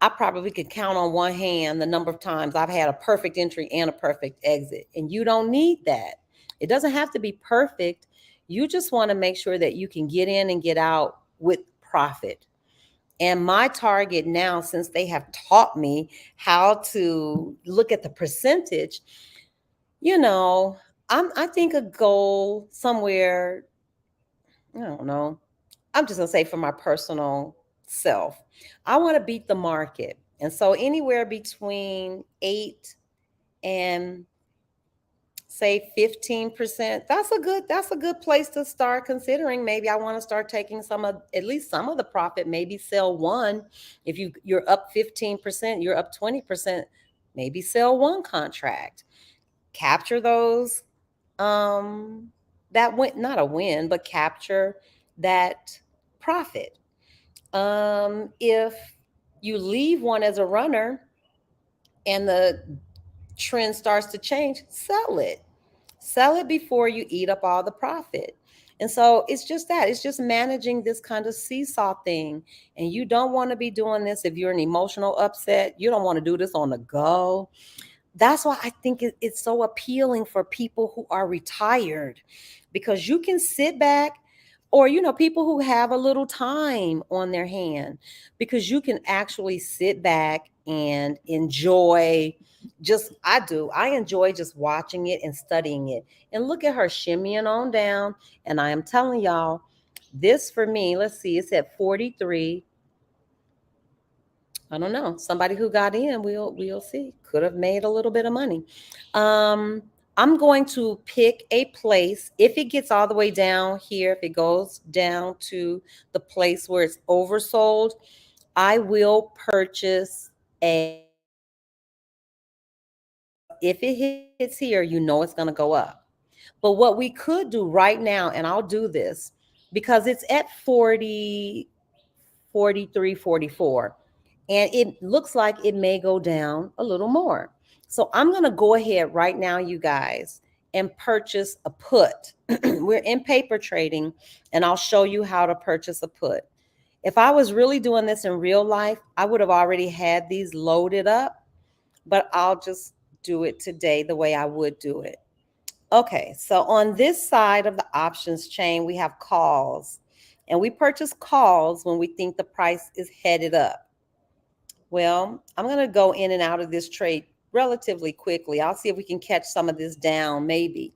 I probably could count on one hand the number of times I've had a perfect entry and a perfect exit. And you don't need that. It doesn't have to be perfect. You just want to make sure that you can get in and get out with profit. And my target now, since they have taught me how to look at the percentage, I think a goal somewhere, I don't know. I'm just gonna say for my personal self, I want to beat the market. And so anywhere between 8 and say 15%, that's a good place to start considering. Maybe I want to start taking at least some of the profit, maybe sell one. If you're up 15%, you're up 20%, maybe sell one contract. Capture those that went not a win, but capture that profit. If you leave one as a runner and the trend starts to change, sell it. Sell it before you eat up all the profit. And so it's just that. It's just managing this kind of seesaw thing. And you don't want to be doing this if you're an emotional upset. You don't want to do this on the go. That's why I think it's so appealing for people who are retired, because you can sit back, or people who have a little time on their hand, because you can actually sit back and enjoy. I enjoy just watching it and studying it. And look at her shimmying on down. And I am telling y'all, this for me, let's see, it's at 43. I don't know. Somebody who got in, we'll see. Could have made a little bit of money. I'm going to pick a place. If it gets all the way down here, if it goes down to the place where it's oversold, I will purchase a. If it hits here, it's going to go up. But what we could do right now, and I'll do this because it's at 40, 43, 44. And it looks like it may go down a little more. So I'm going to go ahead right now, you guys, and purchase a put. We're in paper trading, and I'll show you how to purchase a put. If I was really doing this in real life, I would have already had these loaded up, but I'll just do it today the way I would do it. Okay, so on this side of the options chain, we have calls. And we purchase calls when we think the price is headed up. Well, I'm going to go in and out of this trade relatively quickly. I'll see if we can catch some of this down, maybe.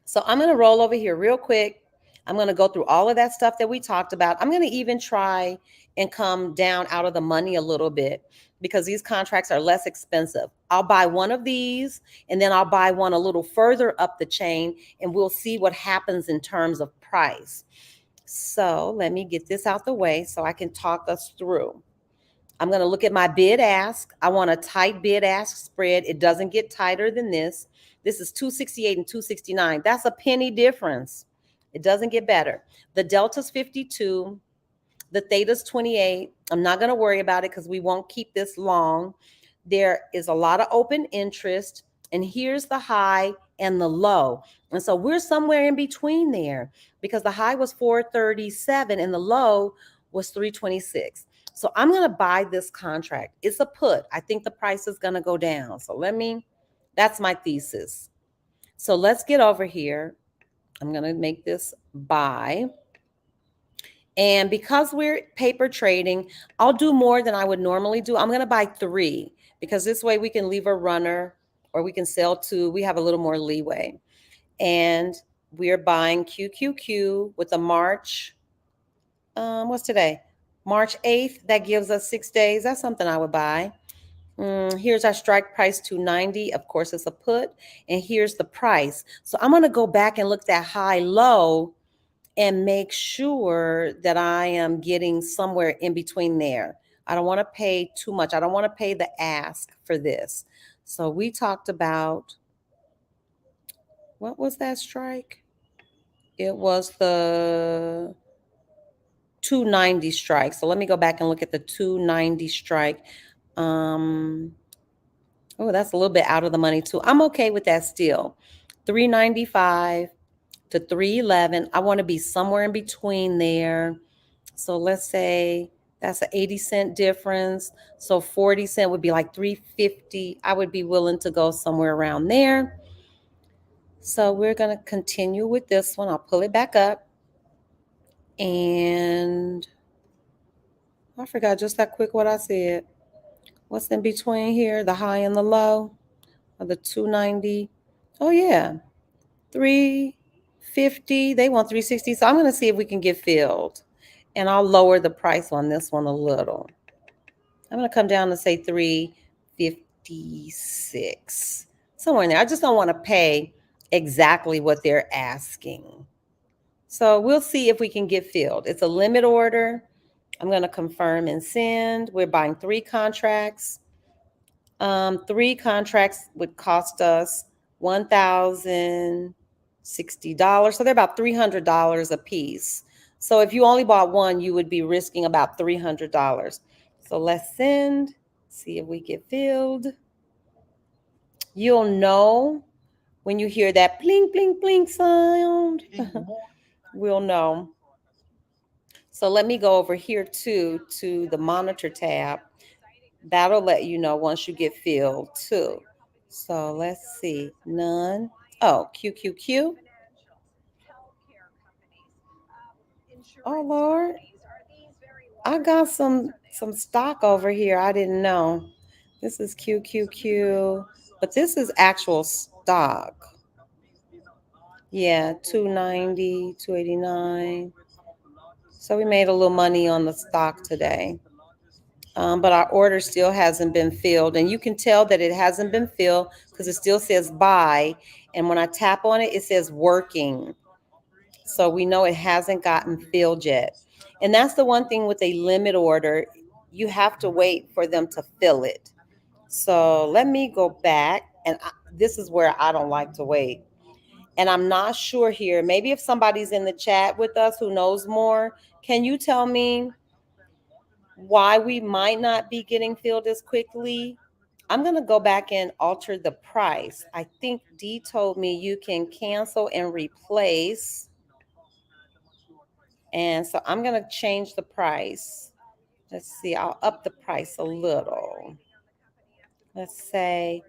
So I'm going to roll over here real quick. I'm going to go through all of that stuff that we talked about. I'm going to even try and come down out of the money a little bit because these contracts are less expensive. I'll buy one of these, and then I'll buy one a little further up the chain, and we'll see what happens in terms of price. So let me get this out the way so I can talk us through. I'm going to look at my bid ask. I want a tight bid ask spread. It doesn't get tighter than this. This is 268 and 269. That's a penny difference. It doesn't get better. The delta's 52. The theta's 28. I'm not going to worry about it because we won't keep this long. There is a lot of open interest. And here's the high and the low. And so we're somewhere in between there because the high was 437 and the low was 326. So I'm going to buy this contract. It's a put. I think the price is going to go down. So that's my thesis. So let's get over here. I'm going to make this buy. And because we're paper trading, I'll do more than I would normally do. I'm going to buy 3 because this way we can leave a runner or we can sell 2. We have a little more leeway. And we're buying QQQ with a March. What's today? March 8th. That gives us 6 days. That's something I would buy. Here's our strike price, 290. Of course, it's a put. And here's the price. So I'm going to go back and look at high low and make sure that I am getting somewhere in between there. I don't want to pay too much. I don't want to pay the ask for this. So we talked about, what was that strike? It was the 290 strike. So let me go back and look at the 290 strike. Oh, that's a little bit out of the money too. I'm okay with that still. 395 to 311. I want to be somewhere in between there. So let's say That's an 80-cent difference. So 40 cent would be like 350. I would be willing to go somewhere around there. So we're going to continue with this one. I'll pull it back up. And I forgot just that quick what I said. What's in between here? The high and the low of the 290. Oh, yeah. 350. They want 360. So I'm going to see if we can get filled. And I'll lower the price on this one a little. I'm going to come down and say 356. Somewhere in there. I just don't want to pay exactly what they're asking. So we'll see if we can get filled. It's a limit order. I'm going to confirm and send. We're buying 3 contracts. 3 contracts would cost us $1,060. So they're about $300 a piece. So if you only bought one, you would be risking about $300. So let's send, see if we get filled. You'll know when you hear that bling, bling, bling sound. We'll know. So let me go over here to the monitor tab. That'll let you know once you get filled too. So let's see, none. Oh, QQQ. Oh Lord, I got some stock over here. I didn't know. This is QQQ, but this is actual stock. Yeah, 290, 289. So we made a little money on the stock today. But our order still hasn't been filled. And you can tell that it hasn't been filled because it still says buy. And when I tap on it, it says working. So we know it hasn't gotten filled yet. And that's the one thing with a limit order. You have to wait for them to fill it. So let me go back. And this is where I don't like to wait. And I'm not sure here. Maybe if somebody's in the chat with us who knows more, can you tell me why we might not be getting filled as quickly? I'm going to go back and alter the price. I think Dee told me you can cancel and replace. And so I'm going to change the price. Let's see, I'll up the price a little. Let's say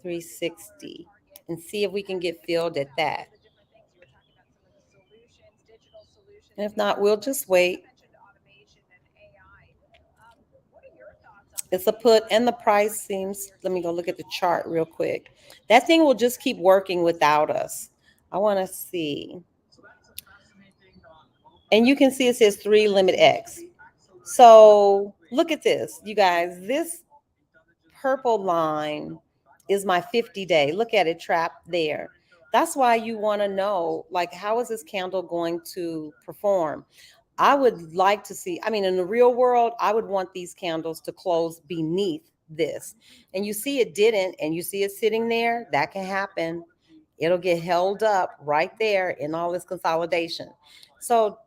360 and see if we can get filled at that. And if not, we'll just wait. It's a put, and the price seems, let me go look at the chart real quick. That thing will just keep working without us. I want to see. And you can see it says 3 limit X. So look at this, you guys. This purple line is my 50-day. Look at it trapped there. That's why you want to know, like, how is this candle going to perform? I would like to see, I mean, in the real world, I would want these candles to close beneath this. And you see it didn't, and you see it sitting there. That can happen. It'll get held up right there in all this consolidation. So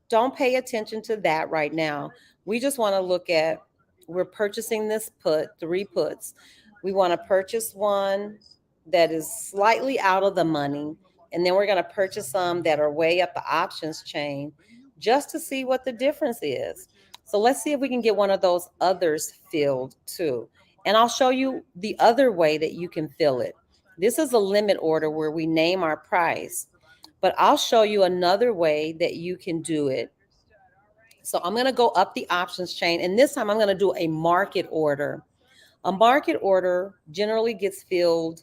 don't pay attention to that right now. We just want to look at, we're purchasing this put, 3 puts. We want to purchase one that is slightly out of the money. And then we're going to purchase some that are way up the options chain just to see what the difference is. So let's see if we can get one of those others filled too. And I'll show you the other way that you can fill it. This is a limit order where we name our price, but I'll show you another way that you can do it. So I'm going to go up the options chain, and this time I'm going to do a market order. A market order generally gets filled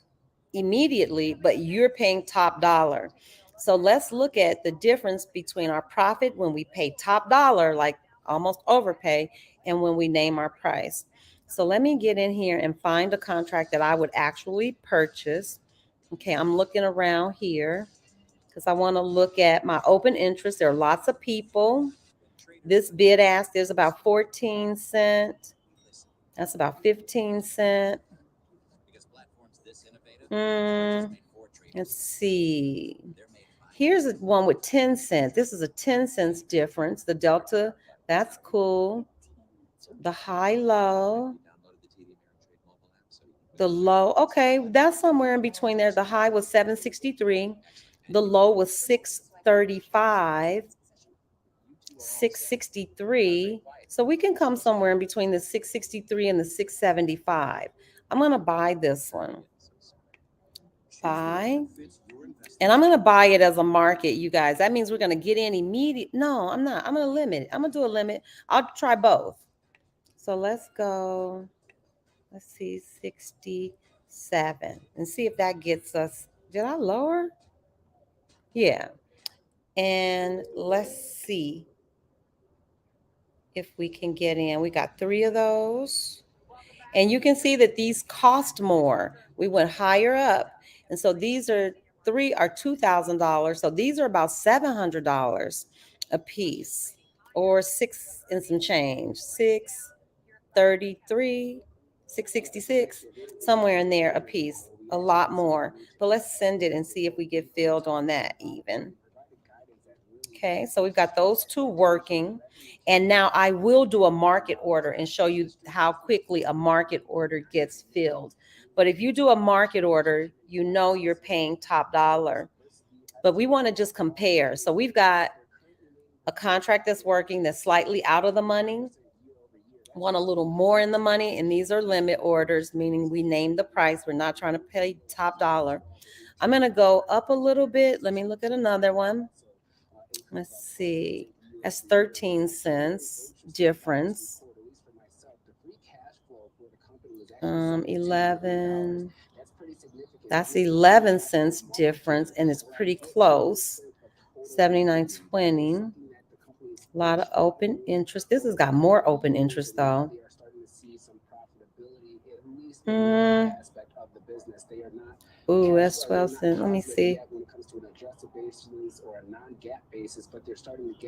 immediately, but you're paying top dollar. So let's look at the difference between our profit when we pay top dollar, like almost overpay, and when we name our price. So let me get in here and find a contract that I would actually purchase. Okay, I'm looking around here because I want to look at my open interest. There are lots of people. This bid ask, there's about 14 cents. That's about 15 cents. Let's see. Here's one with 10 cents. This is a 10 cents difference. The delta, that's cool. The high low. The low, okay, that's somewhere in between there. The high was 763. The low was 635. 663. So we can come somewhere in between the 663 and the 675. I'm going to buy this one. Buy. And I'm going to buy it as a market, you guys. That means we're going to get in immediate. No, I'm not. I'm going to limit it. I'm going to do a limit. I'll try both. So let's go. Let's see, 67 and see if that gets us. Did I lower? Yeah. And let's see if we can get in. We got 3 of those. And you can see that these cost more. We went higher up. And so these are 3 are $2,000. So these are about $700 a piece, or 6 and some change. 633, 666, somewhere in there a piece. A lot more. But let's send it and see if we get filled on that even. Okay, so we've got those 2 working. And now I will do a market order and show you how quickly a market order gets filled. But if you do a market order, you know you're paying top dollar. But we want to just compare. So we've got a contract that's working that's slightly out of the money. Want a little more in the money. And these are limit orders, meaning we name the price. We're not trying to pay top dollar. I'm going to go up a little bit. Let me look at another one. Let's see. That's 13 cents difference. 11. That's 11 cents difference, and it's pretty close. 79.20. A lot of open interest. This has got more open interest though. Ooh, that's 12 cents. Let me see.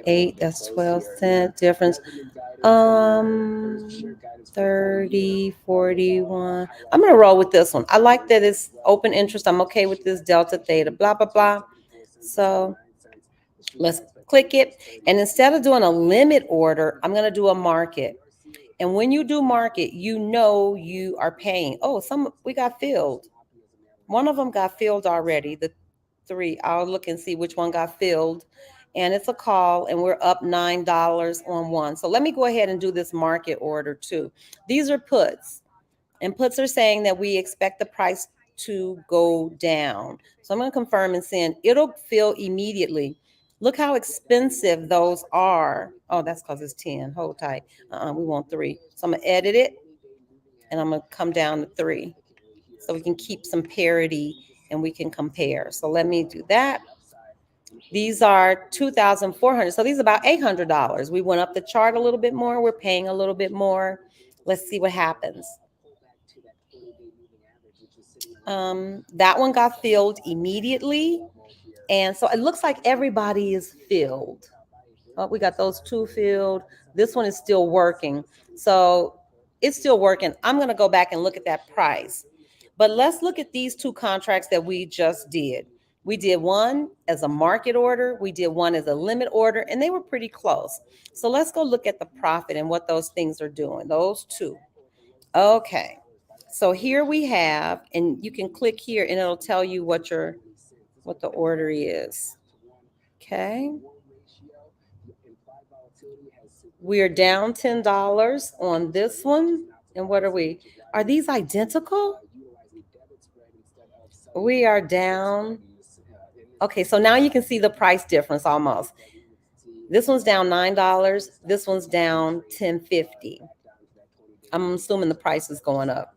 8, that's 12 cent difference. 30, 41. I'm gonna roll with this one. I like that it's open interest. I'm okay with this delta theta, blah, blah, blah. So let's click it. And instead of doing a limit order, I'm gonna do a market. And when you do market, you know you are paying. Oh, we got filled. One of them got filled already. The 3, I'll look and see which one got filled. And it's a call, and we're up $9 on one. So let me go ahead and do this market order too. These are puts, and puts are saying that we expect the price to go down. So I'm going to confirm and send. It'll fill immediately. Look how expensive those are. Oh, that's because it's 10. Hold tight. We want 3. So I'm going to edit it, and I'm going to come down to 3 so we can keep some parity and we can compare. So let me do that. These are 2,400. So these are about $800. We went up the chart a little bit more. We're paying a little bit more. Let's see what happens. That one got filled immediately. And so it looks like everybody is filled. Oh, we got those 2 filled. This one is still working. So it's still working. I'm going to go back and look at that price. But let's look at these 2 contracts that we just did. We did one as a market order. We did one as a limit order, and they were pretty close. So let's go look at the profit and what those things are doing, those 2. Okay. So here we have, and you can click here and it'll tell you what the order is. Okay. We are down $10 on this one. And what are we? Are these identical? We are down. Okay, so now you can see the price difference almost. This one's down $9. This one's down $10.50. I'm assuming the price is going up.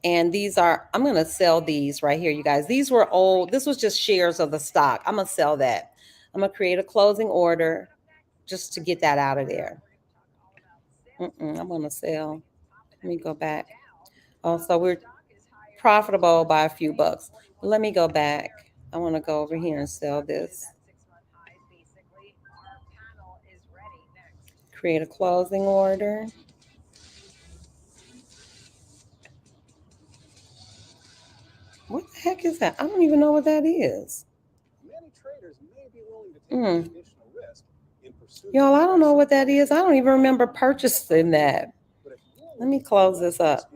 And these are, I'm going to sell these right here, you guys. These were old. This was just shares of the stock. I'm going to sell that. I'm going to create a closing order just to get that out of there. I'm going to sell. Let me go back. Oh, so we're profitable by a few bucks. Let me go back. I want to go over here and sell this. Create a closing order. What the heck is that? I don't even know what that is. Y'all, I don't know what that is. I don't even remember purchasing that. Let me close this up.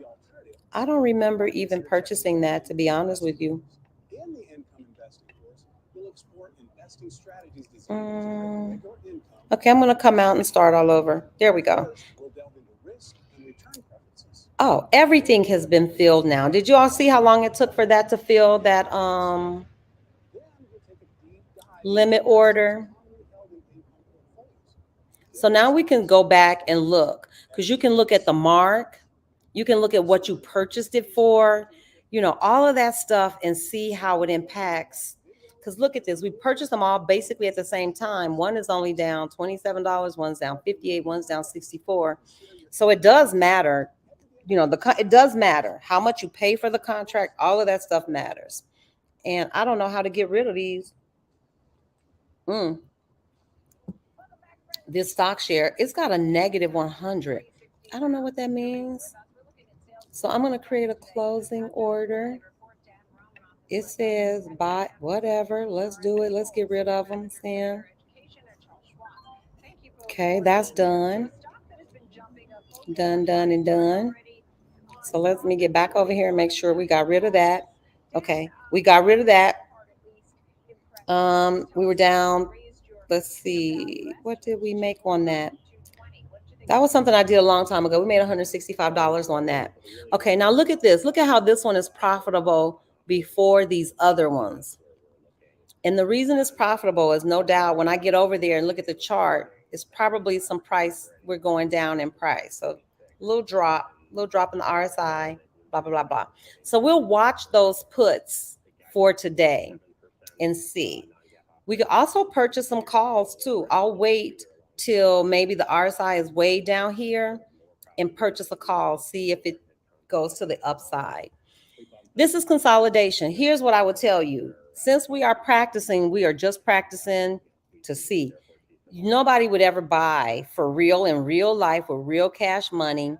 I don't remember even purchasing that, to be honest with you. Okay, I'm going to come out and start all over. There we go. We'll delve into risk and return preferences. Oh, everything has been filled now. Did you all see how long it took for that to fill that Then we'll take a deep dive limit order? commonly held in income portfolios. So now we can go back and look, because you can look at the mark, you can look at what you purchased it for, you know, all of that stuff, and see how it impacts. Because look at this, we purchased them all basically at the same time. One is only down $27, one's down 58, one's down 64. So it does matter, you know, it does matter how much you pay for the contract. All of that stuff matters. And I don't know how to get rid of these. This stock share, it's got a negative 100. I don't know what that means. So I'm going to create a closing order. It says buy whatever. Let's do it. Let's get rid of them, Sam. Okay, that's done. Done, done, and done. So let me get back over here and make sure we got rid of that. Okay, we got rid of that. We were down. Let's see. What did we make on that? That was something I did a long time ago. We made $165 on that. Okay, now look at this. Look at how this one is profitable before these other ones. And the reason it's profitable is no doubt when I get over there and look at the chart, it's probably some price, we're going down in price. So little drop in the RSI, blah, blah, blah, blah. So we'll watch those puts for today and see. We could also purchase some calls too. I'll wait till maybe the RSI is way down here and purchase a call, see if it goes to the upside. This is consolidation. Here's what I would tell you. Since we are practicing, we are just practicing to see. Nobody would ever buy for real in real life with real cash money.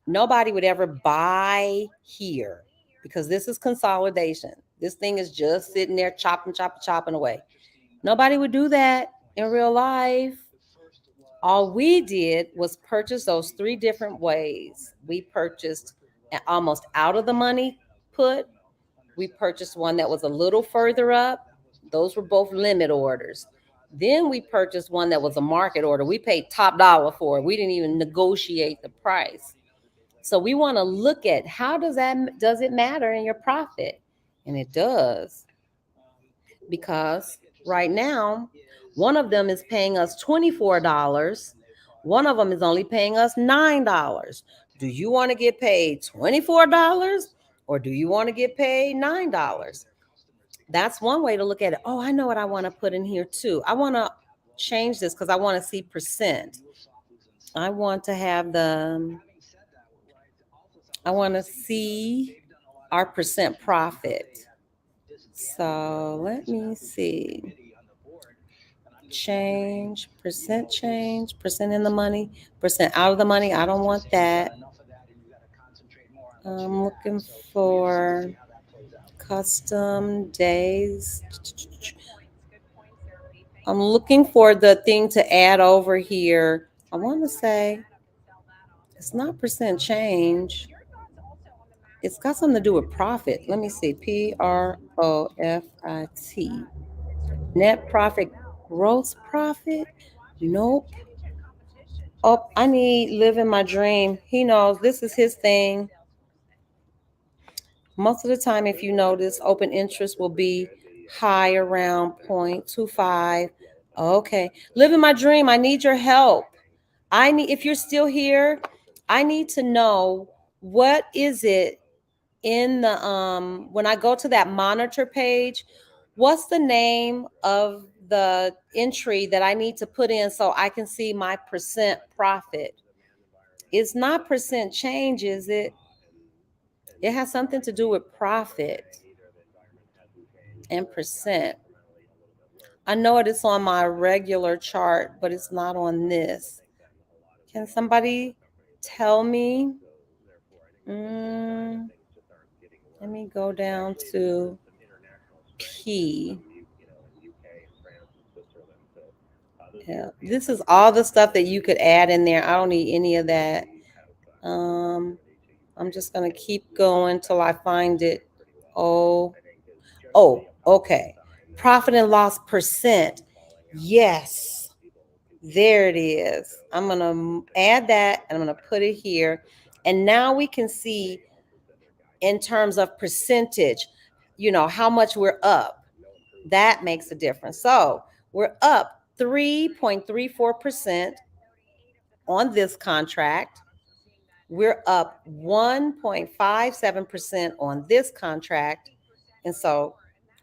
Nobody would ever buy here because this is consolidation. This thing is just sitting there chopping away. Nobody would do that in real life. All we did was purchase those three different ways. We purchased an almost out of the money put. We purchased one that was a little further up. Those were both limit orders. Then we purchased one that was a market order. We paid top dollar for it. We didn't even negotiate the price. So we want to look at how does it matter in your profit? And it does. Because right now, one of them is paying us $24. One of them is only paying us $9. Do you want to get paid $24 or do you want to get paid $9? That's one way to look at it. Oh, I know what I want to put in here too. I want to change this because I want to see percent. I want to have I want to see our percent profit. So let me see. Change, percent in the money, percent out of the money. I don't want that. I'm looking for custom days. I'm looking for the thing to add over here. I want to say it's not percent change. It's got something to do with profit. Let me see. PROFIT. Net profit, gross profit. Nope. Oh, I need living my dream. He knows this is his thing. Most of the time, if you notice, open interest will be high around 0.25. Okay. Living my dream. I need your help. If you're still here, I need to know what is it in the when I go to that monitor page, what's the name of the entry that I need to put in so I can see my percent profit? It's not percent change, is it? It has something to do with profit and percent. I know it is on my regular chart, but it's not on this. Can somebody tell me? Let me go down to P. Yeah, this is all the stuff that you could add in there. I don't need any of that. I'm just going to keep going till I find it. Oh, okay. Profit and loss percent. Yes. There it is. I'm going to add that and I'm going to put it here. And now we can see in terms of percentage, how much we're up. That makes a difference. So we're up 3.34% on this contract. We're up 1.57% on this contract. And so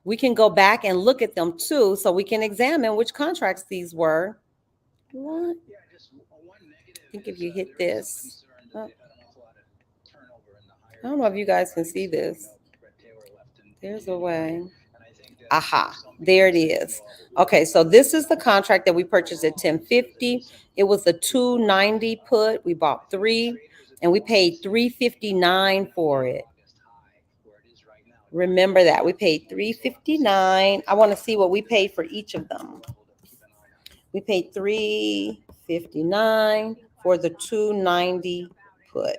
we can go back and look at them too, so we can examine which contracts these were. What? I think if you hit this, I don't know if you guys can see this. There's a way. Aha, there it is. Okay, so this is the contract that we purchased at 1050. It was the 290 put. We bought 3 and we paid 359 for it. Remember that we paid 359. I want to see what we paid for each of them. We paid 359 for the 290 put.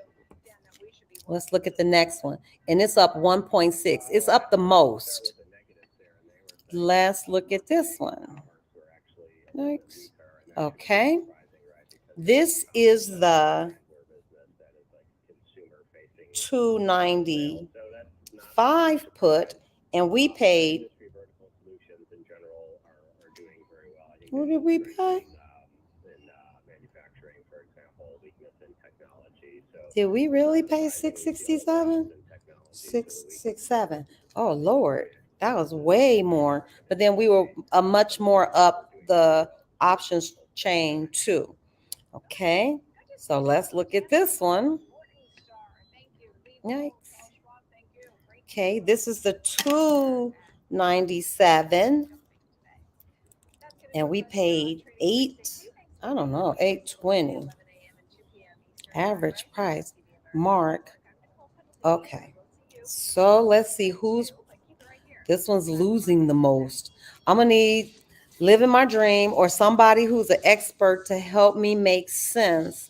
Let's look at the next one. And it's up 1.6. It's up the most. Let's look at this one. Next. Okay. This is the 295 put, and we paid. What did we pay? Did we really pay 667? 667. Oh Lord, that was way more. But then we were a much more up the options chain too. Okay, so let's look at this one. Yikes. Okay, this is the 297, and we paid 820. Average price, mark. Okay, so let's see this one's losing the most. I'm gonna need Living My Dream or somebody who's an expert to help me make sense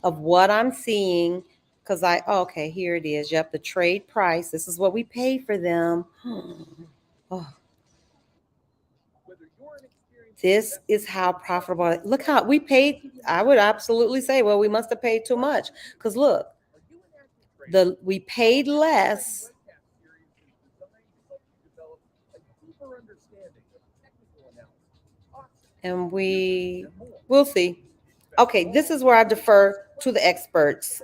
of what I'm seeing. Because okay, here it is. Yep, the trade price. This is what we paid for them. Oh. This is how profitable. Look how we paid. I would absolutely say, well, we must have paid too much. Because look, we paid less. And we'll see. Okay, this is where I defer to the experts.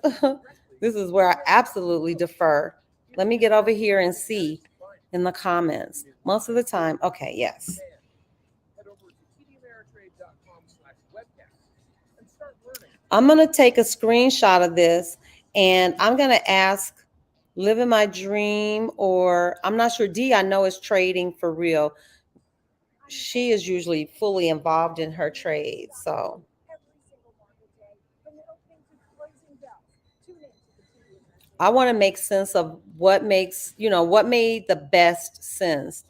This is where I absolutely defer. Let me get over here and see in the comments. Most of the time, okay, yes. I'm going to take a screenshot of this and I'm going to ask Living My Dream, or I'm not sure, I know is trading for real. She is usually fully involved in her trade. So I want to make sense of what made the best sense.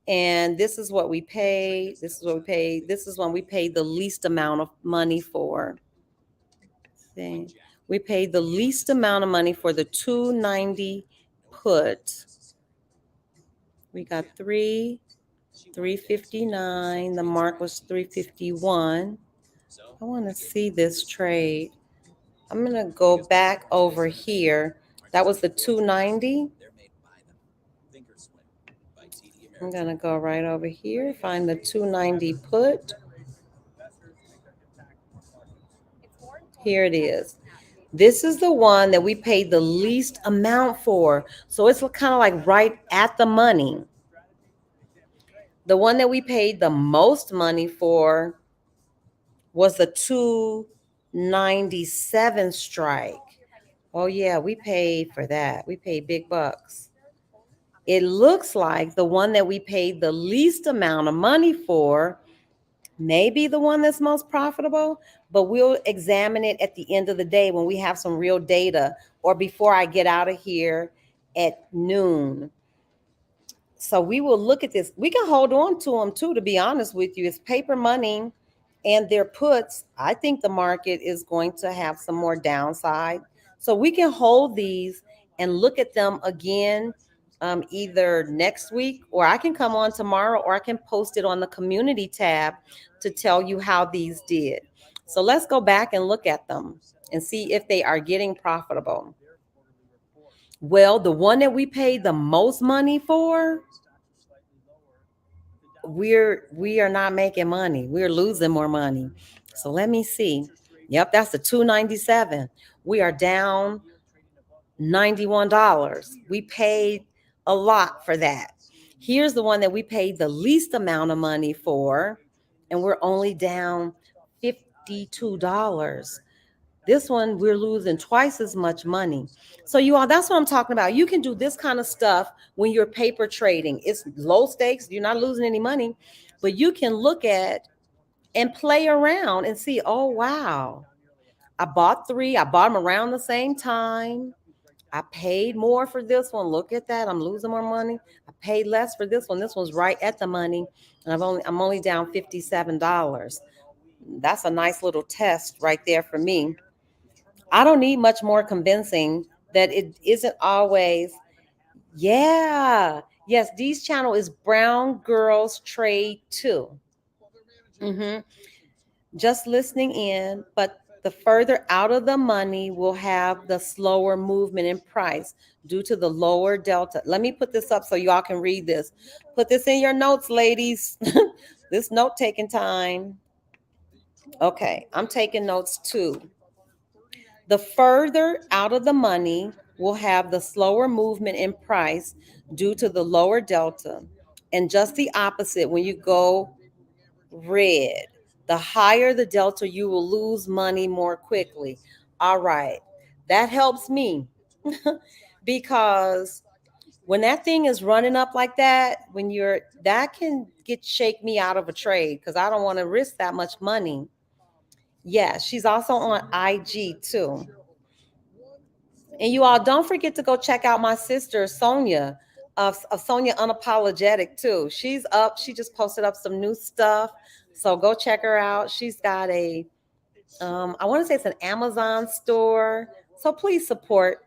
And this is what we paid. This is what we paid. This is when we paid the least amount of money for. We paid the least amount of money for the 290 put. We got 359. The mark was 351. I want to see this trade. I'm going to go back over here. That was the 290. I'm going to go right over here, find the 290 put. Here it is. This is the one that we paid the least amount for. So it's kind of like right at the money. The one that we paid the most money for was the 297 strike. Oh yeah, we paid for that. We paid big bucks. It looks like the one that we paid the least amount of money for may be the one that's most profitable, but we'll examine it at the end of the day when we have some real data, or before I get out of here at noon. So we will look at this. We can hold on to them too, to be honest with you. It's paper money and their puts. I think the market is going to have some more downside. So we can hold these and look at them again, either next week, or I can come on tomorrow, or I can post it on the community tab to tell you how these did. So let's go back and look at them and see if they are getting profitable. Well, the one that we paid the most money for, we are not making money. We're losing more money. So let me see. Yep, that's the 297. We are down $91. We paid a lot for that. Here's the one that we paid the least amount of money for, and we're only down $52. This one, we're losing twice as much money. So you all, that's what I'm talking about. You can do this kind of stuff when you're paper trading. It's low stakes. You're not losing any money, but you can look at and play around and see, oh, wow, I bought 3. I bought them around the same time. I paid more for this one. Look at that. I'm losing more money. I paid less for this one. This one's right at the money. And I'm only down $57. That's a nice little test right there for me. I don't need much more convincing that it isn't always, yeah. Yes, Dee's channel is Brown Girls Trade too. Just listening in, but the further out of the money will have the slower movement in price due to the lower delta. Let me put this up so y'all can read this. Put this in your notes, ladies. This note taking time. Okay, I'm taking notes too. The further out of the money will have the slower movement in price due to the lower delta. And just the opposite when you go red. The higher the delta, you will lose money more quickly. All right. That helps me because when that thing is running up like that, that can shake me out of a trade because I don't want to risk that much money. Yeah, she's also on IG too. And you all don't forget to go check out my sister Sonia of Sonia Unapologetic too. She's up. She just posted up some new stuff. So go check her out. She's got a I want to say it's an Amazon store. So please support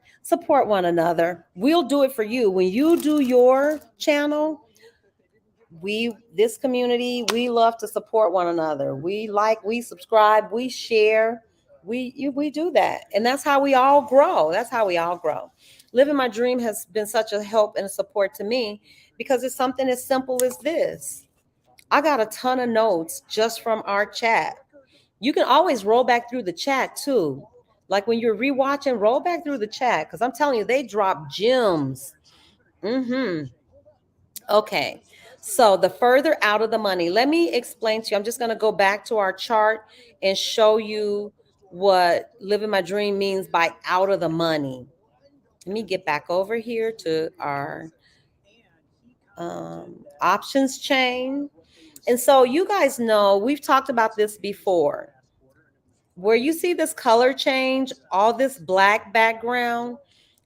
one another. We'll do it for you. When you do your channel, this community, we love to support one another. We subscribe, we share, we do that, and that's how we all grow. Living my dream has been such a help and a support to me because it's something as simple as this. I got a ton of notes just from our chat. You can always roll back through the chat too, like when you're rewatching, roll back through the chat because I'm telling you, they drop gems. Okay, so the further out of the money, let me explain to you. I'm just going to go back to our chart and show you what living my dream means by out of the money. Let me get back over here to our options chain. And so you guys know, we've talked about this before. Where you see this color change, all this black background,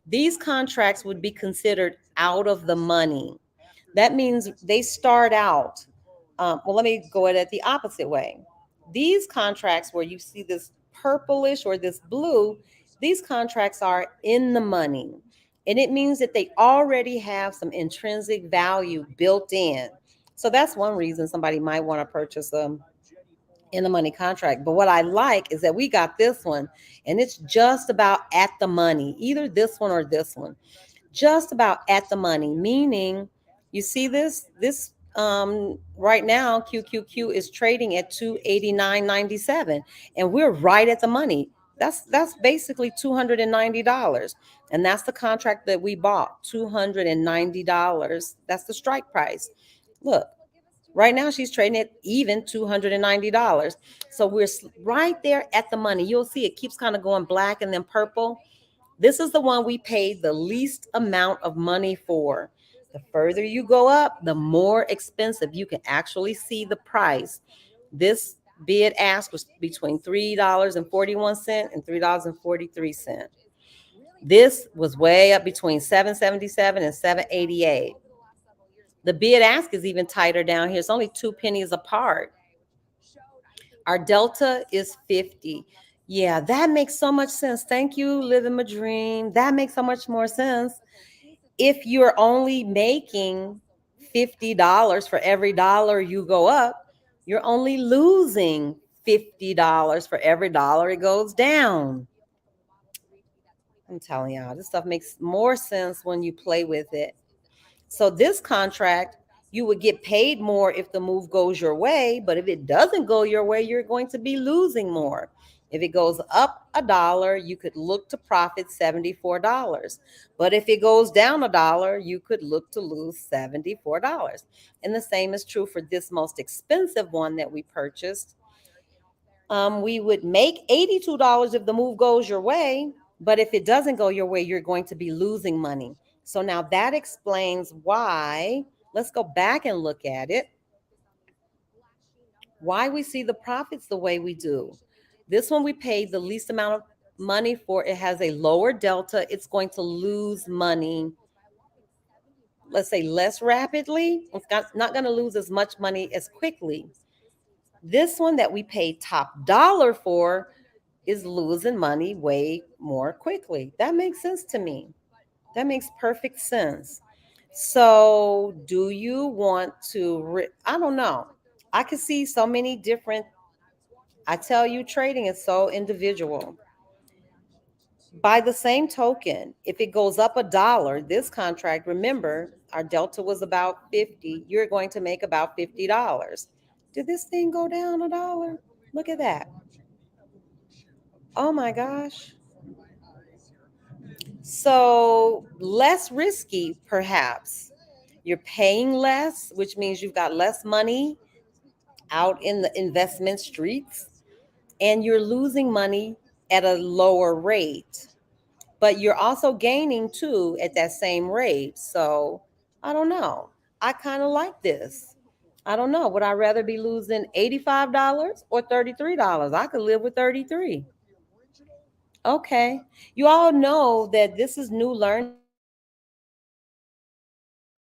these contracts would be considered out of the money. That means they start out, well, let me go at it the opposite way. These contracts where you see this purplish or this blue, these contracts are in the money. And it means that they already have some intrinsic value built in. So that's one reason somebody might want to purchase them in the money contract. But what I like is that we got this one and it's just about at the money, either this one or this one, just about at the money, meaning you see this right now QQQ is trading at 289.97 and we're right at the money. That's basically $290, and that's the contract that we bought, $290. That's the strike price. Look, right now she's trading at even $290. So we're right there at the money. You'll see it keeps kind of going black and then purple. This is the one we paid the least amount of money for. The further you go up, the more expensive. You can actually see the price. This bid ask was between $3.41 and $3.43. This was way up between $7.77 and $7.88. The bid ask is even tighter down here. It's only 2 pennies apart. Our delta is 50. Yeah, that makes so much sense. Thank you, Living My Dream. That makes so much more sense. If you're only making $50 for every dollar you go up, you're only losing $50 for every dollar it goes down. I'm telling y'all, this stuff makes more sense when you play with it. So this contract, you would get paid more if the move goes your way, but if it doesn't go your way, you're going to be losing more. If it goes up $1, you could look to profit $74. But if it goes down $1, you could look to lose $74. And the same is true for this most expensive one that we purchased. We would make $82 if the move goes your way, but if it doesn't go your way, you're going to be losing money. So now that explains why. Let's go back and look at it. Why we see the profits the way we do. This one we paid the least amount of money for. It has a lower delta. It's going to lose money, let's say, less rapidly. It's not going to lose as much money as quickly. This one that we paid top dollar for is losing money way more quickly. That makes sense to me. That makes perfect sense. So, do you want to? I don't know. I could see so many different. I tell you, trading is so individual. By the same token, if it goes up $1, this contract, remember, our delta was about 50. You're going to make about $50. Did this thing go down $1? Look at that. Oh my gosh. So less risky, perhaps. You're paying less, which means you've got less money out in the investment streets, and you're losing money at a lower rate. But you're also gaining too at that same rate. So I don't know. I kind of like this. I don't know. Would I rather be losing $85 or $33? I could live with 33. Okay. You all know that this is new learning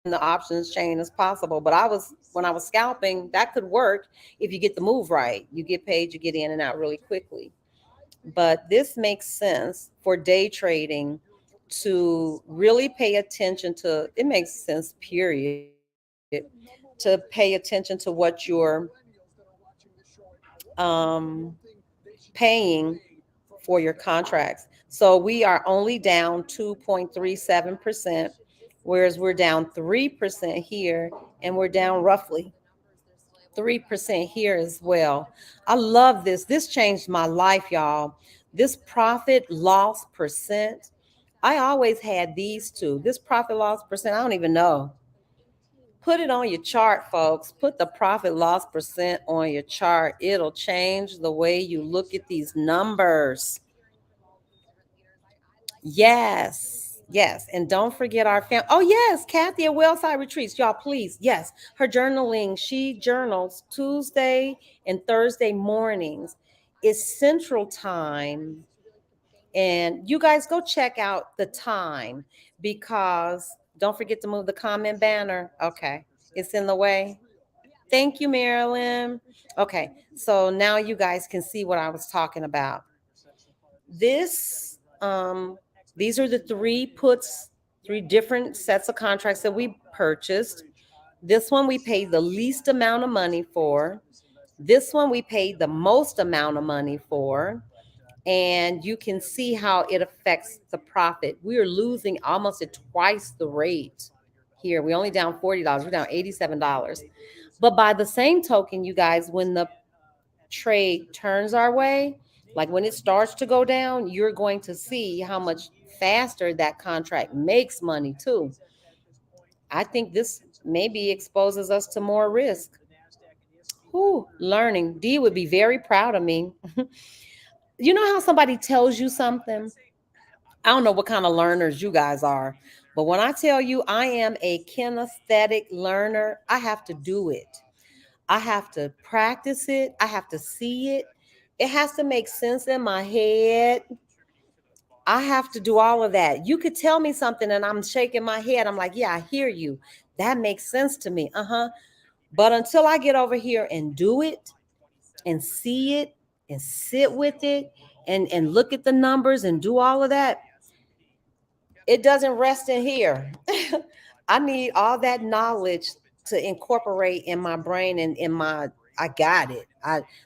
in the options chain as possible. But when I was scalping, that could work if you get the move right. You get paid, you get in and out really quickly. But this makes sense for day trading to really pay attention to. It makes sense, period, to pay attention to what you're um, paying for your contracts. So we are only down 2.37%, whereas we're down 3% here, and we're down roughly 3% here as well. I love this. This changed my life, y'all. This profit loss percent. I always had these two. This profit loss percent, I don't even know. Put it on your chart, folks. Put the profit loss percent on your chart. It'll change the way you look at these numbers. Yes, yes. And don't forget our family. Oh, yes, Kathy at Wellside Retreats. Y'all, please. Yes, her journaling. She journals Tuesday and Thursday mornings. It's Central Time. And you guys go check out the time, because don't forget to move the comment banner. Okay, it's in the way. Thank you, Marilyn. Okay, so now you guys can see what I was talking about. This, these are the three puts, three different sets of contracts that we purchased. This one we paid the least amount of money for. This one we paid the most amount of money for. And you can see how it affects the profit. We are losing almost at twice the rate here. We're only down $40. We're down $87. But by the same token, you guys, when the trade turns our way, like when it starts to go down, you're going to see how much faster that contract makes money too. I think this maybe exposes us to more risk. Whew, learning. Dee would be very proud of me. You know how somebody tells you something? I don't know what kind of learners you guys are, but when I tell you I am a kinesthetic learner, I have to do it. I have to practice it. I have to see it. It has to make sense in my head. I have to do all of that. You could tell me something and I'm shaking my head. I'm like, yeah, I hear you. That makes sense to me. Uh-huh. But until I get over here and do it and see it and sit with it and look at the numbers and do all of that, it doesn't rest in here. I need all that knowledge to incorporate in my brain and in my I got it.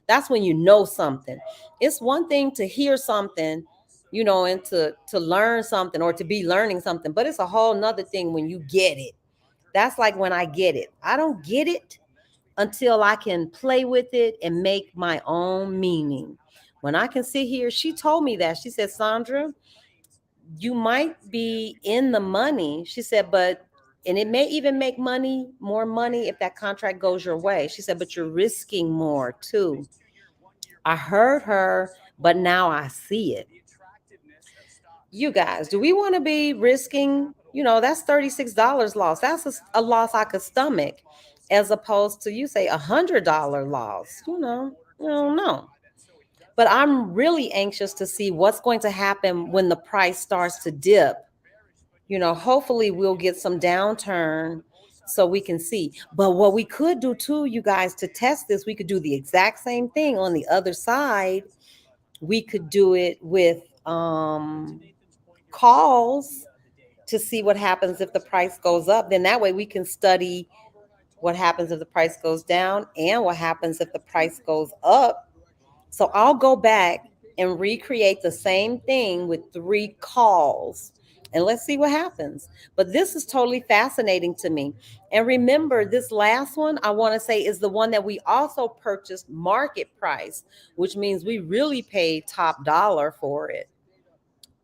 That's when you know something. It's one thing to hear something, and to learn something or to be learning something, but it's a whole nother thing when you get it. That's like when I get it. I don't get it until I can play with it and make my own meaning. When I can sit here, she told me that. She said, Sandra, you might be in the money. She said, and it may even make more money if that contract goes your way. She said, but you're risking more too. I heard her, but now I see it. You guys, do we want to be risking, that's $36 loss. That's a loss I could stomach, as opposed to, you say, $100 loss. I don't know. But I'm really anxious to see what's going to happen when the price starts to dip. Hopefully we'll get some downturn so we can see. But what we could do too, you guys, to test this, we could do the exact same thing on the other side. We could do it with calls to see what happens if the price goes up. Then that way we can study what happens if the price goes down and what happens if the price goes up. So I'll go back and recreate the same thing with 3 calls and let's see what happens. But this is totally fascinating to me. And remember, this last one, I want to say, is the one that we also purchased market price, which means we really paid top dollar for it.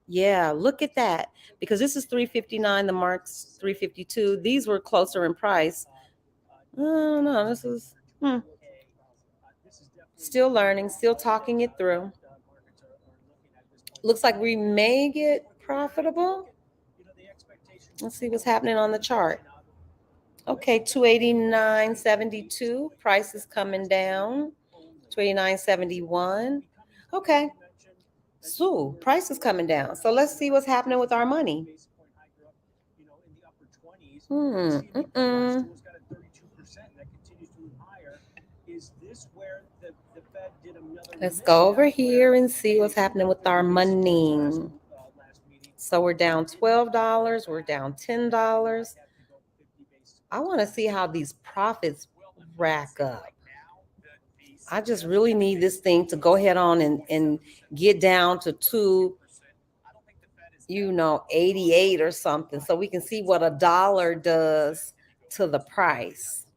Yeah, look at that. Because this is $359, the mark's $352. These were closer in price. Oh, no, this is still learning, still talking it through. Looks like we may get profitable. Let's see what's happening on the chart. Okay, 289.72. Price is coming down. 289.71. Okay. So price is coming down. So let's see what's happening with our money. Let's go over here and see what's happening with our money. So we're down $12. We're down $10. I want to see how these profits rack up. I just really need this thing to go ahead on and get down to 88 or something, so we can see what a dollar does to the price.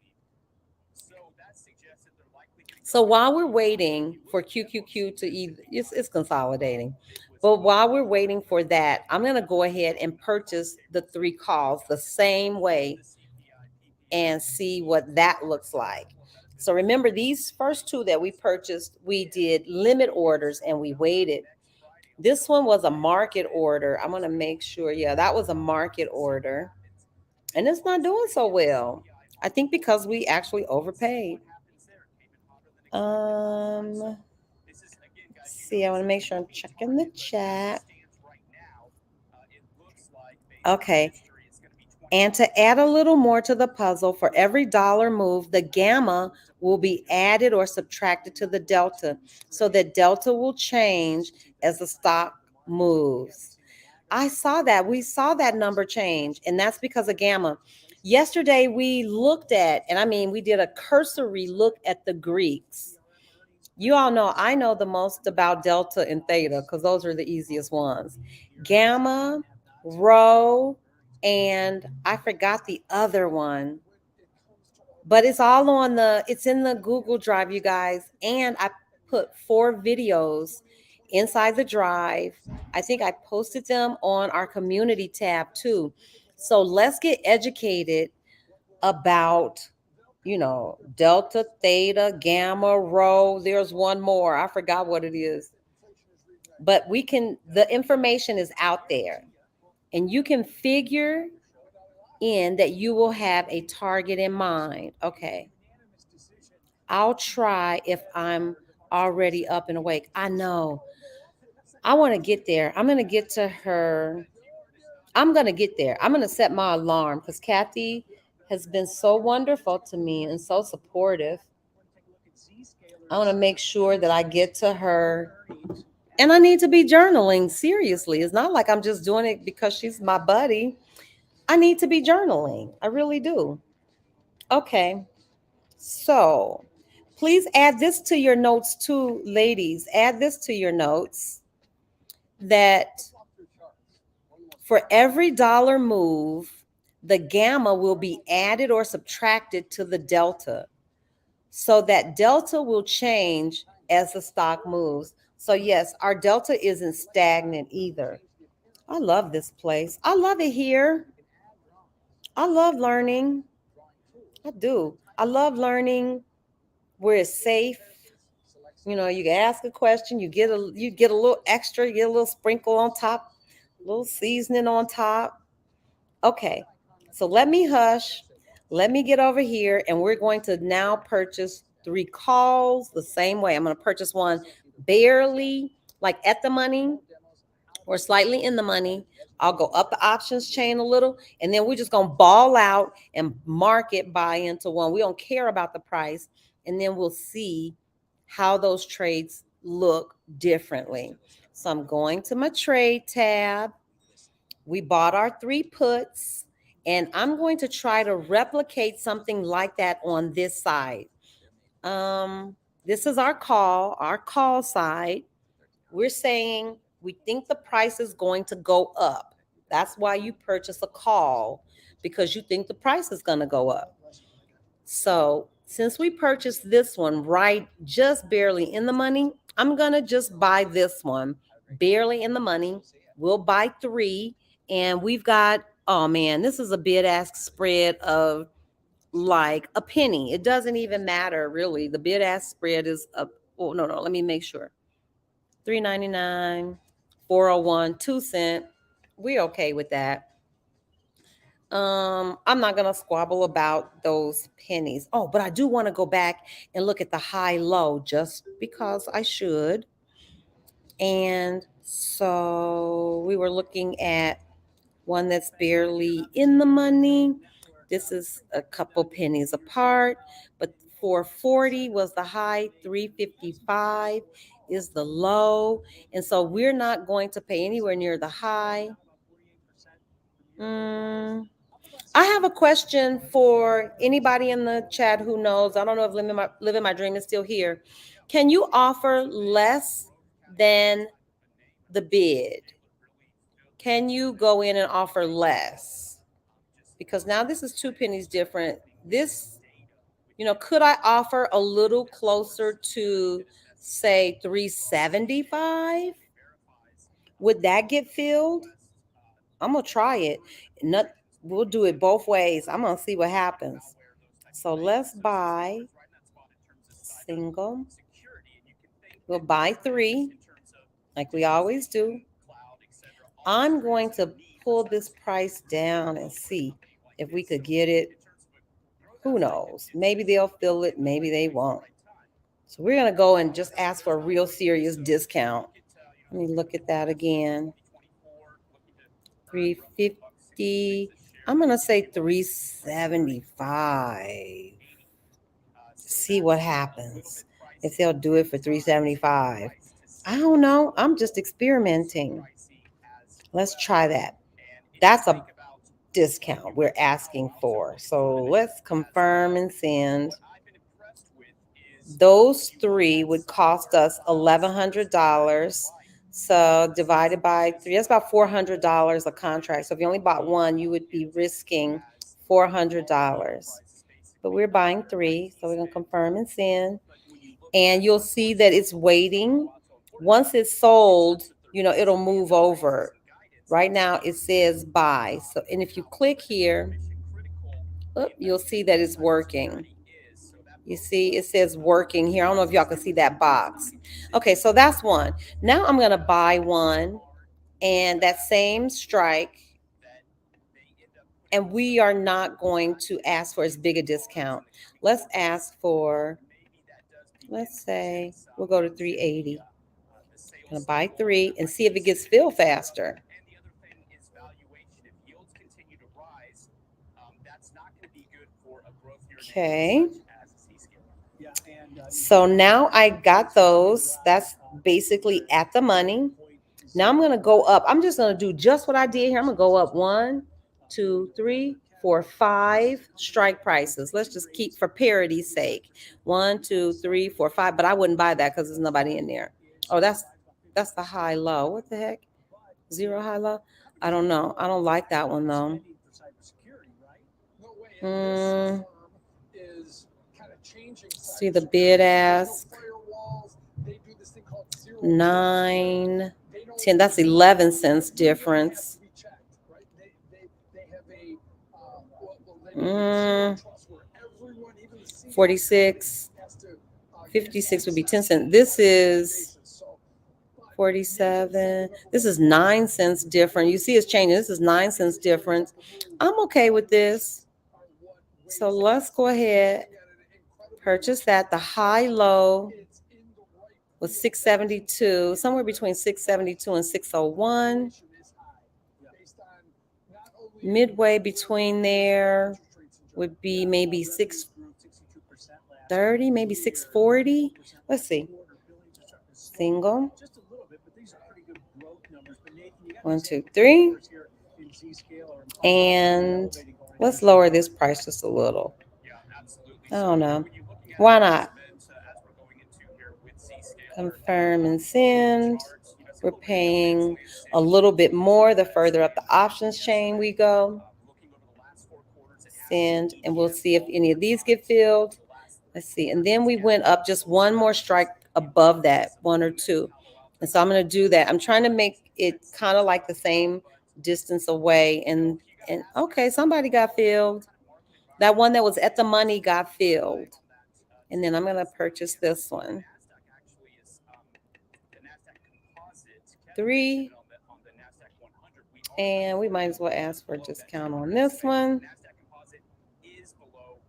So while we're waiting for QQQ to either, it's consolidating. But while we're waiting for that, I'm going to go ahead and purchase the 3 calls the same way and see what that looks like. So remember, these first 2 that we purchased, we did limit orders and we waited. This one was a market order. I'm going to make sure. Yeah, that was a market order. And it's not doing so well. I think because we actually overpaid. Let's see, I want to make sure I'm checking the chat. Okay. And to add a little more to the puzzle, for every dollar move, the gamma will be added or subtracted to the delta, so that delta will change as the stock moves. I saw that. We saw that number change, and that's because of gamma. Yesterday, we looked at, we did a cursory look at the Greeks. You all know I know the most about delta and theta because those are the easiest ones. Gamma, rho, and I forgot the other one. But it's all it's in the Google Drive, you guys. And I put 4 videos inside the drive. I think I posted them on our community tab too. So let's get educated about, delta, theta, gamma, rho. There's one more. I forgot what it is. But the information is out there. And you can figure in that you will have a target in mind. Okay. I'll try if I'm already up and awake. I know. I want to get there. I'm going to get to her. I'm going to get there. I'm going to set my alarm because Kathy has been so wonderful to me and so supportive. I want to make sure that I get to her. And I need to be journaling. Seriously. It's not like I'm just doing it because she's my buddy. I need to be journaling. I really do. Okay. So Please add this to your notes too, ladies. Add this to your notes that for every dollar move, the gamma will be added or subtracted to the delta. So that delta will change as the stock moves. So yes, our delta isn't stagnant either. I love this place. I love it here. I love learning. I do. I love learning where it's safe. You know, you can ask a question, you get a little extra, you get a little sprinkle on top, a little seasoning on top. Okay. So let me hush. Let me get over here and we're going to now purchase 3 calls the same way. I'm going to purchase one barely like at the money or slightly in the money. I'll go up the options chain a little, and then we're just going to ball out and market buy into one. We don't care about the price, and then we'll see how those trades look differently. So I'm going to my trade tab. We bought our 3 puts, and I'm going to try to replicate something like that on this side. This is our call side. We're saying we think the price is going to go up. That's why you purchase a call, because you think the price is going to go up. So since we purchased this one right just barely in the money, I'm going to just buy this one barely in the money. We'll buy 3, and we've got, oh man, this is a bid ask spread of like a penny. It doesn't even matter really. The bid ask spread is up. Oh, no, let me make sure. $3.99, $4.01, 2 cents. We're okay with that. I'm not gonna squabble about those pennies. Oh, but I do want to go back and look at the high low just because I should. And so we were looking at one that's barely in the money. This is a couple pennies apart, but 440 was the high, 355 is the low. And so we're not going to pay anywhere near the high. I have a question for anybody in the chat who knows. I don't know if Living My Dream is still here. Can you offer less than the bid? Can you go in and offer less? Because now this is 2 pennies different. This, could I offer a little closer to, say, 375? Would that get filled? I'm going to try it. We'll do it both ways. I'm going to see what happens. So let's buy single. We'll buy 3 like we always do. I'm going to pull this price down and see if we could get it. Who knows? Maybe they'll fill it. Maybe they won't. So we're going to go and just ask for a real serious discount. Let me look at that again. 350. I'm going to say 375. See what happens. If they'll do it for 375. I don't know. I'm just experimenting. Let's try that. That's a discount we're asking for. So let's confirm and send. Those 3 would cost us $1,100. So divided by 3, that's about $400 a contract. So if you only bought 1, you would be risking $400. But we're buying 3, so we're going to confirm and send. And you'll see that it's waiting. Once it's sold, it'll move over. Right now it says buy. So, and if you click here, you'll see that it's working. You see, it says working here. I don't know if y'all can see that box. Okay, so that's one. Now I'm going to buy one and that same strike. And we are not going to ask for as big a discount. Let's ask for, let's say, we'll go to 380. I'm going to buy 3 and see if it gets filled faster. Okay. So now I got those. That's basically at the money. Now I'm going to go up. I'm just going to do just what I did here. I'm going to go up 1, 2, 3, for 5 strike prices. Let's just keep for parity's sake. 1, 2, 3, 4, 5. But I wouldn't buy that because there's nobody in there. Oh, that's the high low. What the heck? 0 high low? I don't know. I don't like that one though. See the bid ask. 9, 10. That's 11 cents difference. 46. 56 would be 10 cents. This is 47. This is 9 cents different. You see it's changing. This is 9 cents difference. I'm okay with this. So let's go ahead. Purchase that. The high low was 672, somewhere between 672 and 601. Midway between there would be maybe 630, maybe 640. Let's see. Single. 1, 2, 3. And let's lower this price just a little. I don't know. Why not? Confirm and send. We're paying a little bit more the further up the options chain we go. Send, and we'll see if any of these get filled. Let's see. And then we went up just one more strike above that, 1 or 2. And so I'm going to do that. I'm trying to make it kind of like the same distance away. And okay, somebody got filled. That one that was at the money got filled. And then I'm going to purchase this one. 3. And we might as well ask for a discount on this one.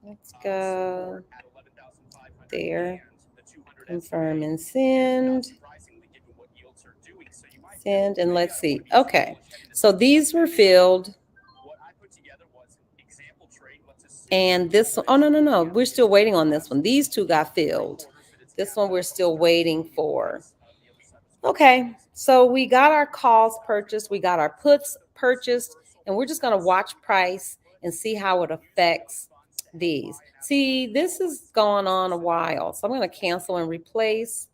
Let's go there. Confirm and send. Send, and let's see. Okay, so these were filled. And this, oh, no. We're still waiting on this one. These 2 got filled. This one we're still waiting for. Okay, so we got our calls purchased. We got our puts purchased. And we're just going to watch price and see how it affects these. See, this is going on a while. So I'm going to cancel and replace.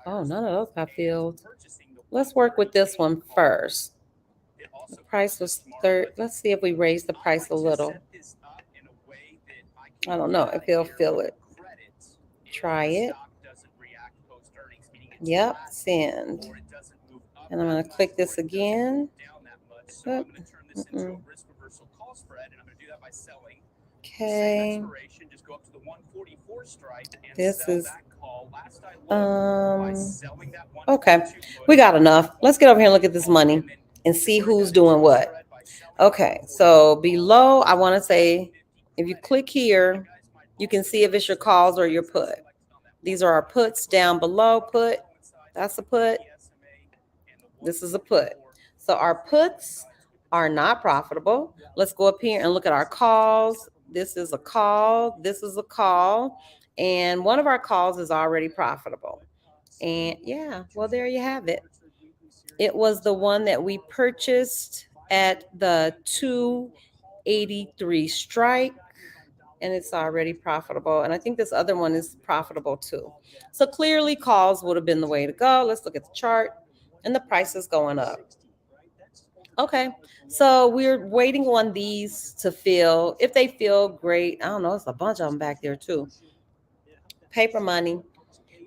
Oh, none of those got filled. Let's work with this one first. The price was 30. Let's see if we raise the price a little. I don't know if he'll fill it. Try it. Yep, send. And I'm going to click this again. But, okay. This is okay. We got enough. Let's get over here and look at this money and see who's doing what. Okay, so below, I want to say, if you click here, you can see if it's your calls or your put. These are our puts down below. Put, that's a put. This is a put. So our puts are not profitable. Let's go up here and look at our calls. This is a call. This is a call. And one of our calls is already profitable. And yeah, well, there you have it. It was the one that we purchased at the 283 strike. And it's already profitable. And I think this other one is profitable too. So clearly calls would have been the way to go. Let's look at the chart. And the price is going up. Okay, so we're waiting on these to fill. If they fill, great. I don't know, it's a bunch of them back there too. Paper money.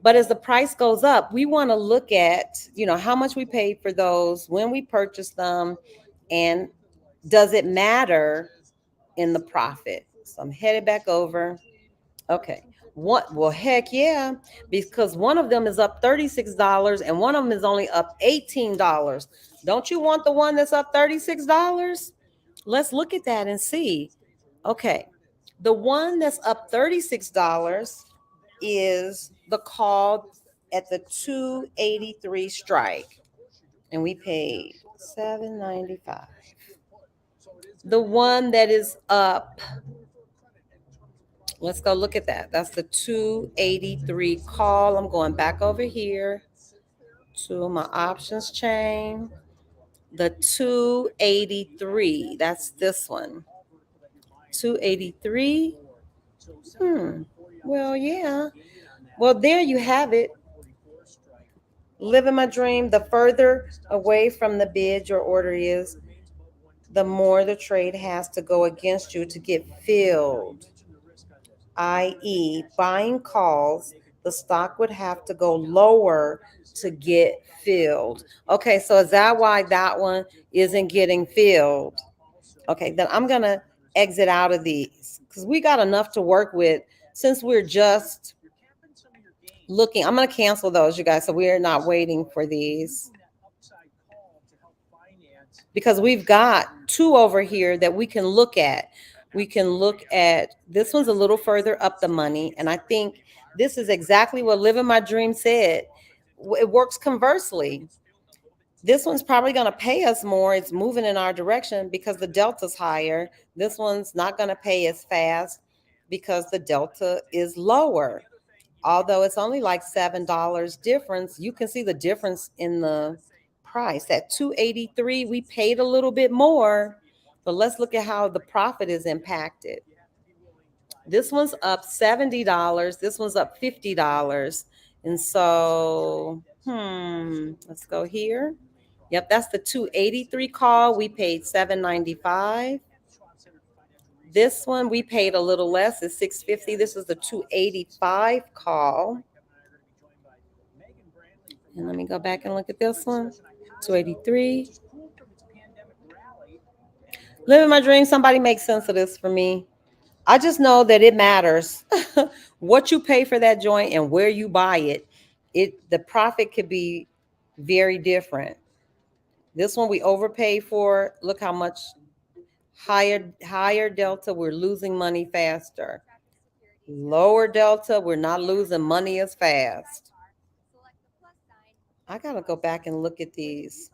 But as the price goes up, we want to look at, how much we paid for those, when we purchased them, and does it matter in the profit? So I'm headed back over. Okay. What? Well, heck yeah, because one of them is up $36 and one of them is only up $18. Don't you want the one that's up $36? Let's look at that and see. Okay, the one that's up $36 is the call at the 283 strike, and we paid $7.95. The one that is up, let's go look at that. That's the 283 call. I'm going back over here to my options chain. the 283. That's this one. 283. Well, yeah. Well, there you have it. Living my dream. The further away from the bid your order is, the more the trade has to go against you to get filled. I.e., buying calls, the stock would have to go lower to get filled. Okay, so is that why that one isn't getting filled? Okay, then I'm going to exit out of these because we got enough to work with since we're just looking. I'm going to cancel those, you guys, so we're not waiting for these because we've got two over here that we can look at. We can look at, this one's a little further up the money, and I think this is exactly what Living My Dream said. It works conversely. This one's probably going to pay us more. It's moving in our direction because the delta's higher. This one's not going to pay as fast because the delta is lower. Although it's only like $7 difference, you can see the difference in the price. At 283, we paid a little bit more, but let's look at how the profit is impacted. This one's up $70. This one's up $50. And so, let's go here. Yep, that's the 283 call. We paid $795. This one we paid a little less, it's $650. This is the 285 call. And let me go back and look at this one. 283. Living my dream. Somebody make sense of this for me. I just know that it matters what you pay for that joint and where you buy it. The profit could be very different. This one we overpaid for. Look how much higher delta, we're losing money faster. Lower delta, we're not losing money as fast. I gotta go back and look at these.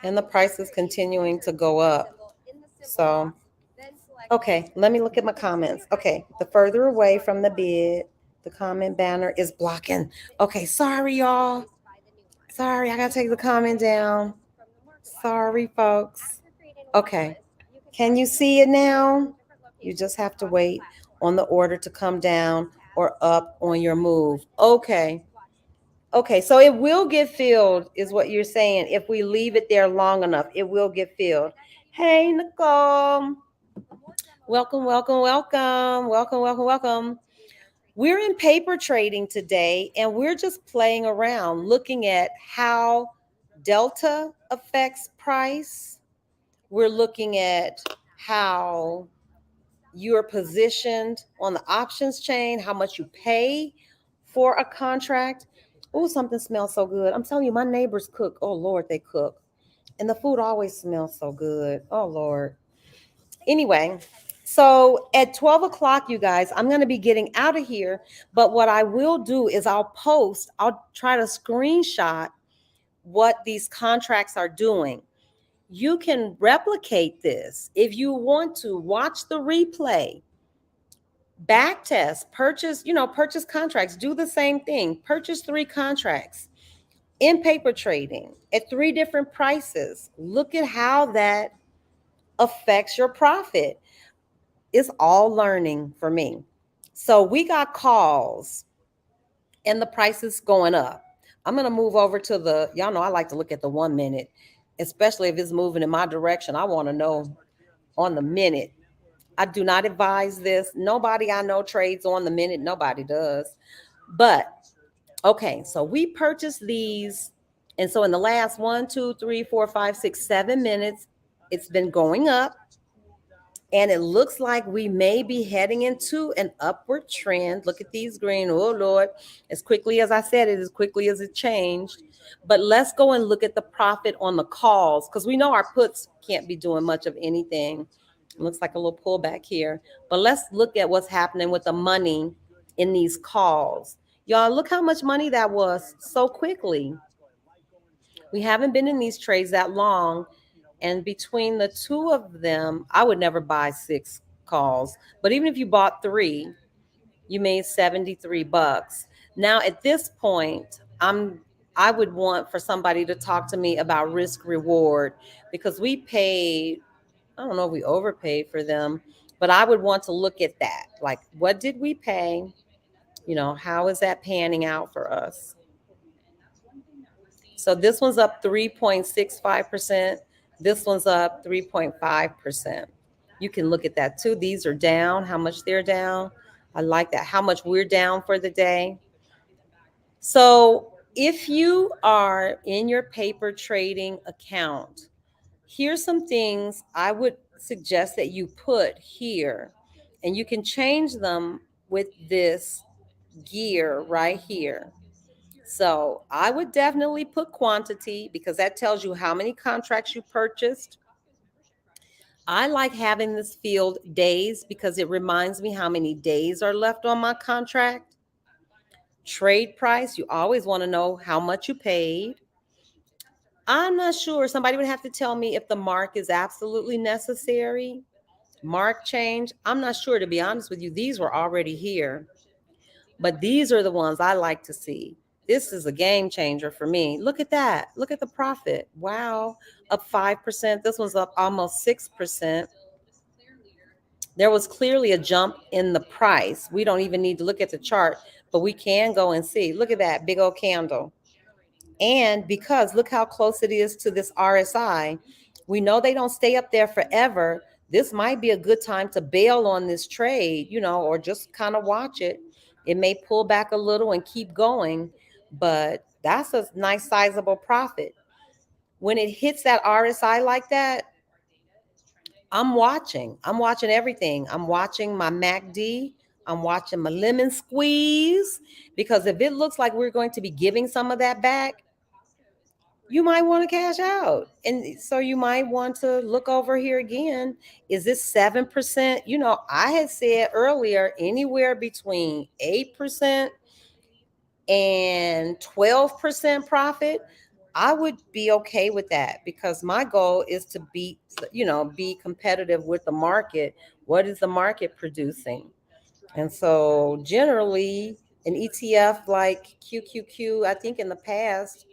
And the price is continuing to go up. So, okay, let me look at my comments. Okay, the further away from the bid, the comment banner is blocking. Okay, sorry, y'all. Sorry, I gotta take the comment down. Sorry, folks. Okay, can you see it now? You just have to wait on the order to come down or up on your move. Okay. Okay, so it will get filled, is what you're saying. If we leave it there long enough, it will get filled. Hey, Nicole. Welcome, welcome, welcome. Welcome, welcome, welcome. We're in paper trading today, and we're just playing around, looking at how delta affects price. We're looking at how you're positioned on the options chain, how much you pay for a contract. Oh, something smells so good. I'm telling you, my neighbors cook. Oh, Lord, they cook. And the food always smells so good. Oh, Lord. Anyway, so at 12 o'clock, you guys, I'm going to be getting out of here. But what I will do is I'll try to screenshot what these contracts are doing. You can replicate this if you want to. Watch the replay. Back test, purchase contracts, do the same thing. Purchase 3 contracts in paper trading at 3 different prices. Look at how that affects your profit. It's all learning for me. So we got calls and the price is going up. I'm going to move over to y'all know I like to look at the 1 minute, especially if it's moving in my direction. I want to know on the minute. I do not advise this. Nobody I know trades on the minute. Nobody does. But okay, so we purchased these. And so in the last 1, 2, 3, 4, 5, 6, 7 minutes, it's been going up. And it looks like we may be heading into an upward trend. Look at these green. Oh, Lord. As quickly as I said it, as quickly as it changed. But let's go and look at the profit on the calls, because we know our puts can't be doing much of anything. It looks like a little pullback here. But let's look at what's happening with the money in these calls. Y'all, look how much money that was so quickly. We haven't been in these trades that long. And between the two of them, I would never buy 6 calls. But even if you bought 3, you made $73. Now, at this point, I would want for somebody to talk to me about risk reward, because we paid, I don't know if we overpaid for them, but I would want to look at that. Like, what did we pay? How is that panning out for us? So this one's up 3.65%. This one's up 3.5%. You can look at that too. These are down, how much they're down. I like that, how much we're down for the day. So if you are in your paper trading account, here's some things I would suggest that you put here, and you can change them with this gear right here. So I would definitely put quantity, because that tells you how many contracts you purchased. I like having this field days, because it reminds me how many days are left on my contract. Trade price, you always want to know how much you paid. I'm not sure. Somebody would have to tell me if the mark is absolutely necessary. Mark change, I'm not sure, to be honest with you. These were already here, but these are the ones I like to see. This is a game changer for me. Look at that. Look at the profit. Wow. Up 5%. This one's up almost 6%. There was clearly a jump in the price. We don't even need to look at the chart, but we can go and see. Look at that big old candle. And because look how close it is to this RSI, we know they don't stay up there forever. This might be a good time to bail on this trade, or just kind of watch it. It may pull back a little and keep going, but that's a nice sizable profit. When it hits that RSI like that, I'm watching everything. I'm watching my MACD. I'm watching my lemon squeeze, because if it looks like we're going to be giving some of that back, you might want to cash out. And so you might want to look over here again. Is this 7%? I had said earlier, anywhere between 8% and 12% profit, I would be okay with that, because my goal is to be competitive with the market. What is the market producing? And so generally an ETF like QQQ, I think in the past,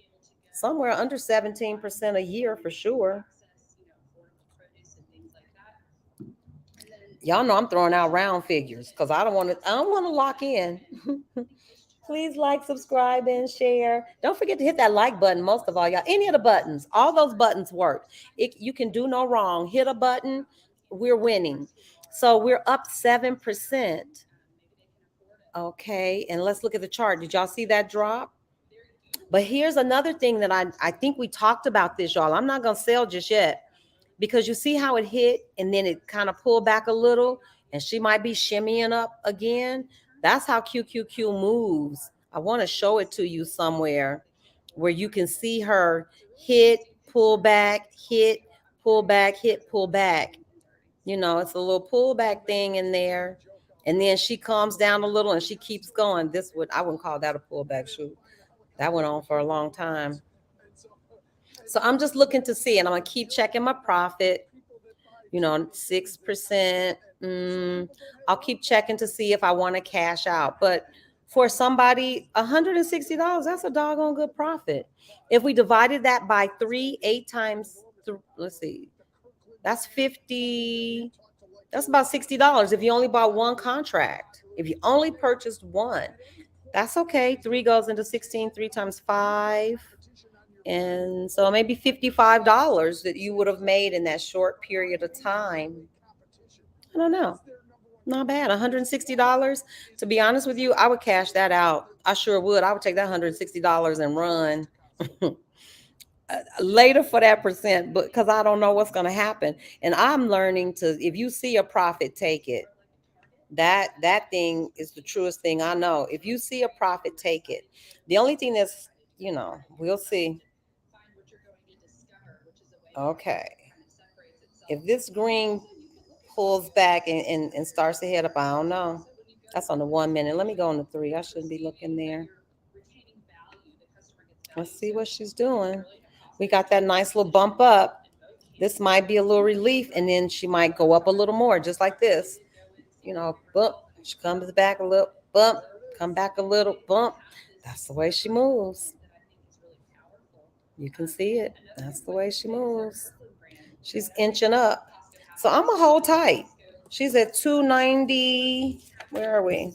somewhere under 17% a year for sure. Y'all know I'm throwing out round figures, because I don't want to lock in. Please like, subscribe, and share. Don't forget to hit that like button. Most of all, y'all, any of the buttons, all those buttons work. You can do no wrong. Hit a button, we're winning. So we're up 7%. Okay, and let's look at the chart. Did y'all see that drop? But here's another thing that I think we talked about this, y'all. I'm not going to sell just yet, because you see how it hit and then it kind of pulled back a little, and she might be shimmying up again. That's how QQQ moves. I want to show it to you somewhere where you can see her hit, pull back, hit, pull back, hit, pull back. It's a little pullback thing in there. And then she calms down a little and she keeps going. I wouldn't call that a pullback shoot. That went on for a long time. So I'm just looking to see, and I'm going to keep checking my profit, 6%. I'll keep checking to see if I want to cash out. But for somebody, $160, that's a doggone good profit. If we divided that by 3, 8 times, let's see, that's 50. That's about $60 if you only bought one contract. If you only purchased one, that's okay. 3 goes into 16, 3 times 5. And so maybe $55 that you would have made in that short period of time. I don't know. Not bad. $160. To be honest with you, I would cash that out. I sure would. I would take that $160 and run later for that percent, but because I don't know what's going to happen. And I'm learning to, if you see a profit, take it. That thing is the truest thing I know. If you see a profit, take it. The only thing that's, we'll see. Okay. If this green pulls back and starts to head up, I don't know. That's on the 1 minute. Let me go on the 3. I shouldn't be looking there. Let's see what she's doing. We got that nice little bump up. This might be a little relief, and then she might go up a little more, just like this. Bump. She comes back a little, bump, come back a little bump. That's the way she moves. You can see it. That's the way she moves. She's inching up. So I'm going to hold tight. She's at 290. Where are we?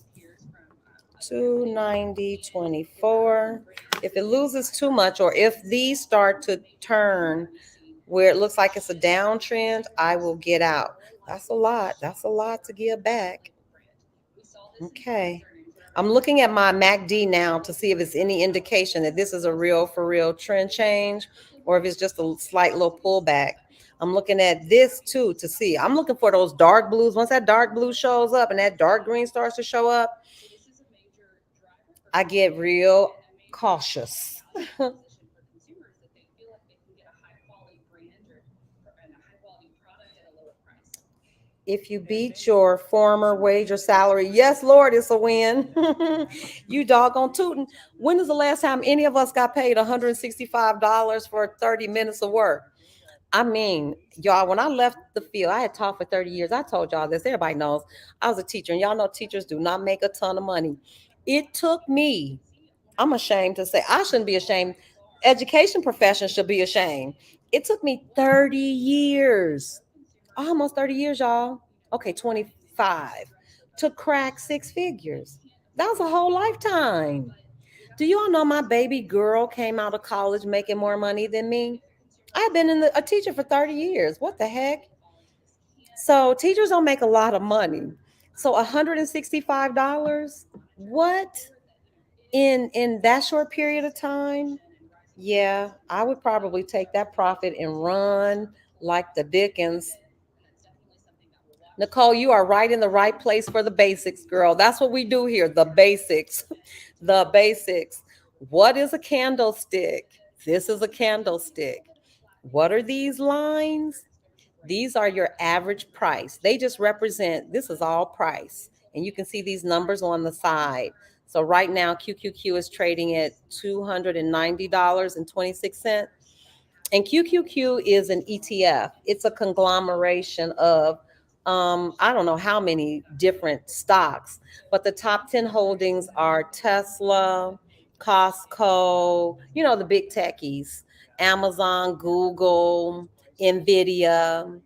290.24. If it loses too much, or if these start to turn where it looks like it's a downtrend, I will get out. That's a lot. That's a lot to give back. Okay. I'm looking at my MACD now to see if it's any indication that this is a real for real trend change or if it's just a slight little pullback. I'm looking at this too to see. I'm looking for those dark blues. Once that dark blue shows up and that dark green starts to show up, I get real cautious. If you beat your former wage or salary, yes, Lord, it's a win. You doggone tootin'. When is the last time any of us got paid $165 for 30 minutes of work? I mean, y'all, when I left the field, I had taught for 30 years. I told y'all this. Everybody knows I was a teacher, and y'all know teachers do not make a ton of money. It took me, I'm ashamed to say, I shouldn't be ashamed. Education profession should be ashamed. It took me 30 years, almost 30 years, y'all. Okay, 25 to crack six figures. That was a whole lifetime. Do you all know my baby girl came out of college making more money than me? I've been a teacher for 30 years. What the heck? So teachers don't make a lot of money. So $165, what? In that short period of time? Yeah, I would probably take that profit and run like the Dickens. Nicole, you are right in the right place for the basics, girl. That's what we do here, the basics. The basics. What is a candlestick? This is a candlestick. What are these lines? These are your average price. They just represent, this is all price. And you can see these numbers on the side. So right now, QQQ is trading at $290.26. And QQQ is an ETF. It's a conglomeration of, I don't know how many different stocks, but the top 10 holdings are Tesla, Costco, you know, the big techies, Amazon, Google, Nvidia,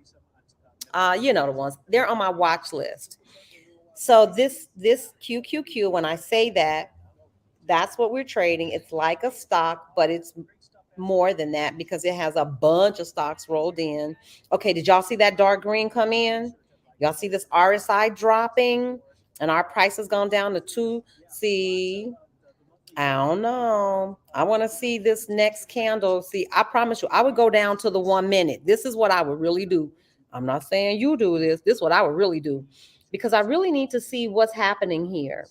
you know, the ones. They're on my watch list. So this QQQ, when I say that, that's what we're trading. It's like a stock, but it's more than that because it has a bunch of stocks rolled in. Okay, did y'all see that dark green come in? Y'all see this RSI dropping and our price has gone down to 2. See, I don't know. I want to see this next candle. See, I promise you, I would go down to the 1 minute. This is what I would really do. I'm not saying you do this. This is what I would really do because I really need to see what's happening here.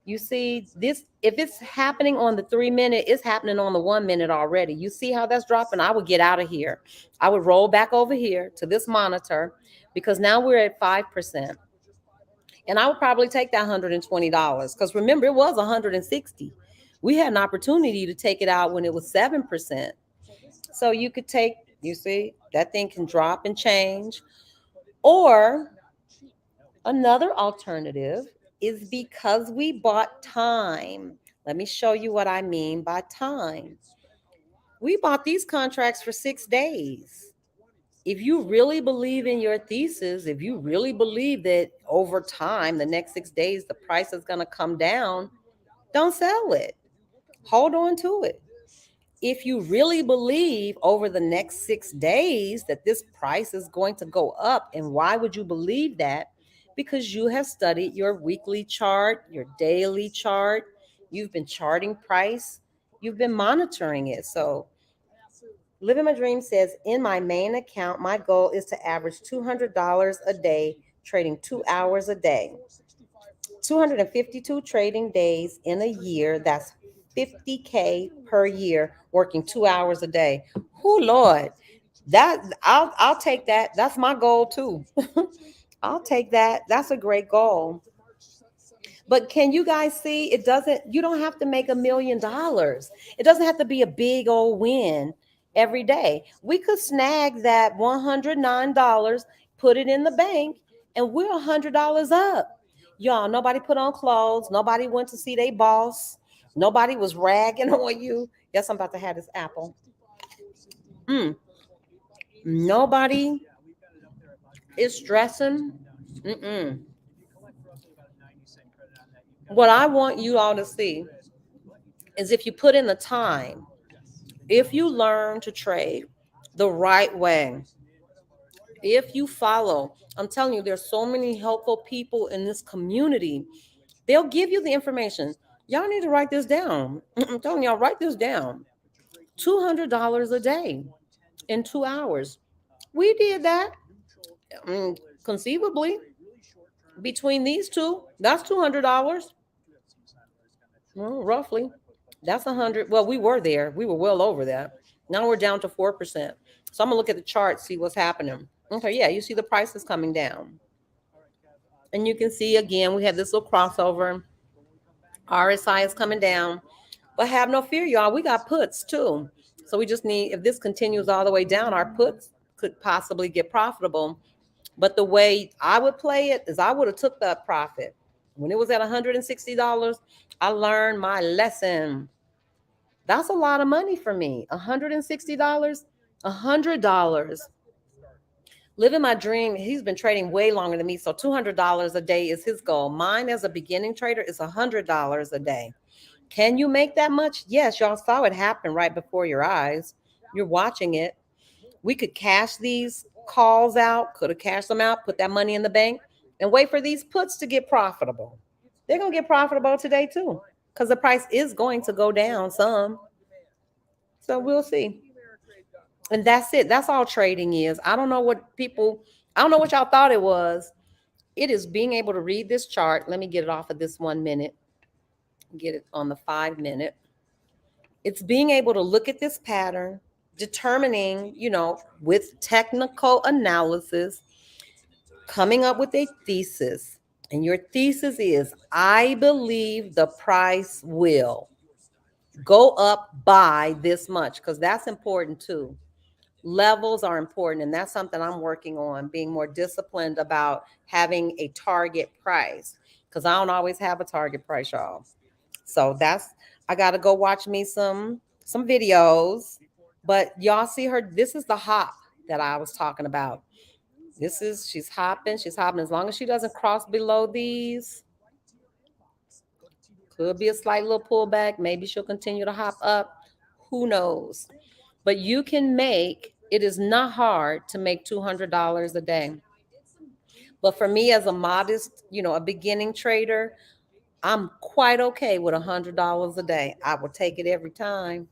You see this, if it's happening on the 3 minute, it's happening on the 1 minute already. You see how that's dropping? I would get out of here. I would roll back over here to this monitor because now we're at 5%. And I would probably take that $120 because remember, it was 160. We had an opportunity to take it out when it was 7%. So you could take, you see, that thing can drop and change. Or another alternative is because we bought time. Let me show you what I mean by time. We bought these contracts for 6 days. If you really believe in your thesis, if you really believe that over time, the next 6 days, the price is going to come down, don't sell it. Hold on to it. If you really believe over the next 6 days that this price is going to go up, and why would you believe that? Because you have studied your weekly chart, your daily chart, you've been charting price, you've been monitoring it. So Living My Dream says, in my main account, my goal is to average $200 a day, trading 2 hours a day. 252 trading days in a year, that's 50K per year, working 2 hours a day. Oh Lord, that I'll take that. That's my goal too. I'll take that. That's a great goal. But can you guys see, you don't have to make $1 million. It doesn't have to be a big old win every day. We could snag that $109, put it in the bank, and we're $100 up. Y'all, nobody put on clothes. Nobody went to see their boss. Nobody was ragging on you. Yes, I'm about to have this apple. Nobody is stressing. Mm-mm. What I want you all to see is if you put in the time, if you learn to trade the right way, if you follow, I'm telling you, there's so many helpful people in this community. They'll give you the information. Y'all need to write this down. I'm telling y'all, write this down. $200 a day in 2 hours. We did that. Conceivably, between these two, that's $200. Well, roughly. That's 100. Well, we were there. We were well over that. Now we're down to 4%. So I'm gonna look at the chart, see what's happening. Okay, yeah, you see the prices coming down. And you can see again, we have this little crossover. RSI is coming down. But have no fear, y'all. We got puts too. So we just need, if this continues all the way down, our puts could possibly get profitable. But the way I would play it is I would have took that profit. When it was at $160, I learned my lesson. That's a lot of money for me. $160, $100. Living my dream. He's been trading way longer than me. So $200 a day is his goal. Mine as a beginning trader is $100 a day. Can you make that much? Yes, y'all saw it happen right before your eyes. You're watching it. We could cash these calls out, could have cashed them out, put that money in the bank, and wait for these puts to get profitable. They're going to get profitable today too, because the price is going to go down some. So we'll see. And that's it. That's all trading is. I don't know what y'all thought it was. It is being able to read this chart. Let me get it off of this 1 minute, get it on the 5 minute. It's being able to look at this pattern, determining, with technical analysis, coming up with a thesis. And your thesis is, I believe the price will go up by this much, because that's important too. Levels are important, and that's something I'm working on, being more disciplined about having a target price, because I don't always have a target price, y'all. So I got to go watch me some videos. But y'all see her, this is the hop that I was talking about. She's hopping. As long as she doesn't cross below these, could be a slight little pullback. Maybe she'll continue to hop up. Who knows? But it is not hard to make $200 a day. But for me, as a modest, a beginning trader, I'm quite okay with $100 a day. I will take it every time.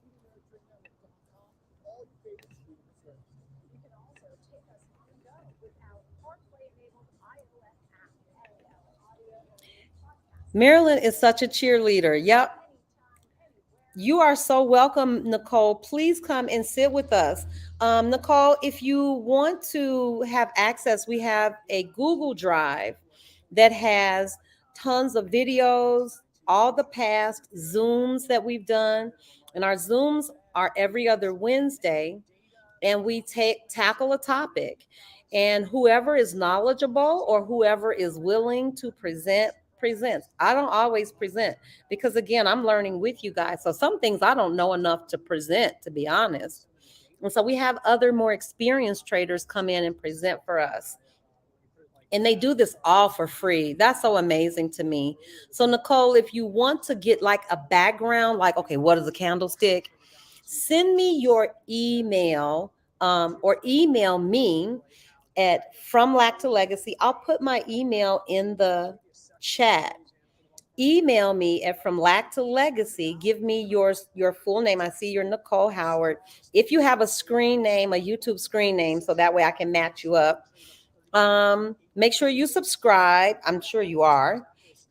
Marilyn is such a cheerleader. Yep. You are so welcome, Nicole. Please come and sit with us. Nicole, if you want to have access, we have a Google Drive that has tons of videos, all the past Zooms that we've done. And our Zooms are every other Wednesday. And we tackle a topic. And whoever is knowledgeable or whoever is willing to presents. I don't always present, because again, I'm learning with you guys. So some things I don't know enough to present, to be honest. And so we have other more experienced traders come in and present for us. And they do this all for free. That's so amazing to me. So Nicole, if you want to get like a background, like, okay, what is a candlestick? Send me your email or email me at From Lack to Legacy. I'll put my email in the chat. Email me at From Lack to Legacy. Give me your full name. I see you're Nicole Howard. If you have a screen name, a YouTube screen name, so that way I can match you up. Make sure you subscribe. I'm sure you are.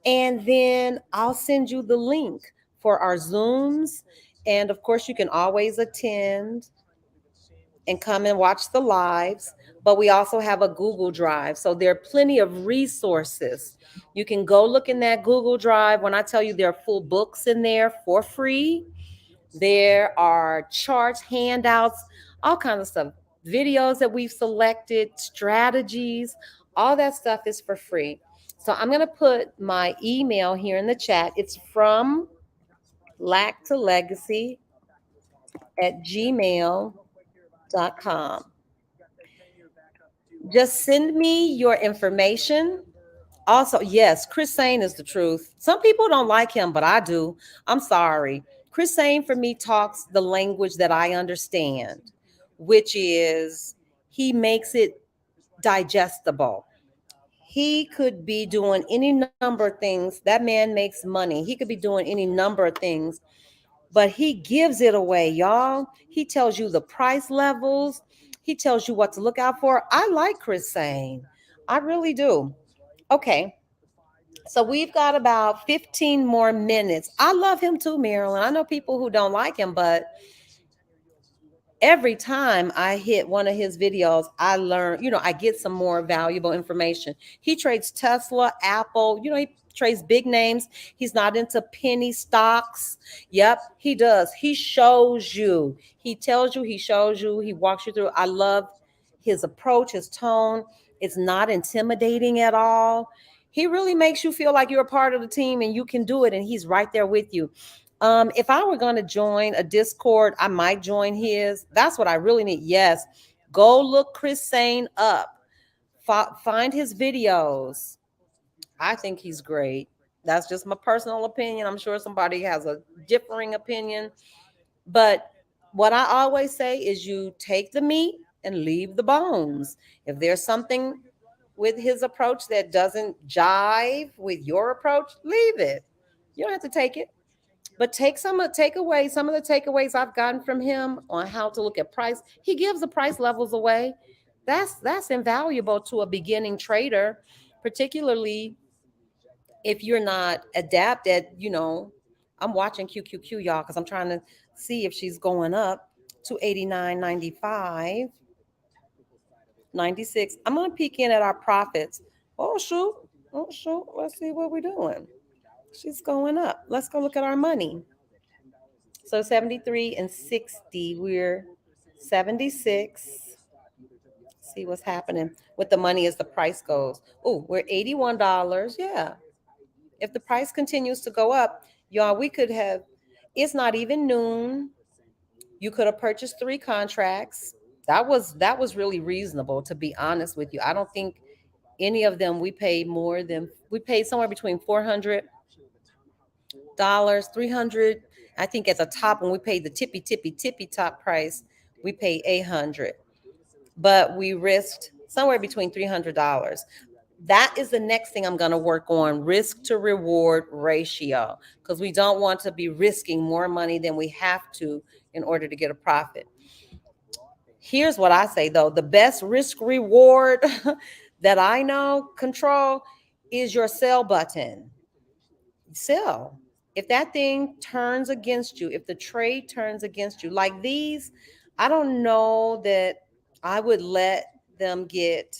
And then I'll send you the link for our Zooms. And of course, you can always attend and come and watch the lives. But we also have a Google Drive. So there are plenty of resources. You can go look in that Google Drive. When I tell you there are full books in there for free, there are charts, handouts, all kinds of stuff, videos that we've selected, strategies, all that stuff is for free. So I'm going to put my email here in the chat. It's from lack to legacy at gmail.com. Just send me your information. Also, yes, Chris Sane is the truth. Some people don't like him, but I do. I'm sorry. Chris Sane for me talks the language that I understand, which is he makes it digestible. He could be doing any number of things. That man makes money. He could be doing any number of things, but he gives it away, y'all. He tells you the price levels. He tells you what to look out for. I like Chris Sane. I really do. Okay. So we've got about 15 more minutes. I love him too, Marilyn. I know people who don't like him, but every time I hit one of his videos, I learn, I get some more valuable information. He trades Tesla, Apple, he trades big names. He's not into penny stocks. Yep, he does. He shows you. He tells you, he shows you, he walks you through. I love his approach, his tone. It's not intimidating at all. He really makes you feel like you're a part of the team and you can do it, and he's right there with you. If I were going to join a Discord, I might join his. That's what I really need. Yes. Go look Chris Sane up. Find his videos. I think he's great. That's just my personal opinion. I'm sure somebody has a differing opinion. But what I always say is you take the meat and leave the bones. If there's something with his approach that doesn't jive with your approach, leave it. You don't have to take it. But take away some of the takeaways I've gotten from him on how to look at price. He gives the price levels away. That's invaluable to a beginning trader, particularly if you're not adept at, I'm watching QQQ, y'all, because I'm trying to see if she's going up to 89.95, 96. I'm going to peek in at our profits. Oh, shoot. Oh, shoot. Let's see what we're doing. She's going up. Let's go look at our money. So 73 and 60, we're 76. See what's happening with the money as the price goes. Oh, we're $81. Yeah. If the price continues to go up, y'all, we could have, it's not even noon. You could have purchased 3 contracts. That was really reasonable, to be honest with you. I don't think any of them we paid somewhere between $400, 300. I think at the top, when we paid the tippy top price, we paid 800, but we risked somewhere between $300. That is the next thing I'm going to work on, risk to reward ratio, because we don't want to be risking more money than we have to in order to get a profit. Here's what I say, though. The best risk reward that I know, control, is your sell button. Sell. If that thing turns against you, if the trade turns against you, like these, I don't know that I would let them get,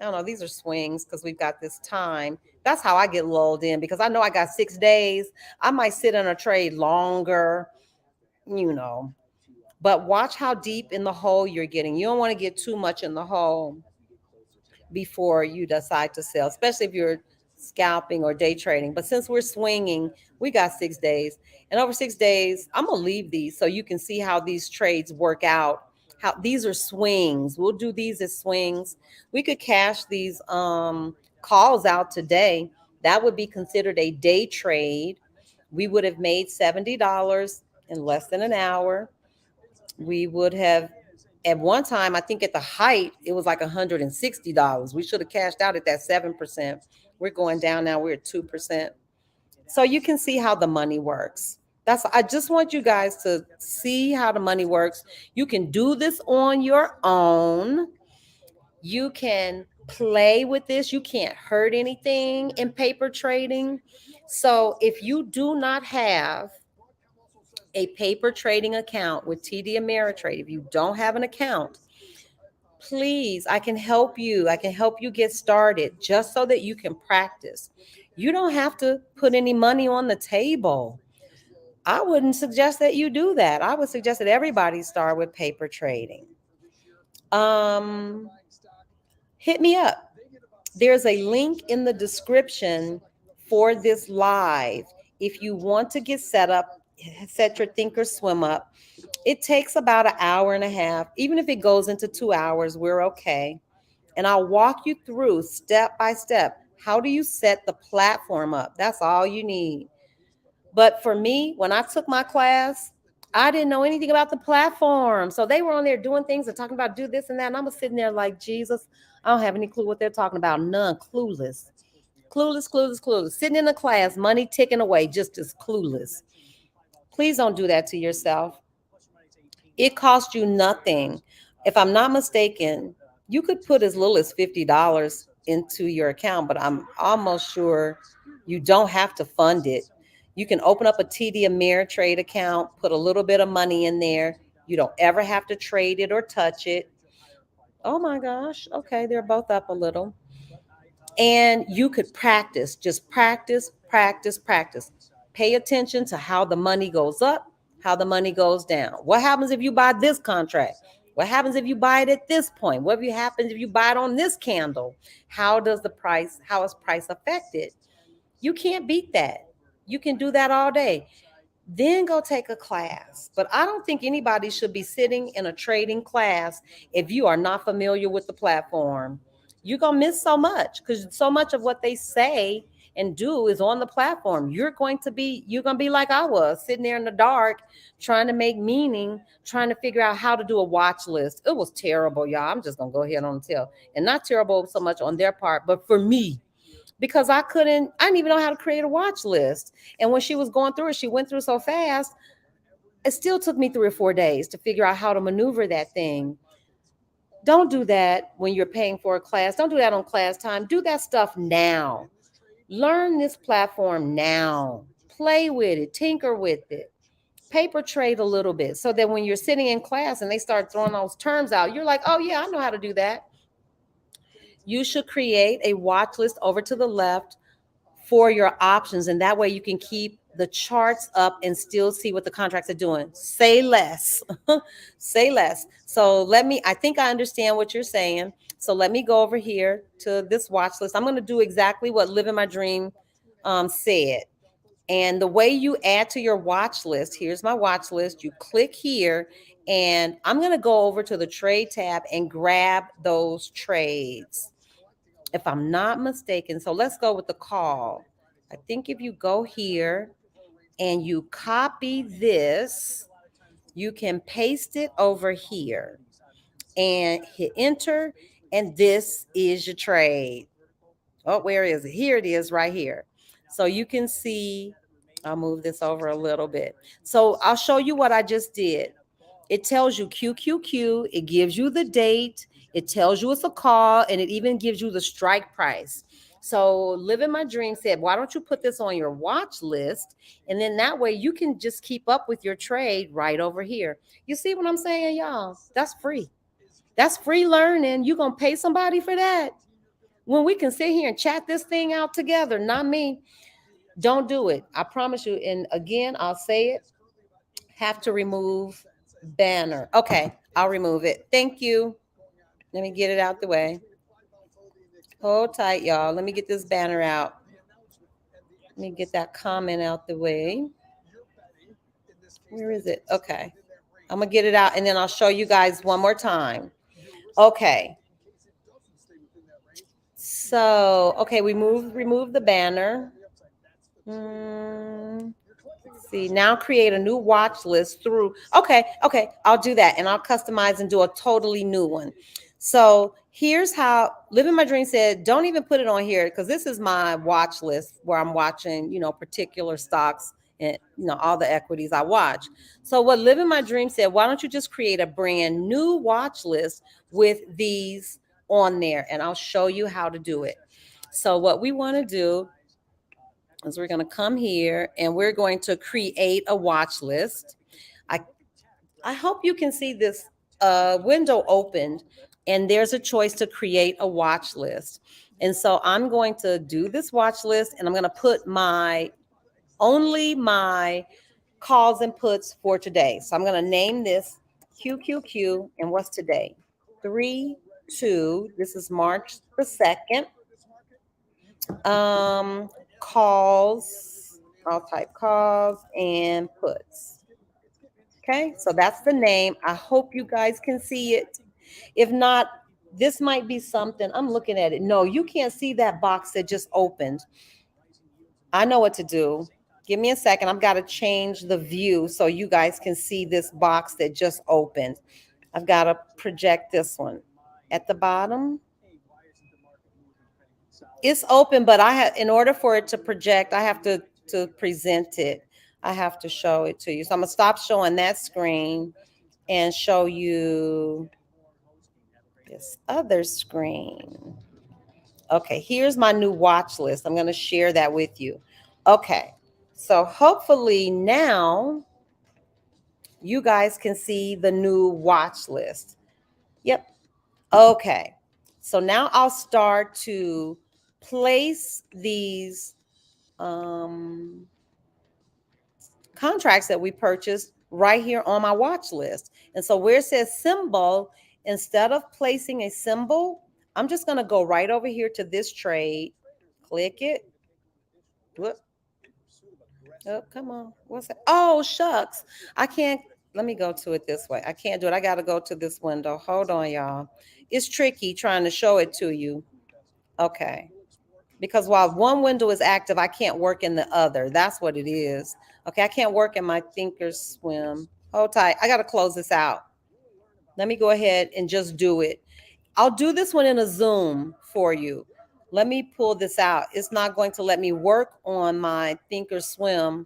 I don't know, these are swings because we've got this time. That's how I get lulled in, because I know I got 6 days. I might sit in a trade longer, but watch how deep in the hole you're getting. You don't want to get too much in the hole before you decide to sell, especially if you're scalping or day trading. But since we're swinging, we got 6 days. And over 6 days, I'm going to leave these so you can see how these trades work out. How these are swings. We'll do these as swings. We could cash these calls out today. That would be considered a day trade. We would have made $70 in less than an hour. We would have, at one time, I think at the height, it was like $160. We should have cashed out at that 7%. We're going down now. We're at 2%. So you can see how the money works. I just want you guys to see how the money works. You can do this on your own. You can play with this. You can't hurt anything in paper trading. So if you do not have a paper trading account with TD Ameritrade, if you don't have an account, please, I can help you. I can help you get started just so that you can practice. You don't have to put any money on the table. I wouldn't suggest that you do that. I would suggest that everybody start with paper trading. Hit me up. There's a link in the description for this live. If you want to get set up, set your Thinkorswim up. It takes about an hour and a half. Even if it goes into 2 hours, we're okay. And I'll walk you through step by step. How do you set the platform up? That's all you need. But for me, when I took my class, I didn't know anything about the platform. So they were on there doing things and talking about do this and that. And I was sitting there like, Jesus, I don't have any clue what they're talking about. None. Clueless. Clueless. Sitting in a class, money ticking away, just as clueless. Please don't do that to yourself. It costs you nothing. If I'm not mistaken, you could put as little as $50 into your account, but I'm almost sure you don't have to fund it. You can open up a TD Ameritrade account, put a little bit of money in there. You don't ever have to trade it or touch it. Oh my gosh. Okay, they're both up a little. And you could practice, just practice. Pay attention to how the money goes up, how the money goes down. What happens if you buy this contract? What happens if you buy it at this point? What happens if you buy it on this candle? How is price affected? You can't beat that. You can do that all day. Then go take a class. But I don't think anybody should be sitting in a trading class if you are not familiar with the platform. You're going to miss so much because so much of what they say and do is on the platform. You're going to be like I was, sitting there in the dark, trying to make meaning, trying to figure out how to do a watch list. It was terrible, y'all. I'm just going to go ahead and tell. And not terrible so much on their part, but for me, because I didn't even know how to create a watch list. And when she was going through it, she went through so fast. It still took me 3 or 4 days to figure out how to maneuver that thing. Don't do that when you're paying for a class. Don't do that on class time. Do that stuff now. Learn this platform now. Play with it, tinker with it, paper trade a little bit so that when you're sitting in class and they start throwing those terms out, you're like, oh yeah, I know how to do that. You should create a watch list over to the left for your options. And that way you can keep the charts up and still see what the contracts are doing. Say less. Say less. So I think I understand what you're saying. So let me go over here to this watch list. I'm going to do exactly what Living My Dream said. And the way you add to your watch list, here's my watch list. You click here and I'm going to go over to the trade tab and grab those trades. If I'm not mistaken, so let's go with the call. I think if you go here and you copy this, you can paste it over here and hit enter. And this is your trade. Oh, where is it? Here it is right here. So you can see, I'll move this over a little bit. So I'll show you what I just did. It tells you QQQ. It gives you the date. It tells you it's a call, and it even gives you the strike price. So Living My Dream said, why don't you put this on your watch list? And then that way you can just keep up with your trade right over here. You see what I'm saying, y'all? That's free. That's free learning. You're going to pay somebody for that? When we can sit here and chat this thing out together, not me. Don't do it. I promise you. And again, I'll say it. Have to remove banner. Okay, I'll remove it. Thank you. Let me get it out the way. Hold tight, y'all. Let me get this banner out. Let me get that comment out the way. Where is it? Okay. I'm going to get it out and then I'll show you guys one more time. Okay. So, okay, we remove the banner. Let's see, now create a new watch list through. Okay, I'll do that and I'll customize and do a totally new one. So here's how Living My Dream said, don't even put it on here because this is my watch list where I'm watching, particular stocks and, all the equities I watch. So what Living My Dream said, why don't you just create a brand new watch list with these on there? And I'll show you how to do it. So what we want to do is we're going to come here and we're going to create a watch list. I hope you can see this window opened and there's a choice to create a watch list. And so I'm going to do this watch list and I'm going to put only my calls and puts for today. So I'm going to name this QQQ. And what's today? 3/2. This is March the 2nd. Calls. I'll type calls and puts. Okay, so that's the name. I hope you guys can see it. If not, this might be something. I'm looking at it. No, you can't see that box that just opened. I know what to do. Give me a second. I've got to change the view so you guys can see this box that just opened. I've got to project this one at the bottom. It's open, but I have, in order for it to project, I have to present it. I have to show it to you. So I'm gonna stop showing that screen and show you this other screen. Okay, here's my new watch list. I'm gonna share that with you. Okay, so hopefully now you guys can see the new watch list. Yep. Okay, so now I'll start to place these contracts that we purchased right here on my watch list. And so where it says symbol, instead of placing a symbol, I'm just going to go right over here to this trade, click it. Whoop. Oh, come on. What's that? Oh, shucks. I can't. Let me go to it this way. I can't do it. I got to go to this window. Hold on, y'all. It's tricky trying to show it to you. Okay. Because while one window is active, I can't work in the other. That's what it is. Okay, I can't work in my Thinkorswim. Hold tight. I got to close this out. Let me go ahead and just do it. I'll do this one in a Zoom for you. Let me pull this out. It's not going to let me work on my Thinkorswim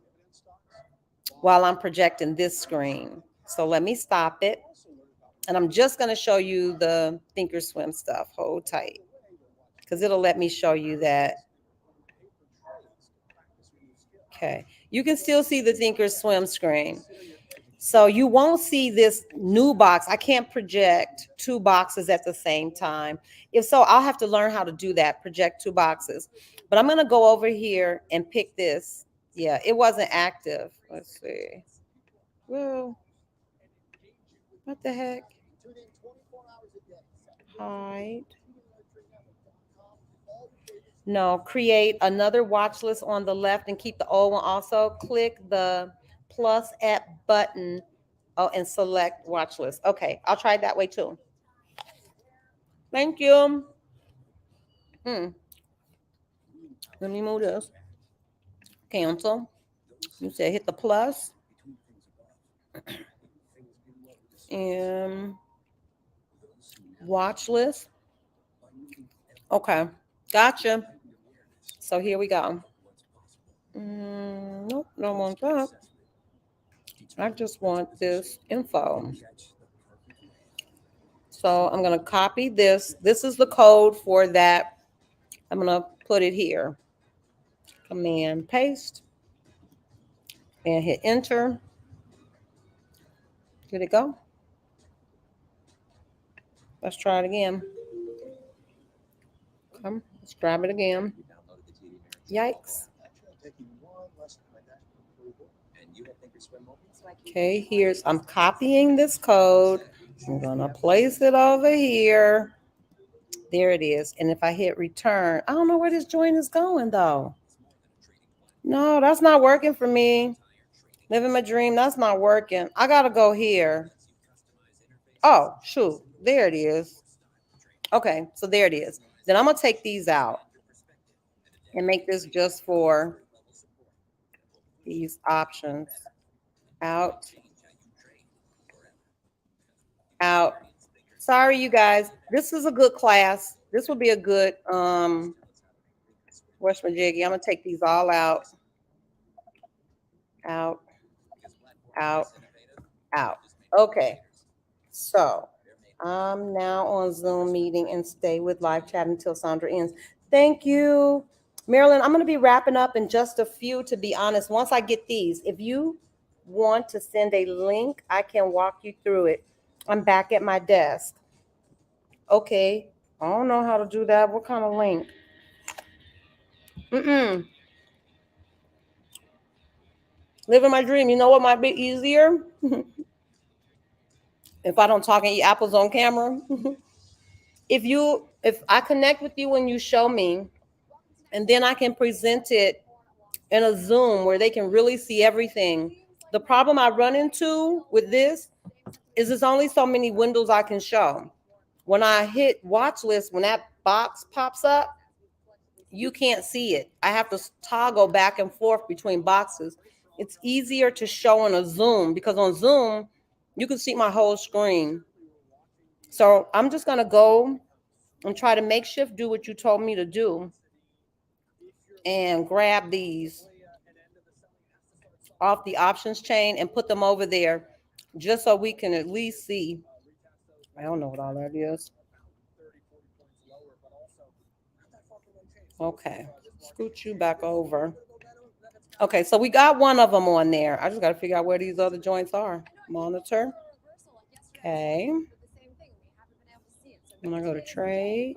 while I'm projecting this screen. So let me stop it. And I'm just going to show you the Thinkorswim stuff. Hold tight. Because it'll let me show you that. Okay, you can still see the Thinkorswim screen. So you won't see this new box. I can't project two boxes at the same time. If so, I'll have to learn how to do that, project two boxes. But I'm going to go over here and pick this. Yeah, it wasn't active. Let's see. Well, what the heck? Hide. No, create another watch list on the left and keep the old one also. Click the plus app button. Oh, and select watch list. Okay, I'll try it that way too. Thank you. Let me move this. Cancel. You said hit the plus. And watch list. Okay, gotcha. So here we go. Nope, don't want that. I just want this info. So I'm going to copy this. This is the code for that. I'm going to put it here. Command paste. And hit enter. Did it go? Let's try it again. Come, let's grab it again. Yikes. Okay, I'm copying this code. I'm gonna place it over here. There it is. And if I hit return, I don't know where this joint is going though. No, that's not working for me. Living my dream, that's not working. I gotta go here. Oh, shoot, there it is. Okay, so there it is. Then I'm gonna take these out and make this just for these options. Out. Out. Sorry, you guys. This is a good class. This will be a good where's my jiggy? I'm gonna take these all out. Out. Out. Out. Okay. So I'm now on Zoom meeting and stay with live chat until Sandra ends. Thank you. Marilyn, I'm gonna be wrapping up in just a few, to be honest. Once I get these, if you want to send a link, I can walk you through it. I'm back at my desk. Okay, I don't know how to do that. What kind of link? Living my dream. You know what might be easier? If I don't talk and eat apples on camera. If I connect with you when you show me, and then I can present it in a Zoom where they can really see everything. The problem I run into with this is there's only so many windows I can show. When I hit watch list, when that box pops up, you can't see it. I have to toggle back and forth between boxes. It's easier to show on a Zoom because on Zoom, you can see my whole screen. So I'm just going to go and try to makeshift do what you told me to do and grab these off the options chain and put them over there just so we can at least see. I don't know what all that is. Okay, scoot you back over. Okay, so we got one of them on there. I just got to figure out where these other joints are. Monitor. Okay. When I go to trade.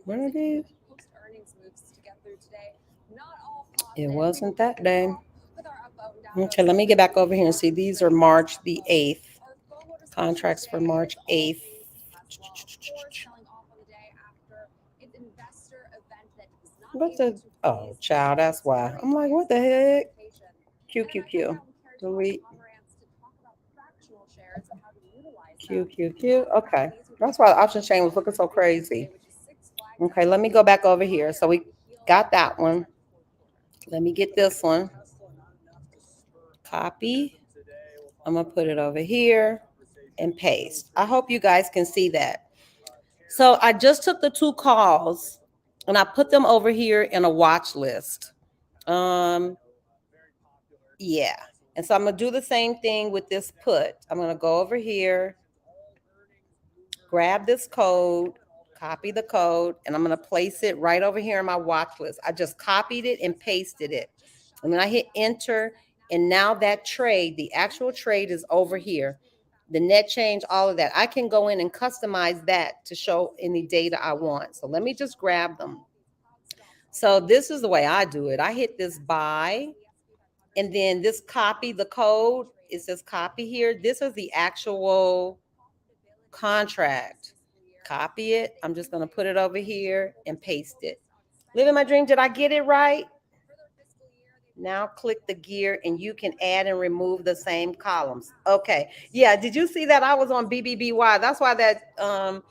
Where are these? It wasn't that day. Okay, let me get back over here and see. These are March the 8th. Contracts for March 8th. What's the, oh, child, that's why. I'm like, what the heck? QQQ. Delete. QQQ. Okay. That's why the option chain was looking so crazy. Okay, let me go back over here. So we got that one. Let me get this one. Copy. I'm going to put it over here and paste. I hope you guys can see that. So I just took the 2 calls and I put them over here in a watch list. Yeah. And so I'm going to do the same thing with this put. I'm going to go over here, grab this code, copy the code, and I'm going to place it right over here in my watch list. I just copied it and pasted it. And then I hit enter. And now that trade, the actual trade is over here. The net change, all of that. I can go in and customize that to show any data I want. So let me just grab them. So this is the way I do it. I hit this buy, and then this copy the code. It says copy here. This is the actual contract. Copy it. I'm just going to put it over here and paste it. Living my dream. Did I get it right? Now click the gear and you can add and remove the same columns. Okay. Yeah. Did you see that? I was on BBBY. That's why that the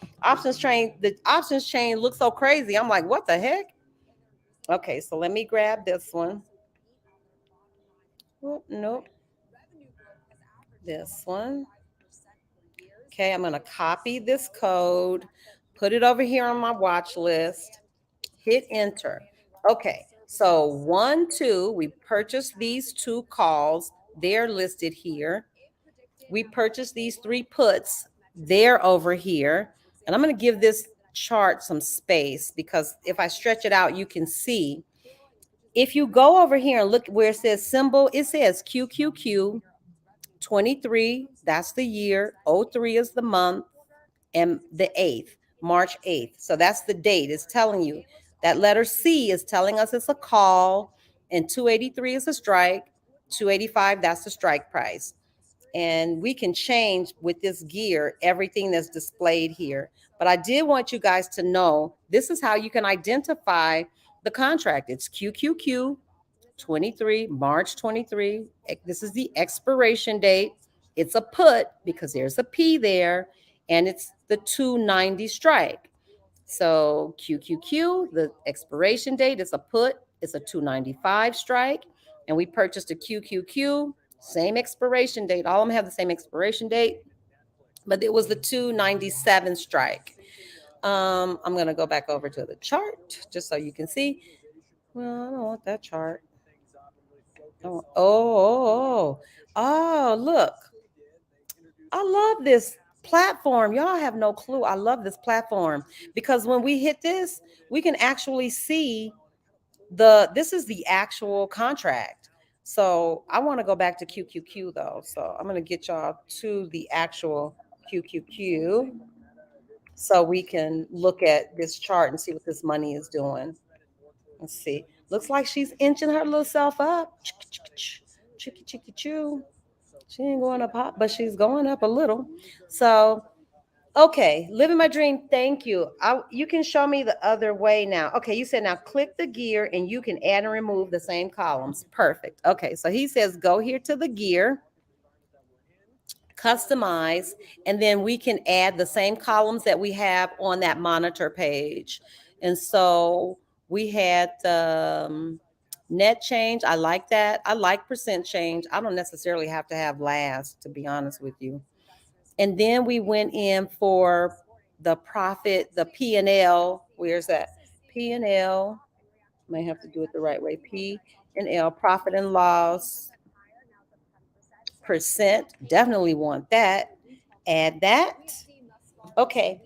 options chain looks so crazy. I'm like, what the heck? Okay. So let me grab this one. Oh, nope. This one. Okay. I'm going to copy this code, put it over here on my watch list, hit enter. Okay. So 1, 2, we purchased these 2 calls. They're listed here. We purchased these 3 puts. They're over here. And I'm going to give this chart some space because if I stretch it out, you can see. If you go over here and look where it says symbol, it says QQQ 23. That's the year. 03 is the month. And the 8th, March 8th. So that's the date. It's telling you. That letter C is telling us it's a call, and 283 is a strike. 285, that's the strike price. And we can change with this gear everything that's displayed here. But I did want you guys to know this is how you can identify the contract. It's QQQ 23, March 23. This is the expiration date. It's a put because there's a P there, and it's the 290 strike. So QQQ, the expiration date is a put. It's a 295 strike. And we purchased a QQQ, same expiration date. All of them have the same expiration date, but it was the 297 strike. I'm going to go back over to the chart just so you can see. Well, I don't want that chart. Oh, look. I love this platform. Y'all have no clue. I love this platform because when we hit this, we can actually see this is the actual contract. So I want to go back to QQQ though. So I'm going to get y'all to the actual QQQ so we can look at this chart and see what this money is doing. Let's see. Looks like she's inching her little self up. Chicky choo. She ain't going up hot, but she's going up a little. So Okay, living my dream. Thank you. You can show me the other way now. Okay, you said now click the gear and you can add and remove the same columns. Perfect. Okay, so he says go here to the gear, customize, and then we can add the same columns that we have on that monitor page. And so we had net change. I like that. I like percent change. I don't necessarily have to have last, to be honest with you. And then we went in for the profit, the P&L. Where's that? P&L. May have to do it the right way. P&L, profit and loss percent. Definitely want that. Add that. Okay,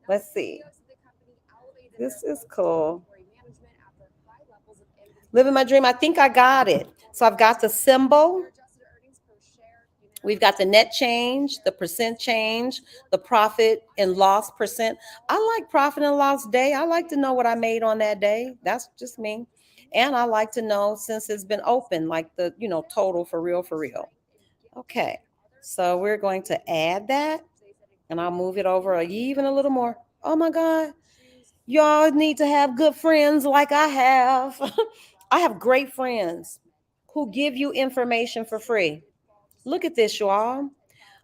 let's see. This is cool. Living my dream. I think I got it. So I've got the symbol. We've got the net change, the percent change, the profit and loss percent. I like profit and loss day. I like to know what I made on that day. That's just me. And I like to know, since it's been open, like the, total for real, for real. Okay. So we're going to add that and I'll move it over even a little more. Oh my God. Y'all need to have good friends like I have. I have great friends who give you information for free. Look at this, y'all.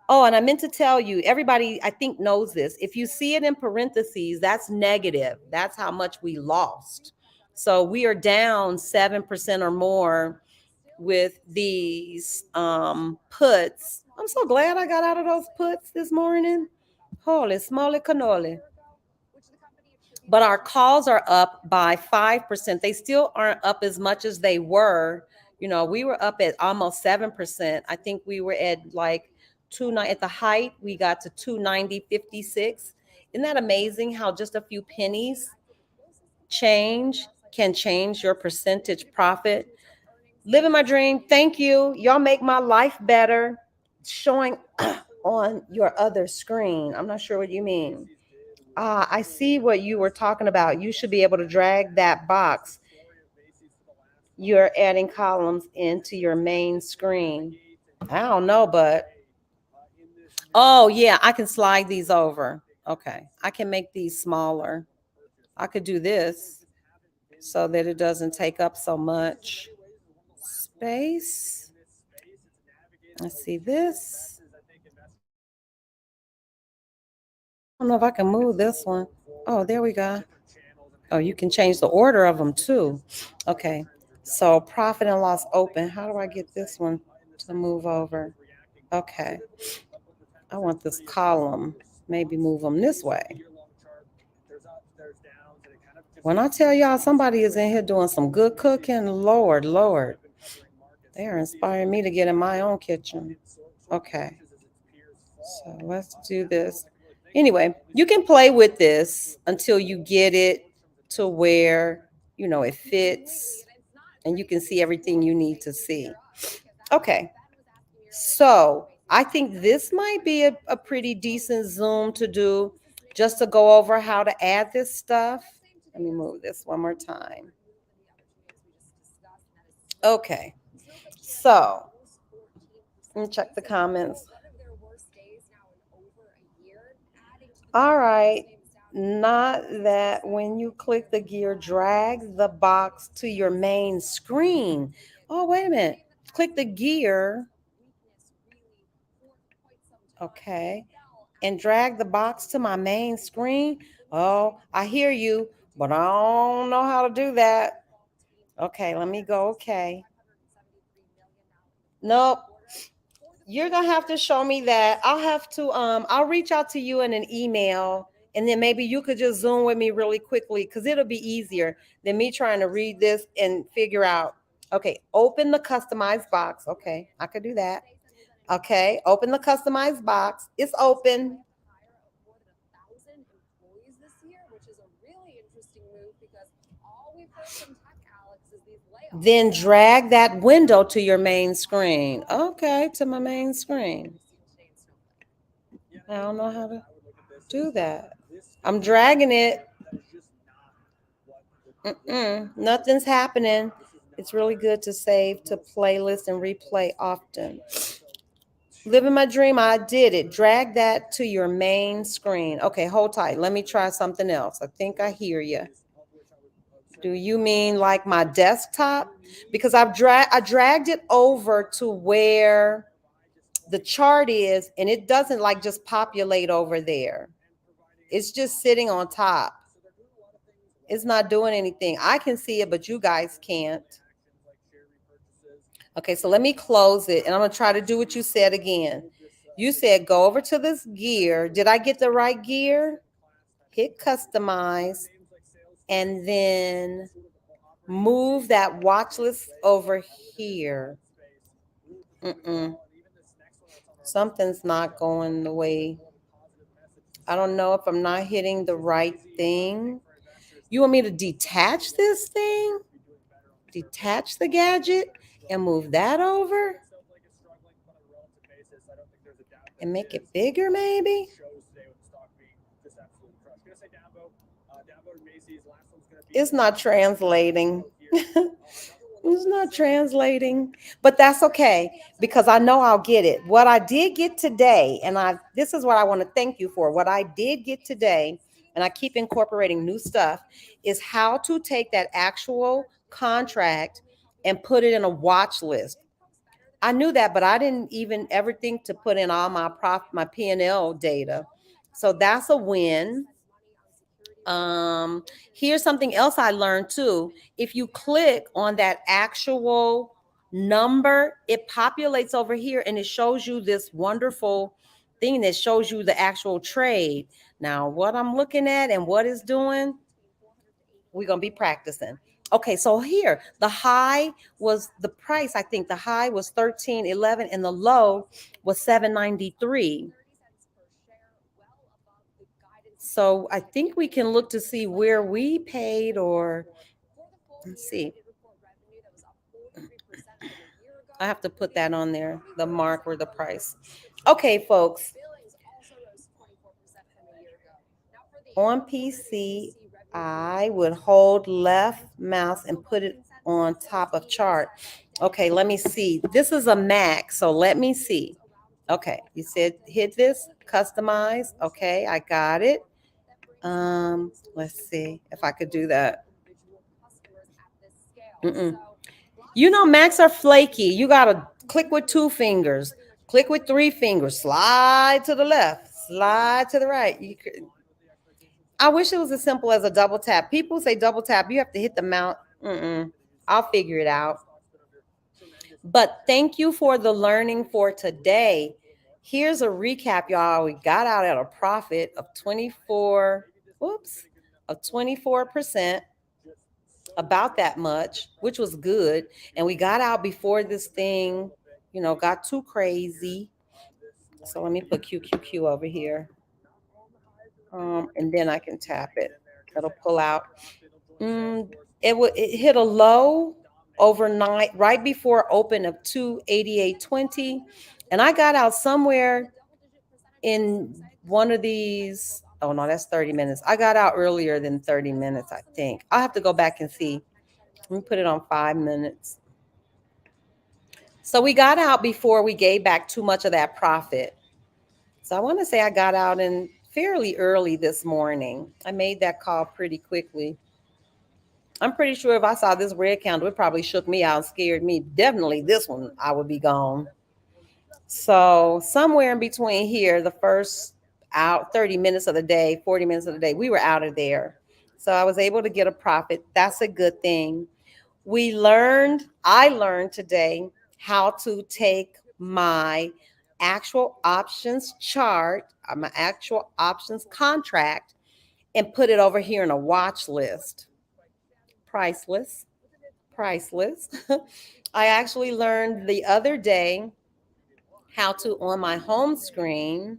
Oh, and I meant to tell you, everybody I think knows this. If you see it in parentheses, that's negative. That's how much we lost. So we are down 7% or more with these puts. I'm so glad I got out of those puts this morning. Holy smoly cannoli. But our calls are up by 5%. They still aren't up as much as they were. We were up at almost 7%. I think we were at like at the height, we got to 290.56. Isn't that amazing how just a few pennies can change your percentage profit? Living my dream. Thank you. Y'all make my life better. Showing on your other screen. I'm not sure what you mean. I see what you were talking about. You should be able to drag that box. You're adding columns into your main screen. I don't know, but oh yeah, I can slide these over. Okay, I can make these smaller. I could do this so that it doesn't take up so much space. Let's see this. I don't know if I can move this one. Oh, there we go. Oh, you can change the order of them too. Okay. So profit and loss open. How do I get this one to move over? Okay. I want this column. Maybe move them this way. When I tell y'all somebody is in here doing some good cooking, Lord, Lord, they are inspiring me to get in my own kitchen. Okay. So let's do this. Anyway, you can play with this until you get it to where, it fits and you can see everything you need to see. Okay. So I think this might be a pretty decent Zoom to do, just to go over how to add this stuff. Let me move this one more time. Okay. So let me check the comments. All right. Not that when you click the gear, drag the box to your main screen. Oh, wait a minute. Click the gear. Okay. And drag the box to my main screen. Oh, I hear you, but I don't know how to do that. Okay, let me go. Okay. Nope. You're gonna have to show me that. I'll reach out to you in an email, and then maybe you could just Zoom with me really quickly, because it'll be easier than me trying to read this and figure out. Okay, open the customized box. Okay, I could do that. Okay, open the customized box. It's open. Then drag that window to your main screen. Okay, to my main screen. I don't know how to do that. I'm dragging it. Nothing's happening. It's really good to save to playlist and replay often. Living my dream, I did it. Drag that to your main screen. Okay, hold tight. Let me try something else. I think I hear you. Do you mean like my desktop? Because I dragged it over to where the chart is, and it doesn't like just populate over there. It's just sitting on top. It's not doing anything. I can see it, but you guys can't. Okay, so let me close it, and I'm gonna try to do what you said again. You said go over to this gear. Did I get the right gear? Hit customize, and then move that watch list over here. Something's not going the way. I don't know if I'm not hitting the right thing. You want me to detach this thing? Detach the gadget and move that over? And make it bigger, maybe? It's not translating. It's not translating, but that's okay because I know I'll get it. What I did get today, and this is what I want to thank you for. What I did get today, and I keep incorporating new stuff, is how to take that actual contract and put it in a watch list. I knew that, but I didn't even ever think to put in all my P&L data. So that's a win. Here's something else I learned too. If you click on that actual number, it populates over here and it shows you this wonderful thing that shows you the actual trade. Now, what I'm looking at and what it's doing, we're going to be practicing. Okay, so here the high was the price. I think the high was 13.11 and the low was 7.93. So I think we can look to see where we paid, or let's see. I have to put that on there, the mark or the price. Okay, folks. On PC, I would hold left mouse and put it on top of chart. Okay, let me see. This is a Mac, so let me see. Okay, you said hit this, customize. Okay, I got it. Let's see if I could do that. You know, Macs are flaky. You gotta click with 2 fingers, click with 3 fingers, slide to the left, slide to the right. I wish it was as simple as a double tap. People say double tap, you have to hit the mount. I'll figure it out. But thank you for the learning for today. Here's a recap, y'all. We got out at a profit of 24%, about that much, which was good. And we got out before this thing, got too crazy. So let me put QQQ over here. And then I can tap it. It'll pull out. It hit a low overnight right before open of 288.20, and I got out somewhere in one of these. Oh no, that's 30 minutes. I got out earlier than 30 minutes, I think. I'll have to go back and see. Let me put it on 5 minutes. So we got out before we gave back too much of that profit. So I want to say I got out in fairly early this morning. I made that call pretty quickly. I'm pretty sure if I saw this red candle, it probably shook me out, scared me. Definitely this one, I would be gone. So somewhere in between here, the first 30 minutes of the day, 40 minutes of the day, we were out of there. So I was able to get a profit. That's a good thing. I learned today how to take my actual options chart, my actual options contract, and put it over here in a watch list. Priceless. I actually learned the other day how to, on my home screen,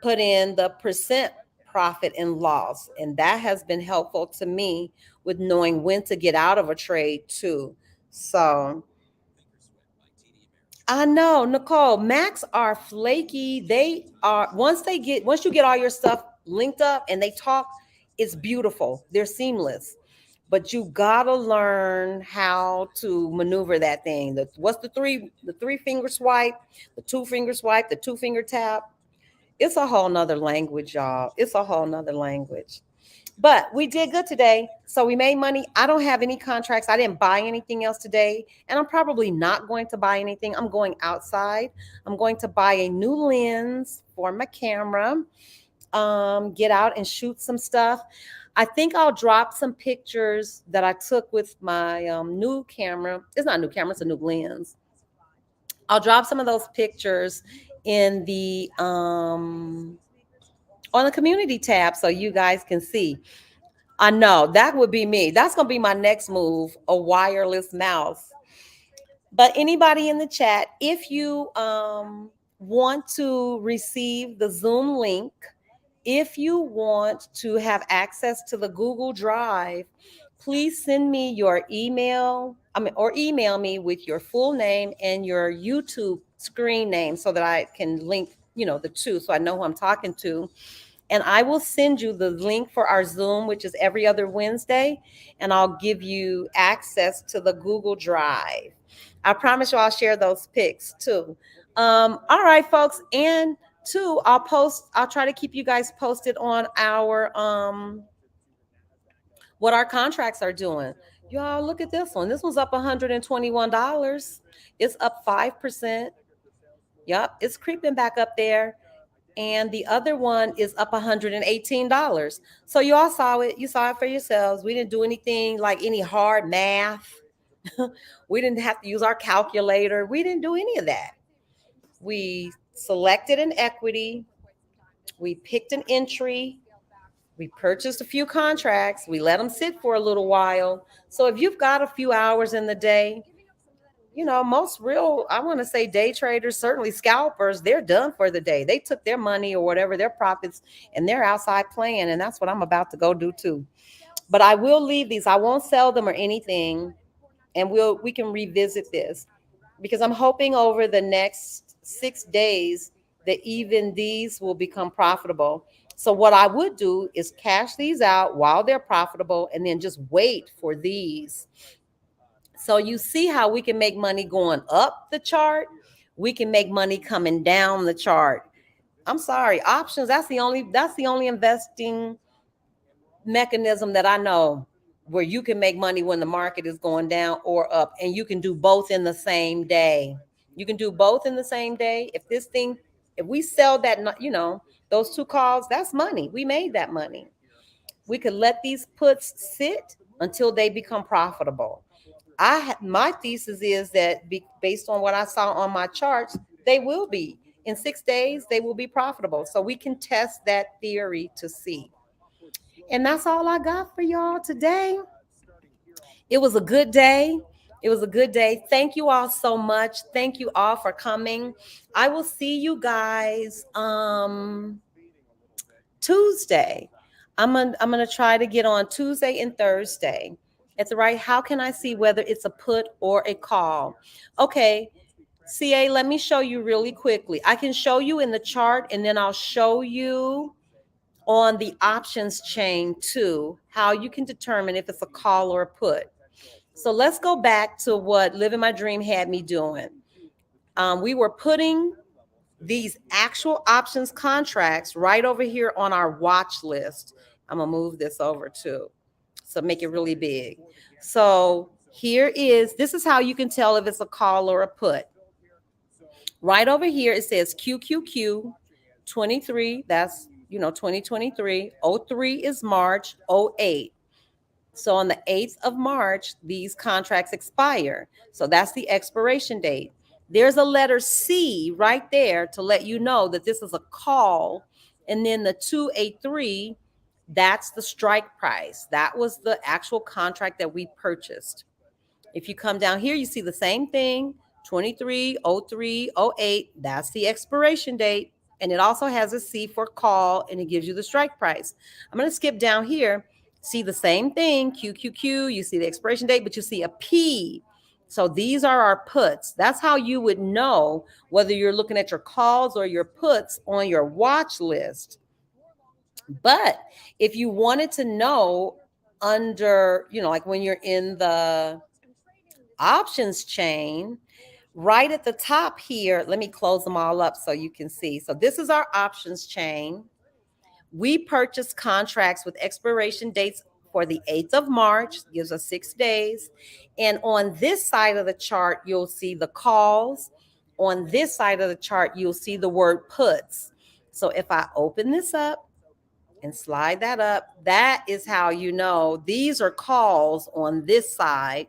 put in the percent profit and loss. And that has been helpful to me with knowing when to get out of a trade too. So I know, Nicole, Macs are flaky. They are, once you get all your stuff linked up and they talk, it's beautiful. They're seamless. but you gotta learn how to maneuver that thing. What's the three finger swipe, the two finger swipe, the two finger tap. It's a whole nother language, y'all. It's a whole nother language. But we did good today. So we made money. I don't have any contracts. I didn't buy anything else today. And I'm probably not going to buy anything. I'm going outside. I'm going to buy a new lens for my camera. Get out and shoot some stuff. I think I'll drop some pictures that I took with my new camera. It's not a new camera, it's a new lens. I'll drop some of those pictures in the on the community tab so you guys can see. I know that would be me. That's going to be my next move, a wireless mouse. But anybody in the chat, if you want to receive the Zoom link, if you want to have access to the Google Drive, please send me your email, or email me with your full name and your YouTube screen name so that I can link, the two so I know who I'm talking to. And I will send you the link for our Zoom, which is every other Wednesday, and I'll give you access to the Google Drive. I promise you I'll share those pics too. All right, folks. And two, I'll try to keep you guys posted on our what our contracts are doing. Y'all look at this one. This one's up $121. It's up 5%. Yep, it's creeping back up there. And the other one is up $118. So you all saw it. You saw it for yourselves. We didn't do anything like any hard math. We didn't have to use our calculator. We didn't do any of that. We selected an equity. We picked an entry. We purchased a few contracts. We let them sit for a little while. So if you've got a few hours in the day, most real, I want to say day traders, certainly scalpers, they're done for the day. They took their money or whatever, their profits, and they're outside playing. And that's what I'm about to go do too. But I will leave these. I won't sell them or anything. And we can revisit this because I'm hoping over the next 6 days that even these will become profitable. So what I would do is cash these out while they're profitable and then just wait for these. So you see how we can make money going up the chart. We can make money coming down the chart. I'm sorry, options, that's the only investing mechanism that I know where you can make money when the market is going down or up, and you can do both in the same day. You can do both in the same day. If we sell that, those two calls, that's money. We made that money. We could let these puts sit until they become profitable. My thesis is that based on what I saw on my charts, they will be in 6 days, they will be profitable. So we can test that theory to see. And that's all I got for y'all today. It was a good day. It was a good day. Thank you all so much. Thank you all for coming. I will see you guys Tuesday. I'm gonna try to get on Tuesday and Thursday. It's right. How can I see whether it's a put or a call? Okay, CA, let me show you really quickly. I can show you in the chart, and then I'll show you on the options chain too, how you can determine if it's a call or a put. So let's go back to what Living My Dream had me doing. We were putting these actual options contracts right over here on our watch list. I'm gonna move this over too, so make it really big. So this is how you can tell if it's a call or a put. Right over here, it says QQQ 23. That's 2023. 03 is March 08. So on the 8th of March, these contracts expire. So that's the expiration date. There's a letter C right there to let you know that this is a call. And then the 283, that's the strike price. That was the actual contract that we purchased. If you come down here, you see the same thing, 23, 03, 08. That's the expiration date. And it also has a C for call, and it gives you the strike price. I'm going to skip down here. See the same thing, QQQ. You see the expiration date, but you see a P. So these are our puts. That's how you would know whether you're looking at your calls or your puts on your watch list. But if you wanted to know under, like when you're in the options chain, right at the top here, let me close them all up so you can see. So this is our options chain. We purchase contracts with expiration dates for the 8th of March, gives us 6 days. And on this side of the chart, you'll see the calls. On this side of the chart, you'll see the word puts. So if I open this up and slide that up, that is how you know these are calls on this side.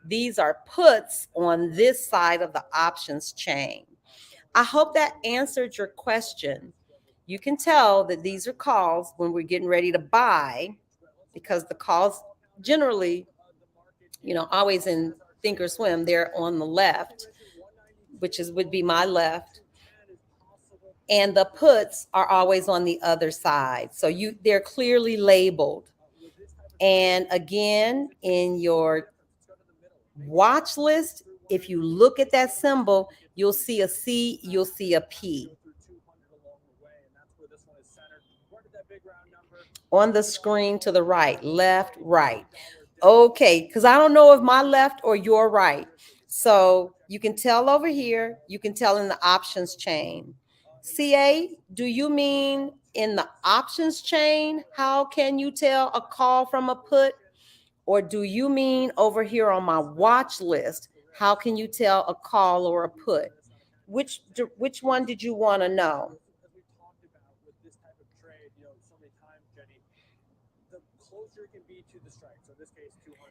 These are puts on this side of the options chain. I hope that answered your question. You can tell that these are calls when we're getting ready to buy, because the calls generally, always in Thinkorswim, they're on the left, which would be my left. And the puts are always on the other side. So they're clearly labeled. And again, in your watch list, if you look at that symbol, you'll see a C, you'll see a P. On the screen to the right, left, right. Okay, because I don't know if my left or your right. So you can tell over here, you can tell in the options chain. CA, do you mean in the options chain? How can you tell a call from a put? Or do you mean over here on my watch list? How can you tell a call or a put? Which one did you want to know?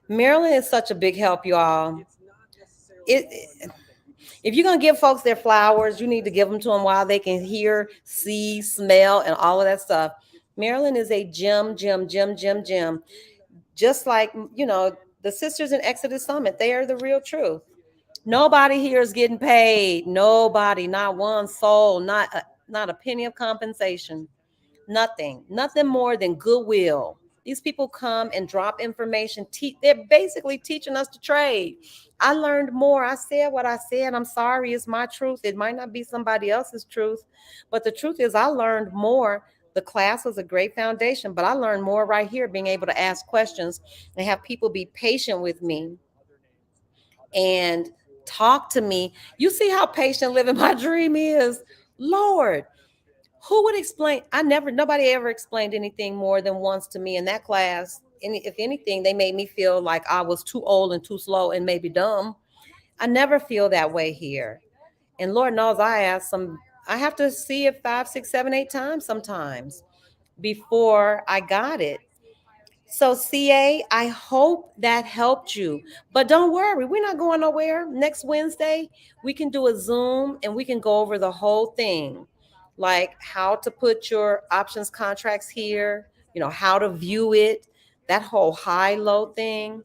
Maryland is such a big help, y'all. If you're going to give folks their flowers, you need to give them to them while they can hear, see, smell, and all of that stuff. Maryland is a gem. Just like, the sisters in Exodus Summit, they are the real truth. Nobody here is getting paid. Nobody, not one soul, not a penny of compensation. Nothing more than goodwill. These people come and drop information. They're basically teaching us to trade. I learned more. I said what I said. I'm sorry. It's my truth. It might not be somebody else's truth, but the truth is I learned more. The class was a great foundation, but I learned more right here, being able to ask questions and have people be patient with me and talk to me. You see how patient living my dream is? Lord, who would explain? Nobody ever explained anything more than once to me in that class. And if anything, they made me feel like I was too old and too slow and maybe dumb. I never feel that way here. And Lord knows I have to see it 5, 6, 7, 8 times sometimes before I got it. So CA, I hope that helped you. But don't worry, we're not going nowhere. Next Wednesday, we can do a Zoom and we can go over the whole thing. Like how to put your options contracts here, how to view it, that whole high-low thing.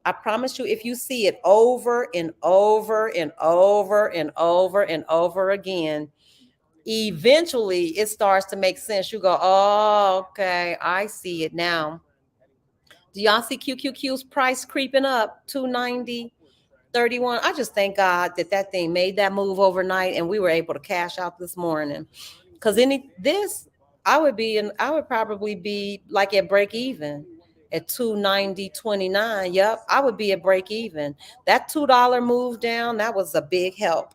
I promise you, if you see it over and over and over and over and over again, eventually it starts to make sense. You go, oh, okay, I see it now. Do y'all see QQQ's price creeping up? 290, 31. I just thank God that thing made that move overnight and we were able to cash out this morning. Because I would probably be like at break even at 290.29. Yep, I would be at break even. That $2 move down, that was a big help.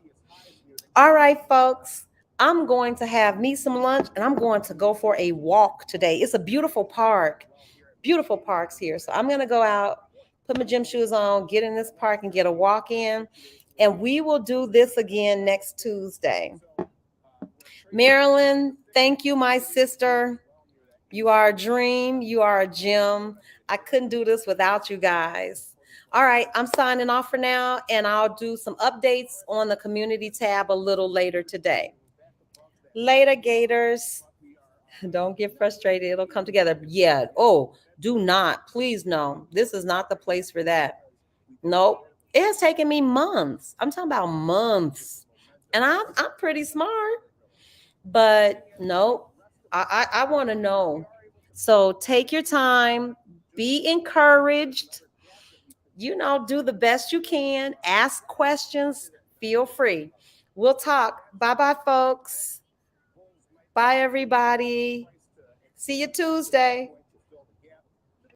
All right, folks, I'm going to have me some lunch and I'm going to go for a walk today. It's a beautiful park. Beautiful parks here. So I'm going to go out, put my gym shoes on, get in this park and get a walk in. And we will do this again next Tuesday. Marilyn, thank you, my sister. You are a dream. You are a gem. I couldn't do this without you guys. All right, I'm signing off for now, and I'll do some updates on the community tab a little later today. Later, Gators. Don't get frustrated. It'll come together. Yeah. Oh, do not. Please, no. This is not the place for that. Nope. It has taken me months. I'm talking about months. And I'm pretty smart. But nope. I want to know. So take your time. Be encouraged. Do the best you can. Ask questions. Feel free. We'll talk. Bye-bye, folks. Bye, everybody. See you Tuesday.